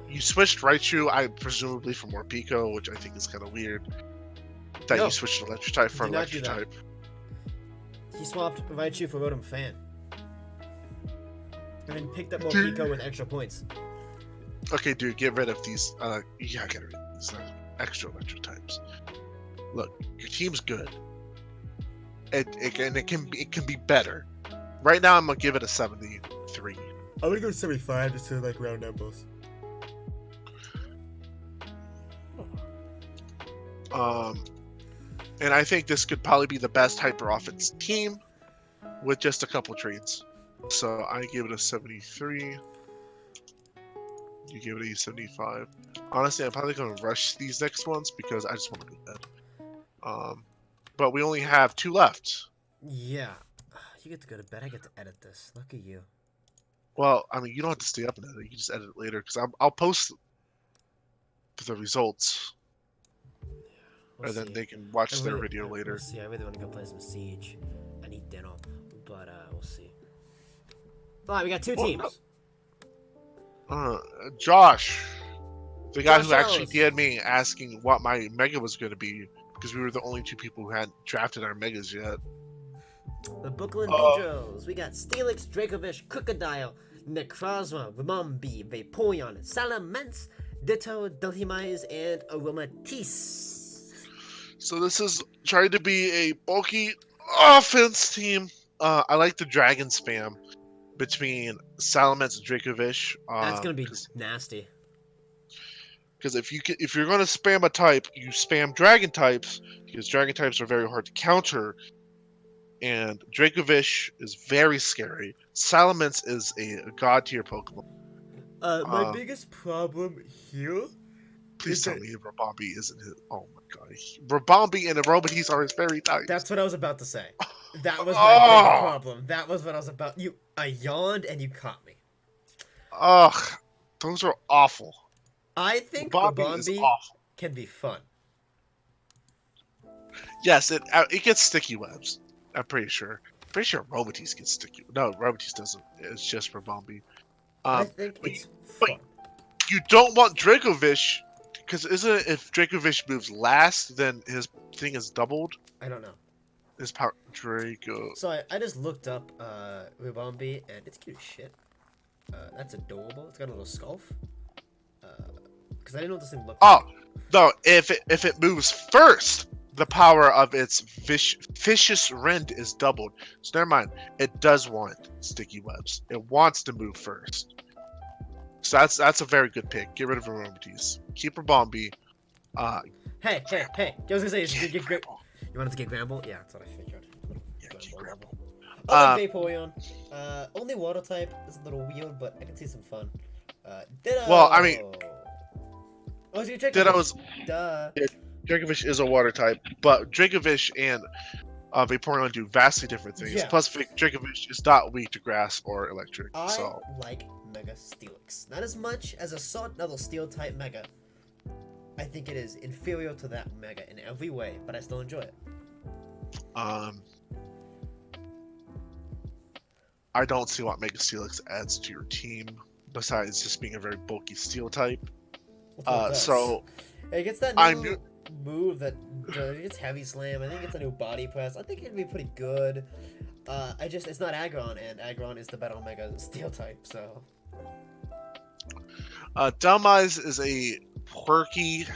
You switched Raichu, presumably for Morpeko, which I think is kind of weird. That No, you switched Electric type for did not do Electric that. type. He swapped Raichu for Rotom Fan. And then picked up Morpeko with extra points. Okay, dude, get rid of these. Get rid of these extra Electric types. Look, your team's good. It can be better. Right now, I'm gonna give it a 73. I'm gonna go 75 just to like round numbers. And I think this could probably be the best hyper offense team with just a couple trades. So I give it a 73. You give it a 75. Honestly, I'm probably gonna rush these next ones because I just want to go to bed. But we only have 2 left. Yeah. You get to go to bed. I get to edit this. Look at you. Well, I mean, you don't have to stay up and edit. You can just edit it later because I'll post the results, and then they can watch their video later. We'll see. I really want to go play some Siege and eat dinner, but we'll see. All right, we got 2 teams. Josh, the guy Josh who actually Ellis. DM'd me asking what my mega was going to be because we were the only 2 people who hadn't drafted our megas yet. The Brooklyn Beedrills. We got Steelix, Dracovish, Crocodile, Necrozma, Ramambi, Vaporeon, Salamence, Ditto, Dulcimize, and Aromatisse. So this is trying to be a bulky offense team. I like the dragon spam between Salamence and Dracovish. That's gonna be nasty. Because if you're gonna spam a type, you spam dragon types because dragon types are very hard to counter. And Dracovish is very scary. Salamence is a god tier Pokemon. My biggest problem here. Please tell me Rabombi isn't his. Oh my god. Rabombi and Aromatisse are his fairy types. That's what I was about to say. That was my big problem. That was what I was about. I yawned and you caught me. Ugh. Those are awful. I think Rabombi can be fun. Yes, it gets sticky webs. I'm pretty sure. Pretty sure Aromatisse gets sticky. No, Aromatisse doesn't. It's just Rabombi. I think it's fun. You don't want Dracovish, because isn't it if Dracovish moves last, then his thing is doubled? I don't know. His power Draco. So I just looked up Ribombi, and it's cute as shit. That's adorable. It's got a little scarf. Because I didn't know what this thing looked Oh like. no! If it moves first, the power of its vicious rend is doubled. So never mind. It does want sticky webs. It wants to move first. So that's a very good pick. Get rid of Aromatisse. Keep Bombi. Hey! I was gonna say, you should get great. Gramble. You wanted to get Gramble? Yeah, that's what I figured. Yeah, keep Gramble. I like Vaporeon. Only water type is a little weird, but I can see some fun. Ditto! Well, I mean, Oh, so you're checking Ditto's Duh. Dracovish is a water type, but Dracovish and Vaporeon do vastly different things. Yeah. Plus, Dracovish is not weak to grass or electric. I So like Mega Steelix. Not as much as a Sword Level Steel type Mega. I think it is inferior to that Mega in every way, but I still enjoy it. I don't see what Mega Steelix adds to your team besides just being a very bulky steel type. So it gets that new move that it's Heavy Slam. I think it's a new Body Press. I think it'd be pretty good. It's not Aggron, and Aggron is the better Mega Steel type. So Delmise is a quirky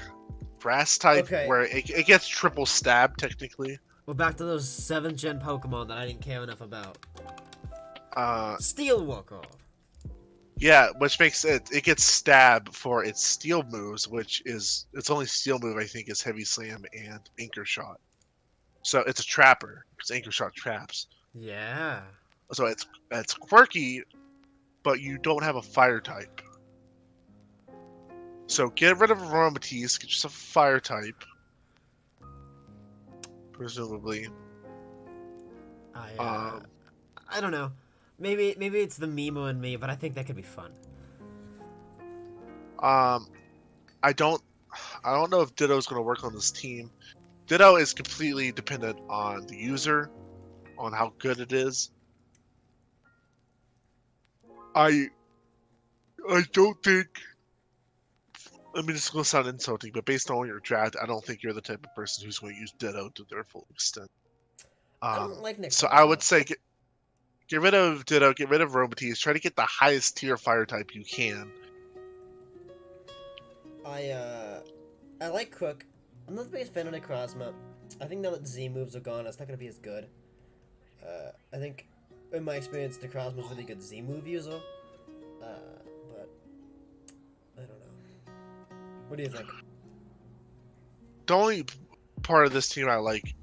grass type where it gets triple stab technically. We're back to those 7th gen Pokemon that I didn't care enough about. Steel Walker. Yeah, which makes it gets stab for its steel moves, which is its only steel move I think is Heavy Slam and Anchor Shot. So it's a trapper because Anchor Shot traps. Yeah. So it's quirky, but you don't have a fire type. So get rid of Aromatisse, get yourself a fire type. Presumably. I don't know. Maybe it's the Mimo in me, but I think that could be fun. I don't know if Ditto's going to work on this team. Ditto is completely dependent on the user, on how good it is. I don't think. I mean, it's going to sound insulting, but based on your draft, I don't think you're the type of person who's going to use Ditto to their full extent. I don't like Nick. So I would say get rid of Ditto, get rid of Aromatisse, try to get the highest tier fire type you can. I like Crook. I'm not the biggest fan of Necrozma. I think now that Z moves are gone, it's not gonna be as good. I think, in my experience, Necrozma's a really good Z move user. But I don't know. What do you think? The only part of this team I like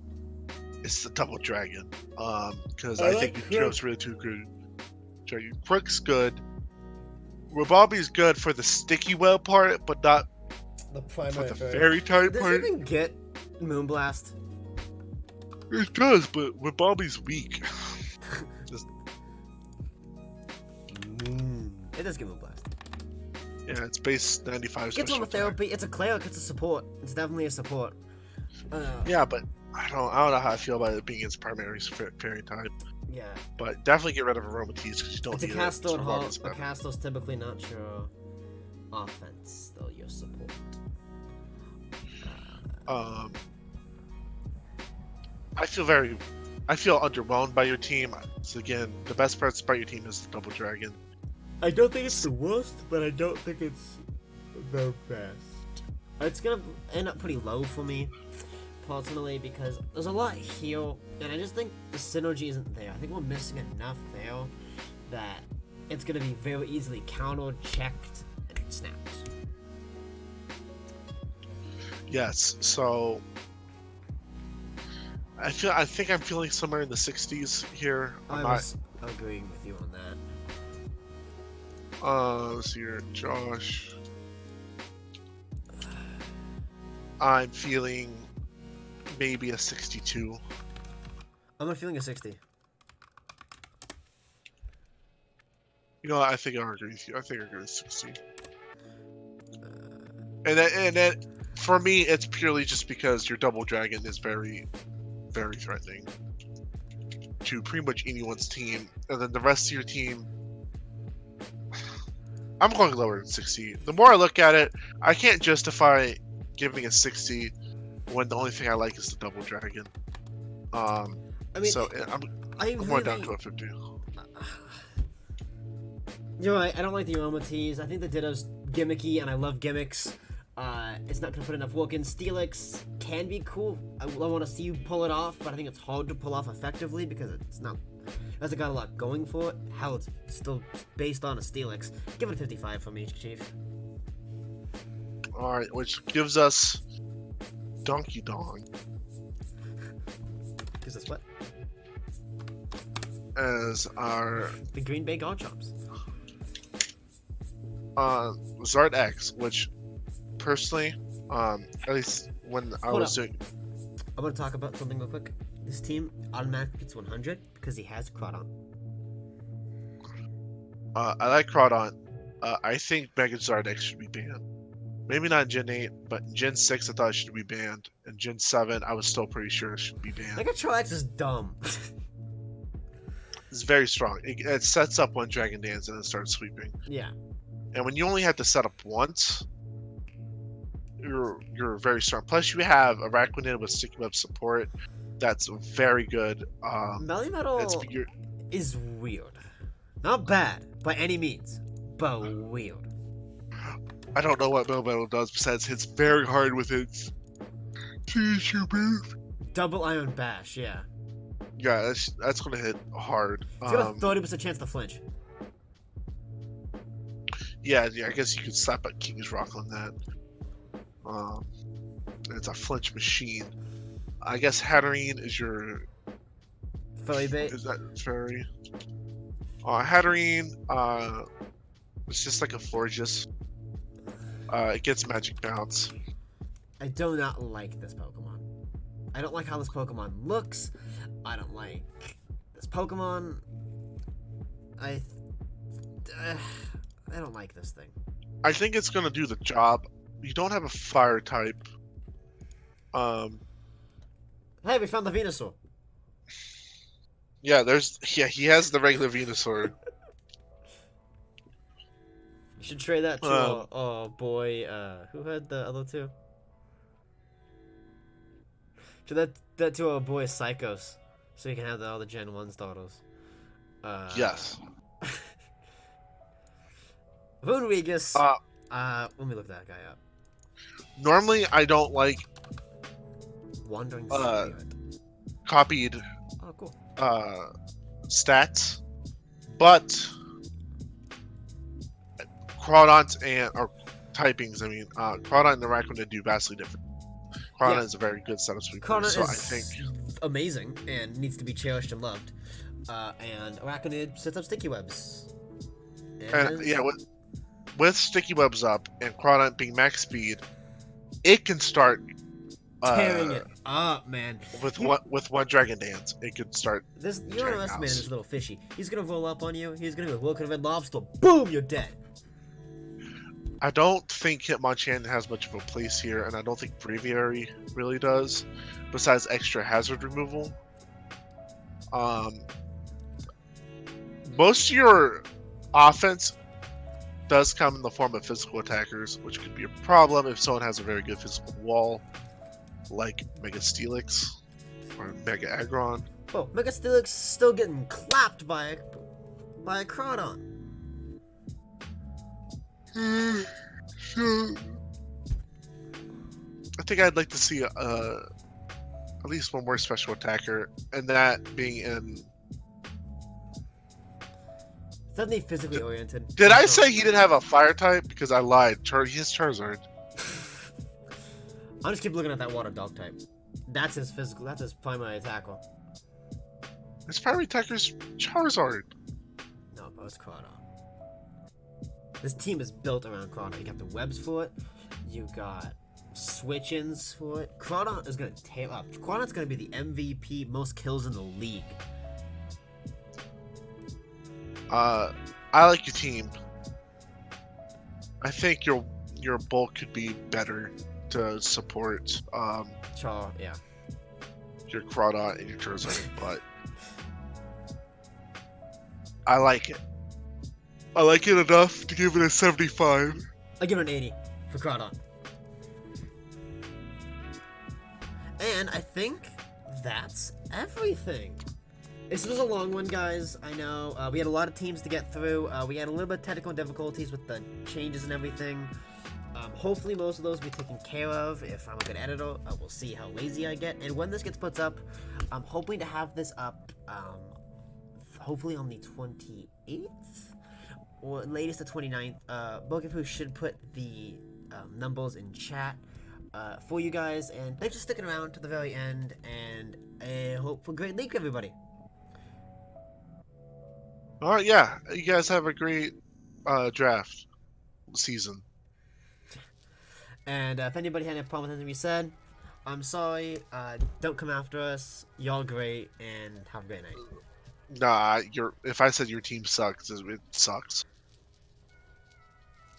is the Double Dragon. Because I think Joe's really too good. Crook's good. Ribombi's good for the sticky web part, but not the primary for the fairy type part. Does it even get Moonblast? It does, but Ribombi's weak. It does get Moonblast. Yeah, it's base 95. It gets on the therapy. It's a cleric. It's a support. It's definitely a support. Yeah, but I don't know how I feel about it being its primary fairy type. Yeah. But definitely get rid of Aromatisse because you don't need it. It's a Castor Halt, but Castor's typically not your offense, though your support. I feel underwhelmed by your team. So again, the best part about your team is the Double Dragon. I don't think it's the worst, but I don't think it's the best. It's gonna end up pretty low for me, personally, because there's a lot here, and I just think the synergy isn't there. I think we're missing enough there that it's gonna be very easily countered, checked, and snapped. Yes, so I think I'm feeling somewhere in the 60s here. I was agreeing with you on that. Let's see here, Josh. I'm feeling maybe a 62. I'm feeling a 60. You know what? I think I agree with you. I think I agree with 60. And then for me, it's purely just because your Double Dragon is very, very threatening to pretty much anyone's team, and then the rest of your team. I'm going lower than 60. The more I look at it, I can't justify giving a 60 when the only thing I like is the Double Dragon. I mean, So I I'm going down really. to a 50. You're right. I don't like the armor tees. I think the Ditto's gimmicky, and I love gimmicks. It's not gonna put enough work in. Steelix can be cool. I want to see you pull it off, but I think it's hard to pull off effectively because it's not. It hasn't got a lot going for it. Hell, it's still based on a Steelix. Give it a 55 for me, Chief. All right, which gives us Donkey Dong Is this what? as our The Green Bay Garchomps. Zard X, which personally, at least when I Hold was up. doing, I'm gonna talk about something real quick. This team automatically gets 100 because he has Crawdon. I like Crawdon. I think Mega Zard X should be banned. Maybe not in Gen 8, but in Gen 6 I thought it should be banned. In Gen 7 I was still pretty sure it should be banned. Megatron is dumb. It's very strong. It sets up one Dragon Dance and then starts sweeping. Yeah. And when you only have to set up once, you're very strong. Plus you have Arachnid with Sticky Web support. That's very good. Metal is weird. Not bad by any means, but weird. I don't know what Metal does besides hits very hard with its signature move. Double Iron Bash, yeah. Yeah, that's gonna hit hard. It's got a 30% chance to flinch. Yeah, I guess you could slap a King's Rock on that. It's a flinch machine. I guess Hatterene is your Furry bait. Is that fairy? Hatterene, it's just like a Forgeous. It gets magic bounce. I do not like this Pokemon. I don't like how this Pokemon looks. I don't like this Pokemon. I don't like this thing. I think it's gonna do the job. You don't have a fire type. Hey, we found the Venusaur. Yeah, he has the regular Venusaur. You should trade that to our boy. Who had the other two? Trade that to our boy Psychos, so you can have all the Gen 1 starters. Yes. Voonwegus. Let me look that guy up. Normally, I don't like Wandering Spirit. copied Oh, cool. stats, but Crawdons or typings. I mean, Crawdon and Arachnid do vastly different. Crawdon is a very good setup sweeper, Crawdon so is I think amazing and needs to be cherished and loved. And Arachnid sets up sticky webs. And yeah, with sticky webs up and Crawdon being max speed, it can start tearing it up, man. With one Dragon Dance, it could start. You're underestimating this little fishy. He's gonna roll up on you. He's gonna go look at a red lobster. Boom, you're dead. I don't think Hitmonchan has much of a place here, and I don't think Braviary really does, besides extra hazard removal. Most of your offense does come in the form of physical attackers, which could be a problem if someone has a very good physical wall, like Mega Steelix or Mega Aggron. Oh, Mega Steelix still getting clapped by a Crawdon. I think I'd like to see at least one more special attacker, and that being in. Doesn't he physically oriented? Did I say he didn't have a fire type? Because I lied. He has Charizard. I'll just keep looking at that water dog type. That's his physical. That's his primary attacker. His primary attacker's Charizard. No, but it's Crawdon. This team is built around Crawdon. You got the webs for it. You got switch-ins for it. Crawdon is gonna tear up. Crawdon's gonna be the MVP, most kills in the league. I like your team. I think your bulk could be better to support Yeah. your Crawdon and your Charizard, but I like it. I like it enough to give it a 75. I give it an 80 for Crawdon. And I think that's everything. This was a long one, guys. I know. We had a lot of teams to get through. We had a little bit of technical difficulties with the changes and everything. Hopefully, most of those will be taken care of. If I'm a good editor, we'll see how lazy I get. And when this gets put up, I'm hoping to have this up, hopefully on the 28th or latest the 29th. Bogafu should put the numbers in chat for you guys. And thanks for sticking around to the very end. And I hope for a great league, everybody. All right, yeah, you guys have a great draft season. And if anybody had any problem with anything we said, I'm sorry. Don't come after us. Y'all great, and have a great night. Nah, if I said your team sucks, it sucks.